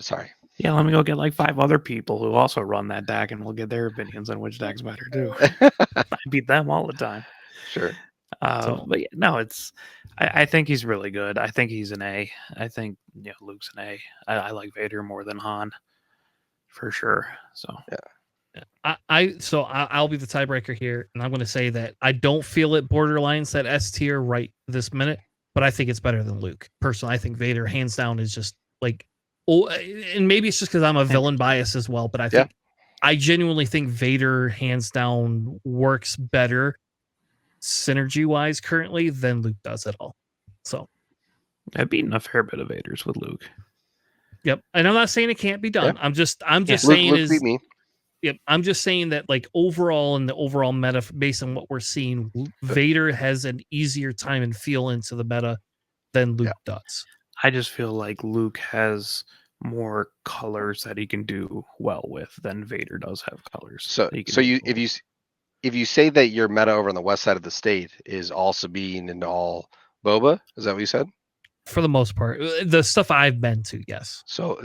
Sorry. Yeah, let me go get like 5 other people who also run that deck, and we'll get their opinions on which deck's better too. I beat them all the time. Sure. But yeah, no, it's. I think he's really good. I think he's an A. I think Luke's an A. I like Vader more than Han, for sure. So yeah. I'll be the tiebreaker here, and I'm going to say that I don't feel it borderlines that S tier right this minute, but I think it's better than Luke. Personally, I think Vader hands down is just like, and maybe it's just because I'm a villain bias as well, but I genuinely think Vader hands down works better synergy wise currently than Luke does at all. So I've beaten a fair bit of Vaders with Luke. Yep, and I'm not saying it can't be done. Yeah. I'm just saying Luke beat me. Yep, I'm just saying that like overall in the overall meta, based on what we're seeing, Vader has an easier time and feel into the meta than Luke does. I just feel like Luke has more colors that he can do well with than Vader does have colors. So if you say that your meta over on the west side of the state is all Sabine and all Boba, is that what you said? For the most part, the stuff I've been to, yes. So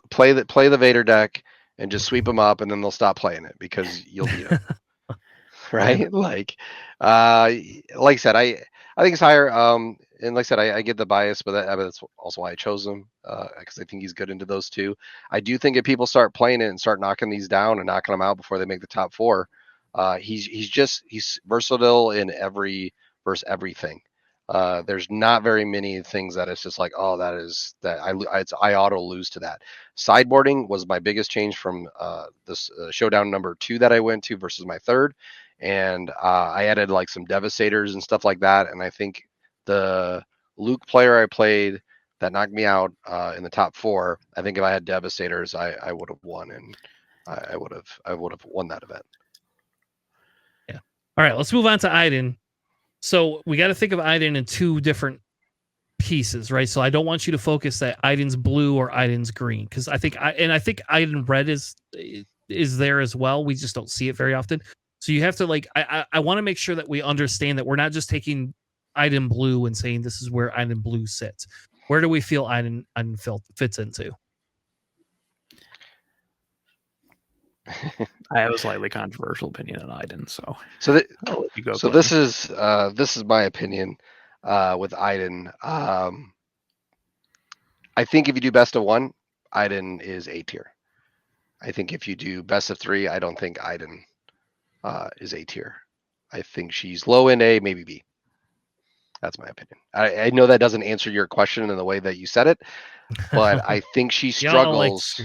play the Vader deck and just sweep them up, and then they'll stop playing it because you'll beat them. Right? Yeah. Like I said, I think it's higher. And like I said, I get the bias, but that's also why I chose him because I think he's good into those two. I do think if people start playing it and start knocking these down and knocking them out before they make the top 4, he's versatile in everything. There's not very many things that it's just like, oh, I auto lose to that. Sideboarding was my biggest change from this Showdown number 2 that I went to versus my 3rd. And I added like some Devastators and stuff like that. And I think the Luke player I played that knocked me out in the top 4, I think if I had Devastators, I would have won, and I would have won that event. Yeah. All right, let's move on to Iden. So we got to think of Iden in 2 different pieces, right? So I don't want you to focus that Iden's blue or Iden's green, because I think Iden red is there as well. We just don't see it very often. So you have to I want to make sure that we understand that we're not just taking Iden blue and saying this is where Iden blue sits. Where do we feel Iden fits into? I have a slightly controversial opinion on Iden, so this is my opinion with Iden. I think if you do best of 1, Iden is A tier. I think if you do best of 3, I don't think Iden is A tier. I think she's low in A, maybe B. That's my opinion. I know that doesn't answer your question in the way that you said it, but I think she struggles.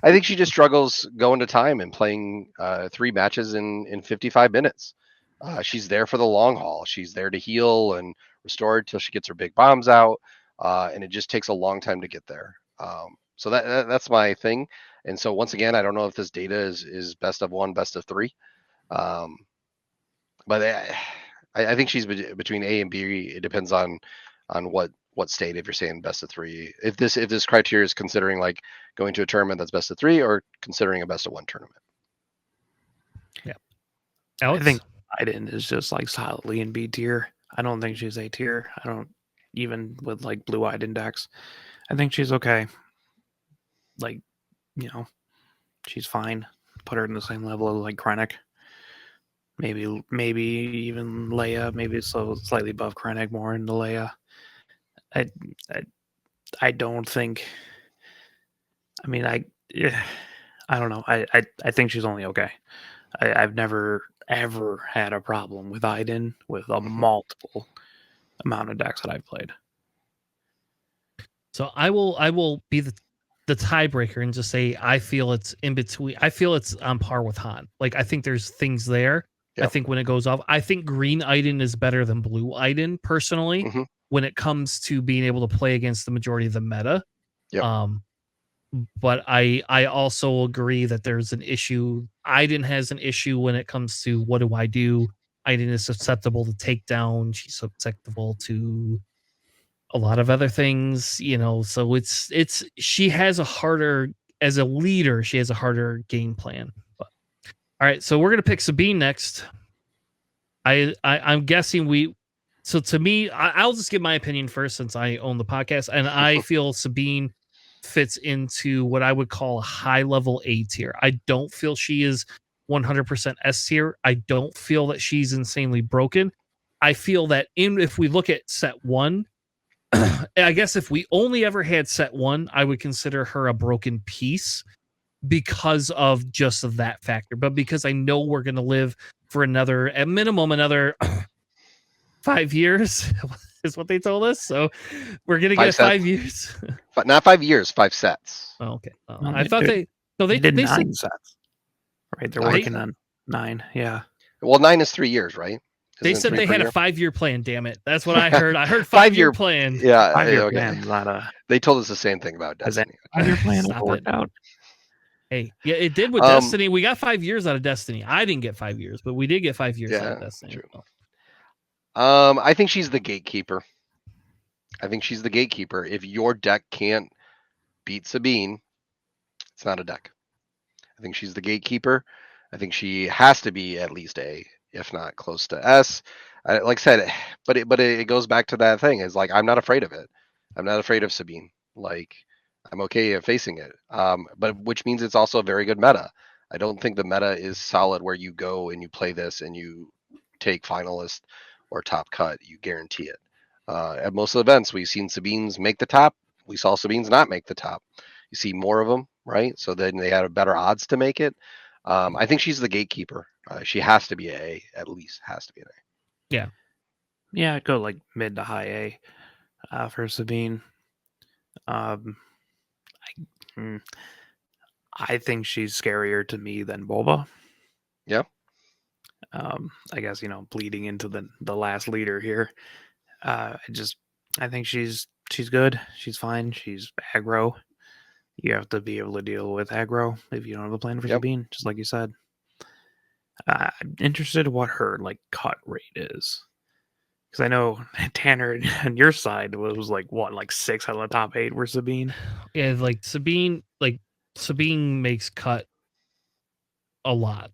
I think she just struggles going to time and playing 3 matches in 55 minutes. She's there for the long haul. She's there to heal and restore till she gets her big bombs out, and it just takes a long time to get there. So that's my thing. And so once again, I don't know if this data is best of 1, best of 3, but I think she's between A and B. It depends on what state. If you're saying best of 3, if this criteria is considering like going to a tournament that's best of 3, or considering a best of 1 tournament. Yeah, Alex? I think Biden is just like solidly in B tier. I don't think she's A tier. I don't even with like blue-eyed index. I think she's okay. Like, she's fine. Put her in the same level of like Krennic. Maybe even Leia. Maybe slightly above Krennic, more into Leia. I don't think. I mean, I don't know. I think she's only okay. I've never ever had a problem with Iden with a multiple amount of decks that I've played. So I will be the tiebreaker and just say I feel it's in between. I feel it's on par with Han. Like I think there's things there. Yep. I think when it goes off, I think green Iden is better than blue Iden personally when it comes to being able to play against the majority of the meta. Yep. But I also agree that there's an issue. Iden has an issue when it comes to what do I do? Iden is susceptible to takedown. She's susceptible to a lot of other things, so it's she has a harder, as a leader, she has a harder game plan. But all right, so we're gonna pick Sabine next. I'm guessing so to me, I'll just give my opinion first since I own the podcast, and I feel Sabine fits into what I would call a high level A tier. I don't feel she is 100% S tier. I don't feel that she's insanely broken. I feel that if we look at set 1, I guess if we only ever had set 1, I would consider her a broken piece because of just that factor. But because I know we're going to live for at minimum, another 5 years is what they told us. So we're going to get 5 years. But not 5 years, 5 sets. Oh, okay. I thought they did 9 said, sets. Right, they're working on 9. Yeah. Well, 9 is 3 years, right? They said they had a 5-year plan. Damn it, that's what I heard. I heard 5-year plan. Yeah, 5-year plan. Not a. They told us the same thing about Destiny. 5-year plan worked out. Hey, yeah, it did with Destiny. We got 5 years out of Destiny. I didn't get 5 years, but we did get 5 years out of Destiny. True. I think she's the gatekeeper. If your deck can't beat Sabine, it's not a deck. I think she's the gatekeeper. I think she has to be at least A, if not close to S. Like I said, but it goes back to that thing. Is like I'm not afraid of it. I'm not afraid of Sabine. Like I'm okay at facing it. But which means it's also a very good meta. I don't think the meta is solid where you go and you play this and you take finalist or top cut. You guarantee it. At most of the events, we've seen Sabines make the top. We saw Sabines not make the top. You see more of them, right? So then they had better odds to make it. I think she's the gatekeeper. She has to be an A, at least has to be an A. Yeah. Yeah, I'd go like mid to high A for Sabine. I think she's scarier to me than Boba. Yeah. I guess, bleeding into the last leader here. I think she's good. She's fine. She's aggro. You have to be able to deal with aggro if you don't have a plan for Sabine, just like you said. I'm interested in what her cut rate is. Because I know Tanner on your side was like 6 out of the top 8 were Sabine. Yeah, Sabine makes cut a lot.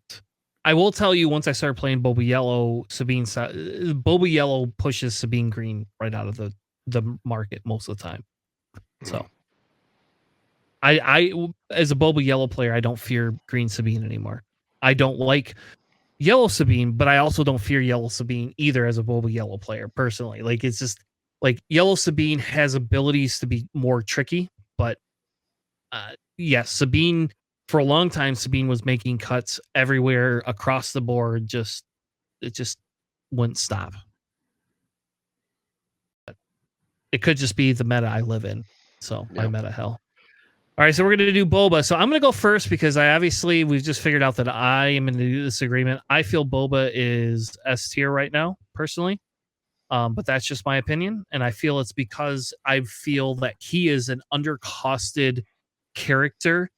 I will tell you, once I started playing Boba Yellow, Boba Yellow pushes Sabine Green right out of the market most of the time. So I as a Boba Yellow player, I don't fear Green Sabine anymore. I don't like Yellow Sabine, but I also don't fear Yellow Sabine either as a Boba Yellow player personally. It's just Yellow Sabine has abilities to be more tricky, but yes, Sabine, for a long time, Sabine was making cuts everywhere across the board. It just wouldn't stop. But it could just be the meta I live in. So my meta hell. All right, so we're going to do Boba. So I'm going to go first because we've just figured out that I am in the disagreement. I feel Boba is S tier right now, personally. But that's just my opinion. And I feel it's because I feel that he is an undercosted character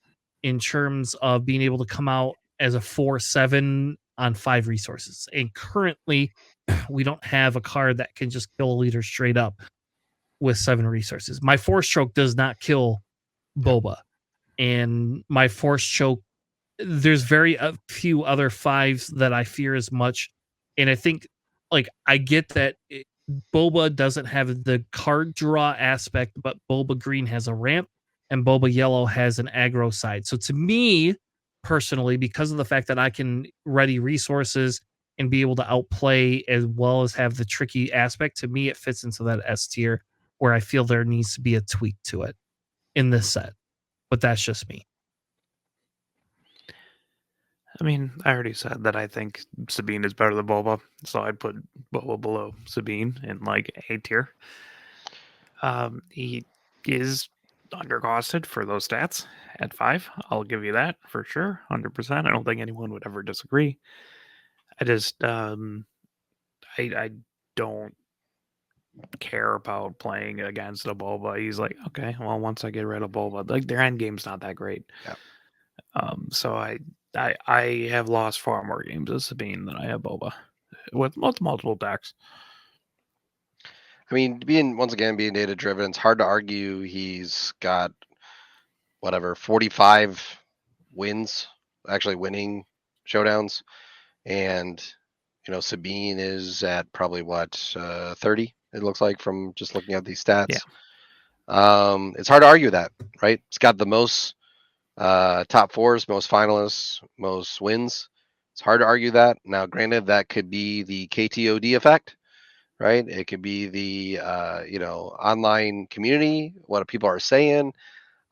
in terms of being able to come out as a 4/7 on 5 resources. And currently, we don't have a card that can just kill a leader straight up with 7 resources. My Force Choke does not kill Boba. And my Force Choke, there's very few other 5s that I fear as much. And I think, like, I get that Boba doesn't have the card draw aspect, but Boba Green has a ramp and Boba Yellow has an aggro side. So to me, personally, because of the fact that I can ready resources and be able to outplay as well as have the tricky aspect, to me, it fits into that S tier where I feel there needs to be a tweak to it in this set. But that's just me. I mean, I already said that I think Sabine is better than Boba, so I'd put Boba below Sabine in like A tier. He is undercosted for those stats at 5. I'll give you that for sure, 100%. I don't think anyone would ever disagree. I just, I don't care about playing against a Boba. He's like, okay, well, once I get rid of Boba, like their end game's not that great. Yeah. So I have lost far more games as Sabine than I have Boba with multiple decks. I mean, being data driven, it's hard to argue he's got 45 wins, actually winning showdowns, and Sabine is at probably 30. It looks like from just looking at these stats. Yeah. It's hard to argue that, right? It's got the most top 4s, most finalists, most wins. It's hard to argue that. Now, granted, that could be the KTOD effect, right? It could be the online community, what people are saying,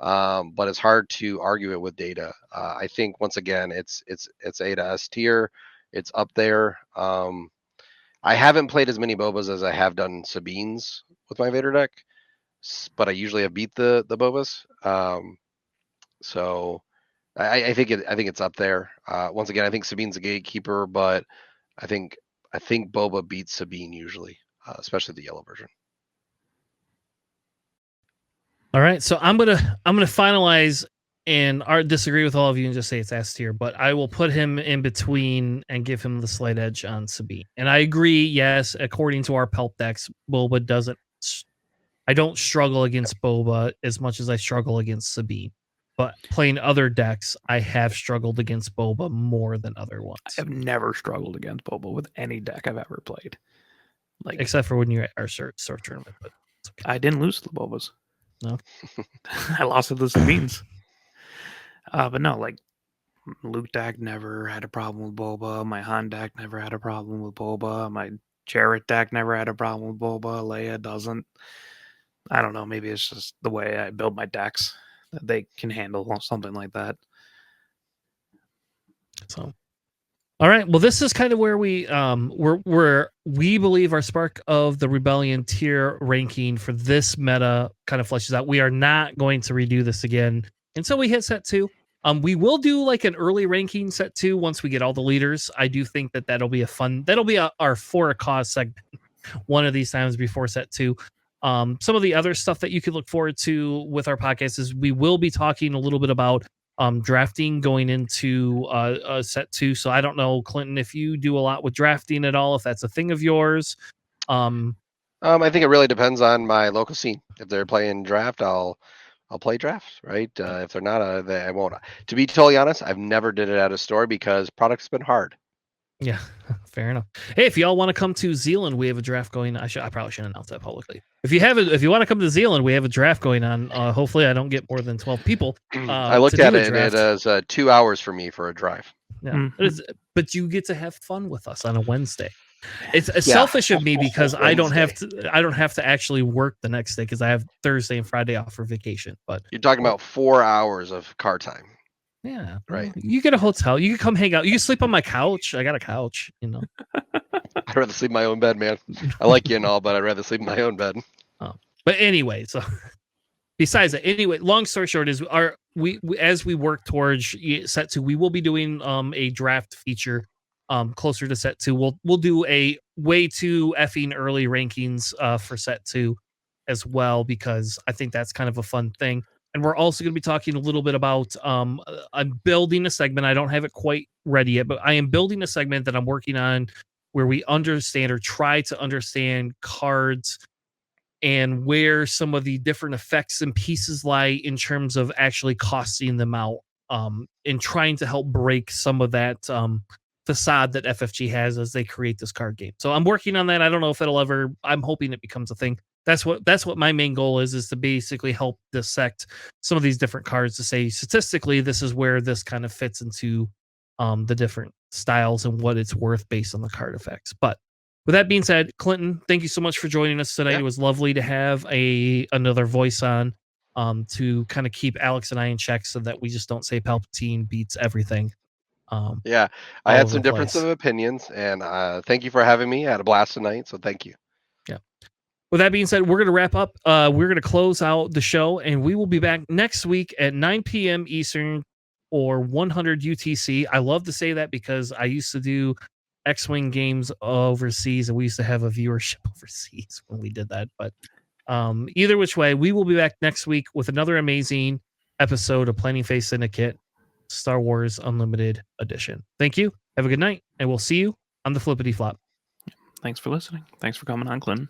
but it's hard to argue it with data. I think once again, it's A to S tier. It's up there. I haven't played as many Bobas as I have done Sabines with my Vader deck, but I usually have beat the Bobas. So I think it's up there. Once again, I think Sabine's a gatekeeper, but I think Boba beats Sabine usually, especially the yellow version. All right, so I'm gonna finalize and disagree with all of you and just say it's S tier, but I will put him in between and give him the slight edge on Sabine. And I agree, yes, according to our Pelt decks, Boba doesn't. I don't struggle against Boba as much as I struggle against Sabine. But playing other decks, I have struggled against Boba more than other ones. I have never struggled against Boba with any deck I've ever played. Like, except for when you're at our surf tournament, but it's okay. I didn't lose to the Bobas. No. I lost to the Sabines. But no, like Luke deck never had a problem with Boba. My Han deck never had a problem with Boba. My Jarrett deck never had a problem with Boba. Leia doesn't. I don't know. Maybe it's just the way I build my decks that they can handle something like that. So, all right. Well, this is kind of where we we believe our Spark of the Rebellion tier ranking for this meta kind of fleshes out. We are not going to redo this again until we hit set 2. We will do like an early ranking set 2 once we get all the leaders. I do think that'll be our for a cause segment one of these times before set 2. Some of the other stuff that you could look forward to with our podcast is we will be talking a little bit about drafting going into set 2. So I don't know, Clinton, if you do a lot with drafting at all, if that's a thing of yours. I think it really depends on my local scene. If they're playing draft, I'll play draft, right? If they're not, I won't. To be totally honest, I've never did it at a store because product's been hard. Yeah, fair enough. Hey, if y'all want to come to Zealand, we have a draft going. I probably shouldn't announce that publicly. If you want to come to Zealand, we have a draft going on. Hopefully, I don't get more than 12 people. I looked at it, and it is 2 hours for me for a drive. Yeah, but you get to have fun with us on a Wednesday. It's selfish of me because I don't have to actually work the next day because I have Thursday and Friday off for vacation. But you're talking about 4 hours of car time. Yeah, right. You get a hotel. You can come hang out. You can sleep on my couch. I got a couch. I'd rather sleep in my own bed, man. I like you and all, but I'd rather sleep in my own bed. But anyway, so besides that, anyway, long story short is we as we work towards set 2, we will be doing a draft feature closer to set 2. We'll do a way too effing early rankings for set 2 as well, because I think that's kind of a fun thing. And we're also going to be talking a little bit about I'm building a segment. I don't have it quite ready yet, but I am building a segment that I'm working on where we understand or try to understand cards and where some of the different effects and pieces lie in terms of actually costing them out, and trying to help break some of that facade that FFG has as they create this card game. So I'm working on that. I don't know if it'll ever, I'm hoping it becomes a thing. That's what my main goal is to basically help dissect some of these different cards to say statistically this is where this kind of fits into the different styles and what it's worth based on the card effects. But with that being said, Clinton, thank you so much for joining us tonight. Yeah. It was lovely to have another voice on to kind of keep Alex and I in check so that we just don't say Palpatine beats everything. Yeah, I all had over some the difference place. of opinions, and thank you for having me. I had a blast tonight, so thank you. Yeah. With that being said, we're going to wrap up. We're going to close out the show, and we will be back next week at 9 p.m. Eastern or 100 UTC. I love to say that because I used to do X-Wing games overseas, and we used to have a viewership overseas when we did that. But either which way, we will be back next week with another amazing episode of Planning Phase Syndicate Star Wars Unlimited Edition. Thank you. Have a good night, and we'll see you on the flippity flop. Thanks for listening. Thanks for coming on, Clinton.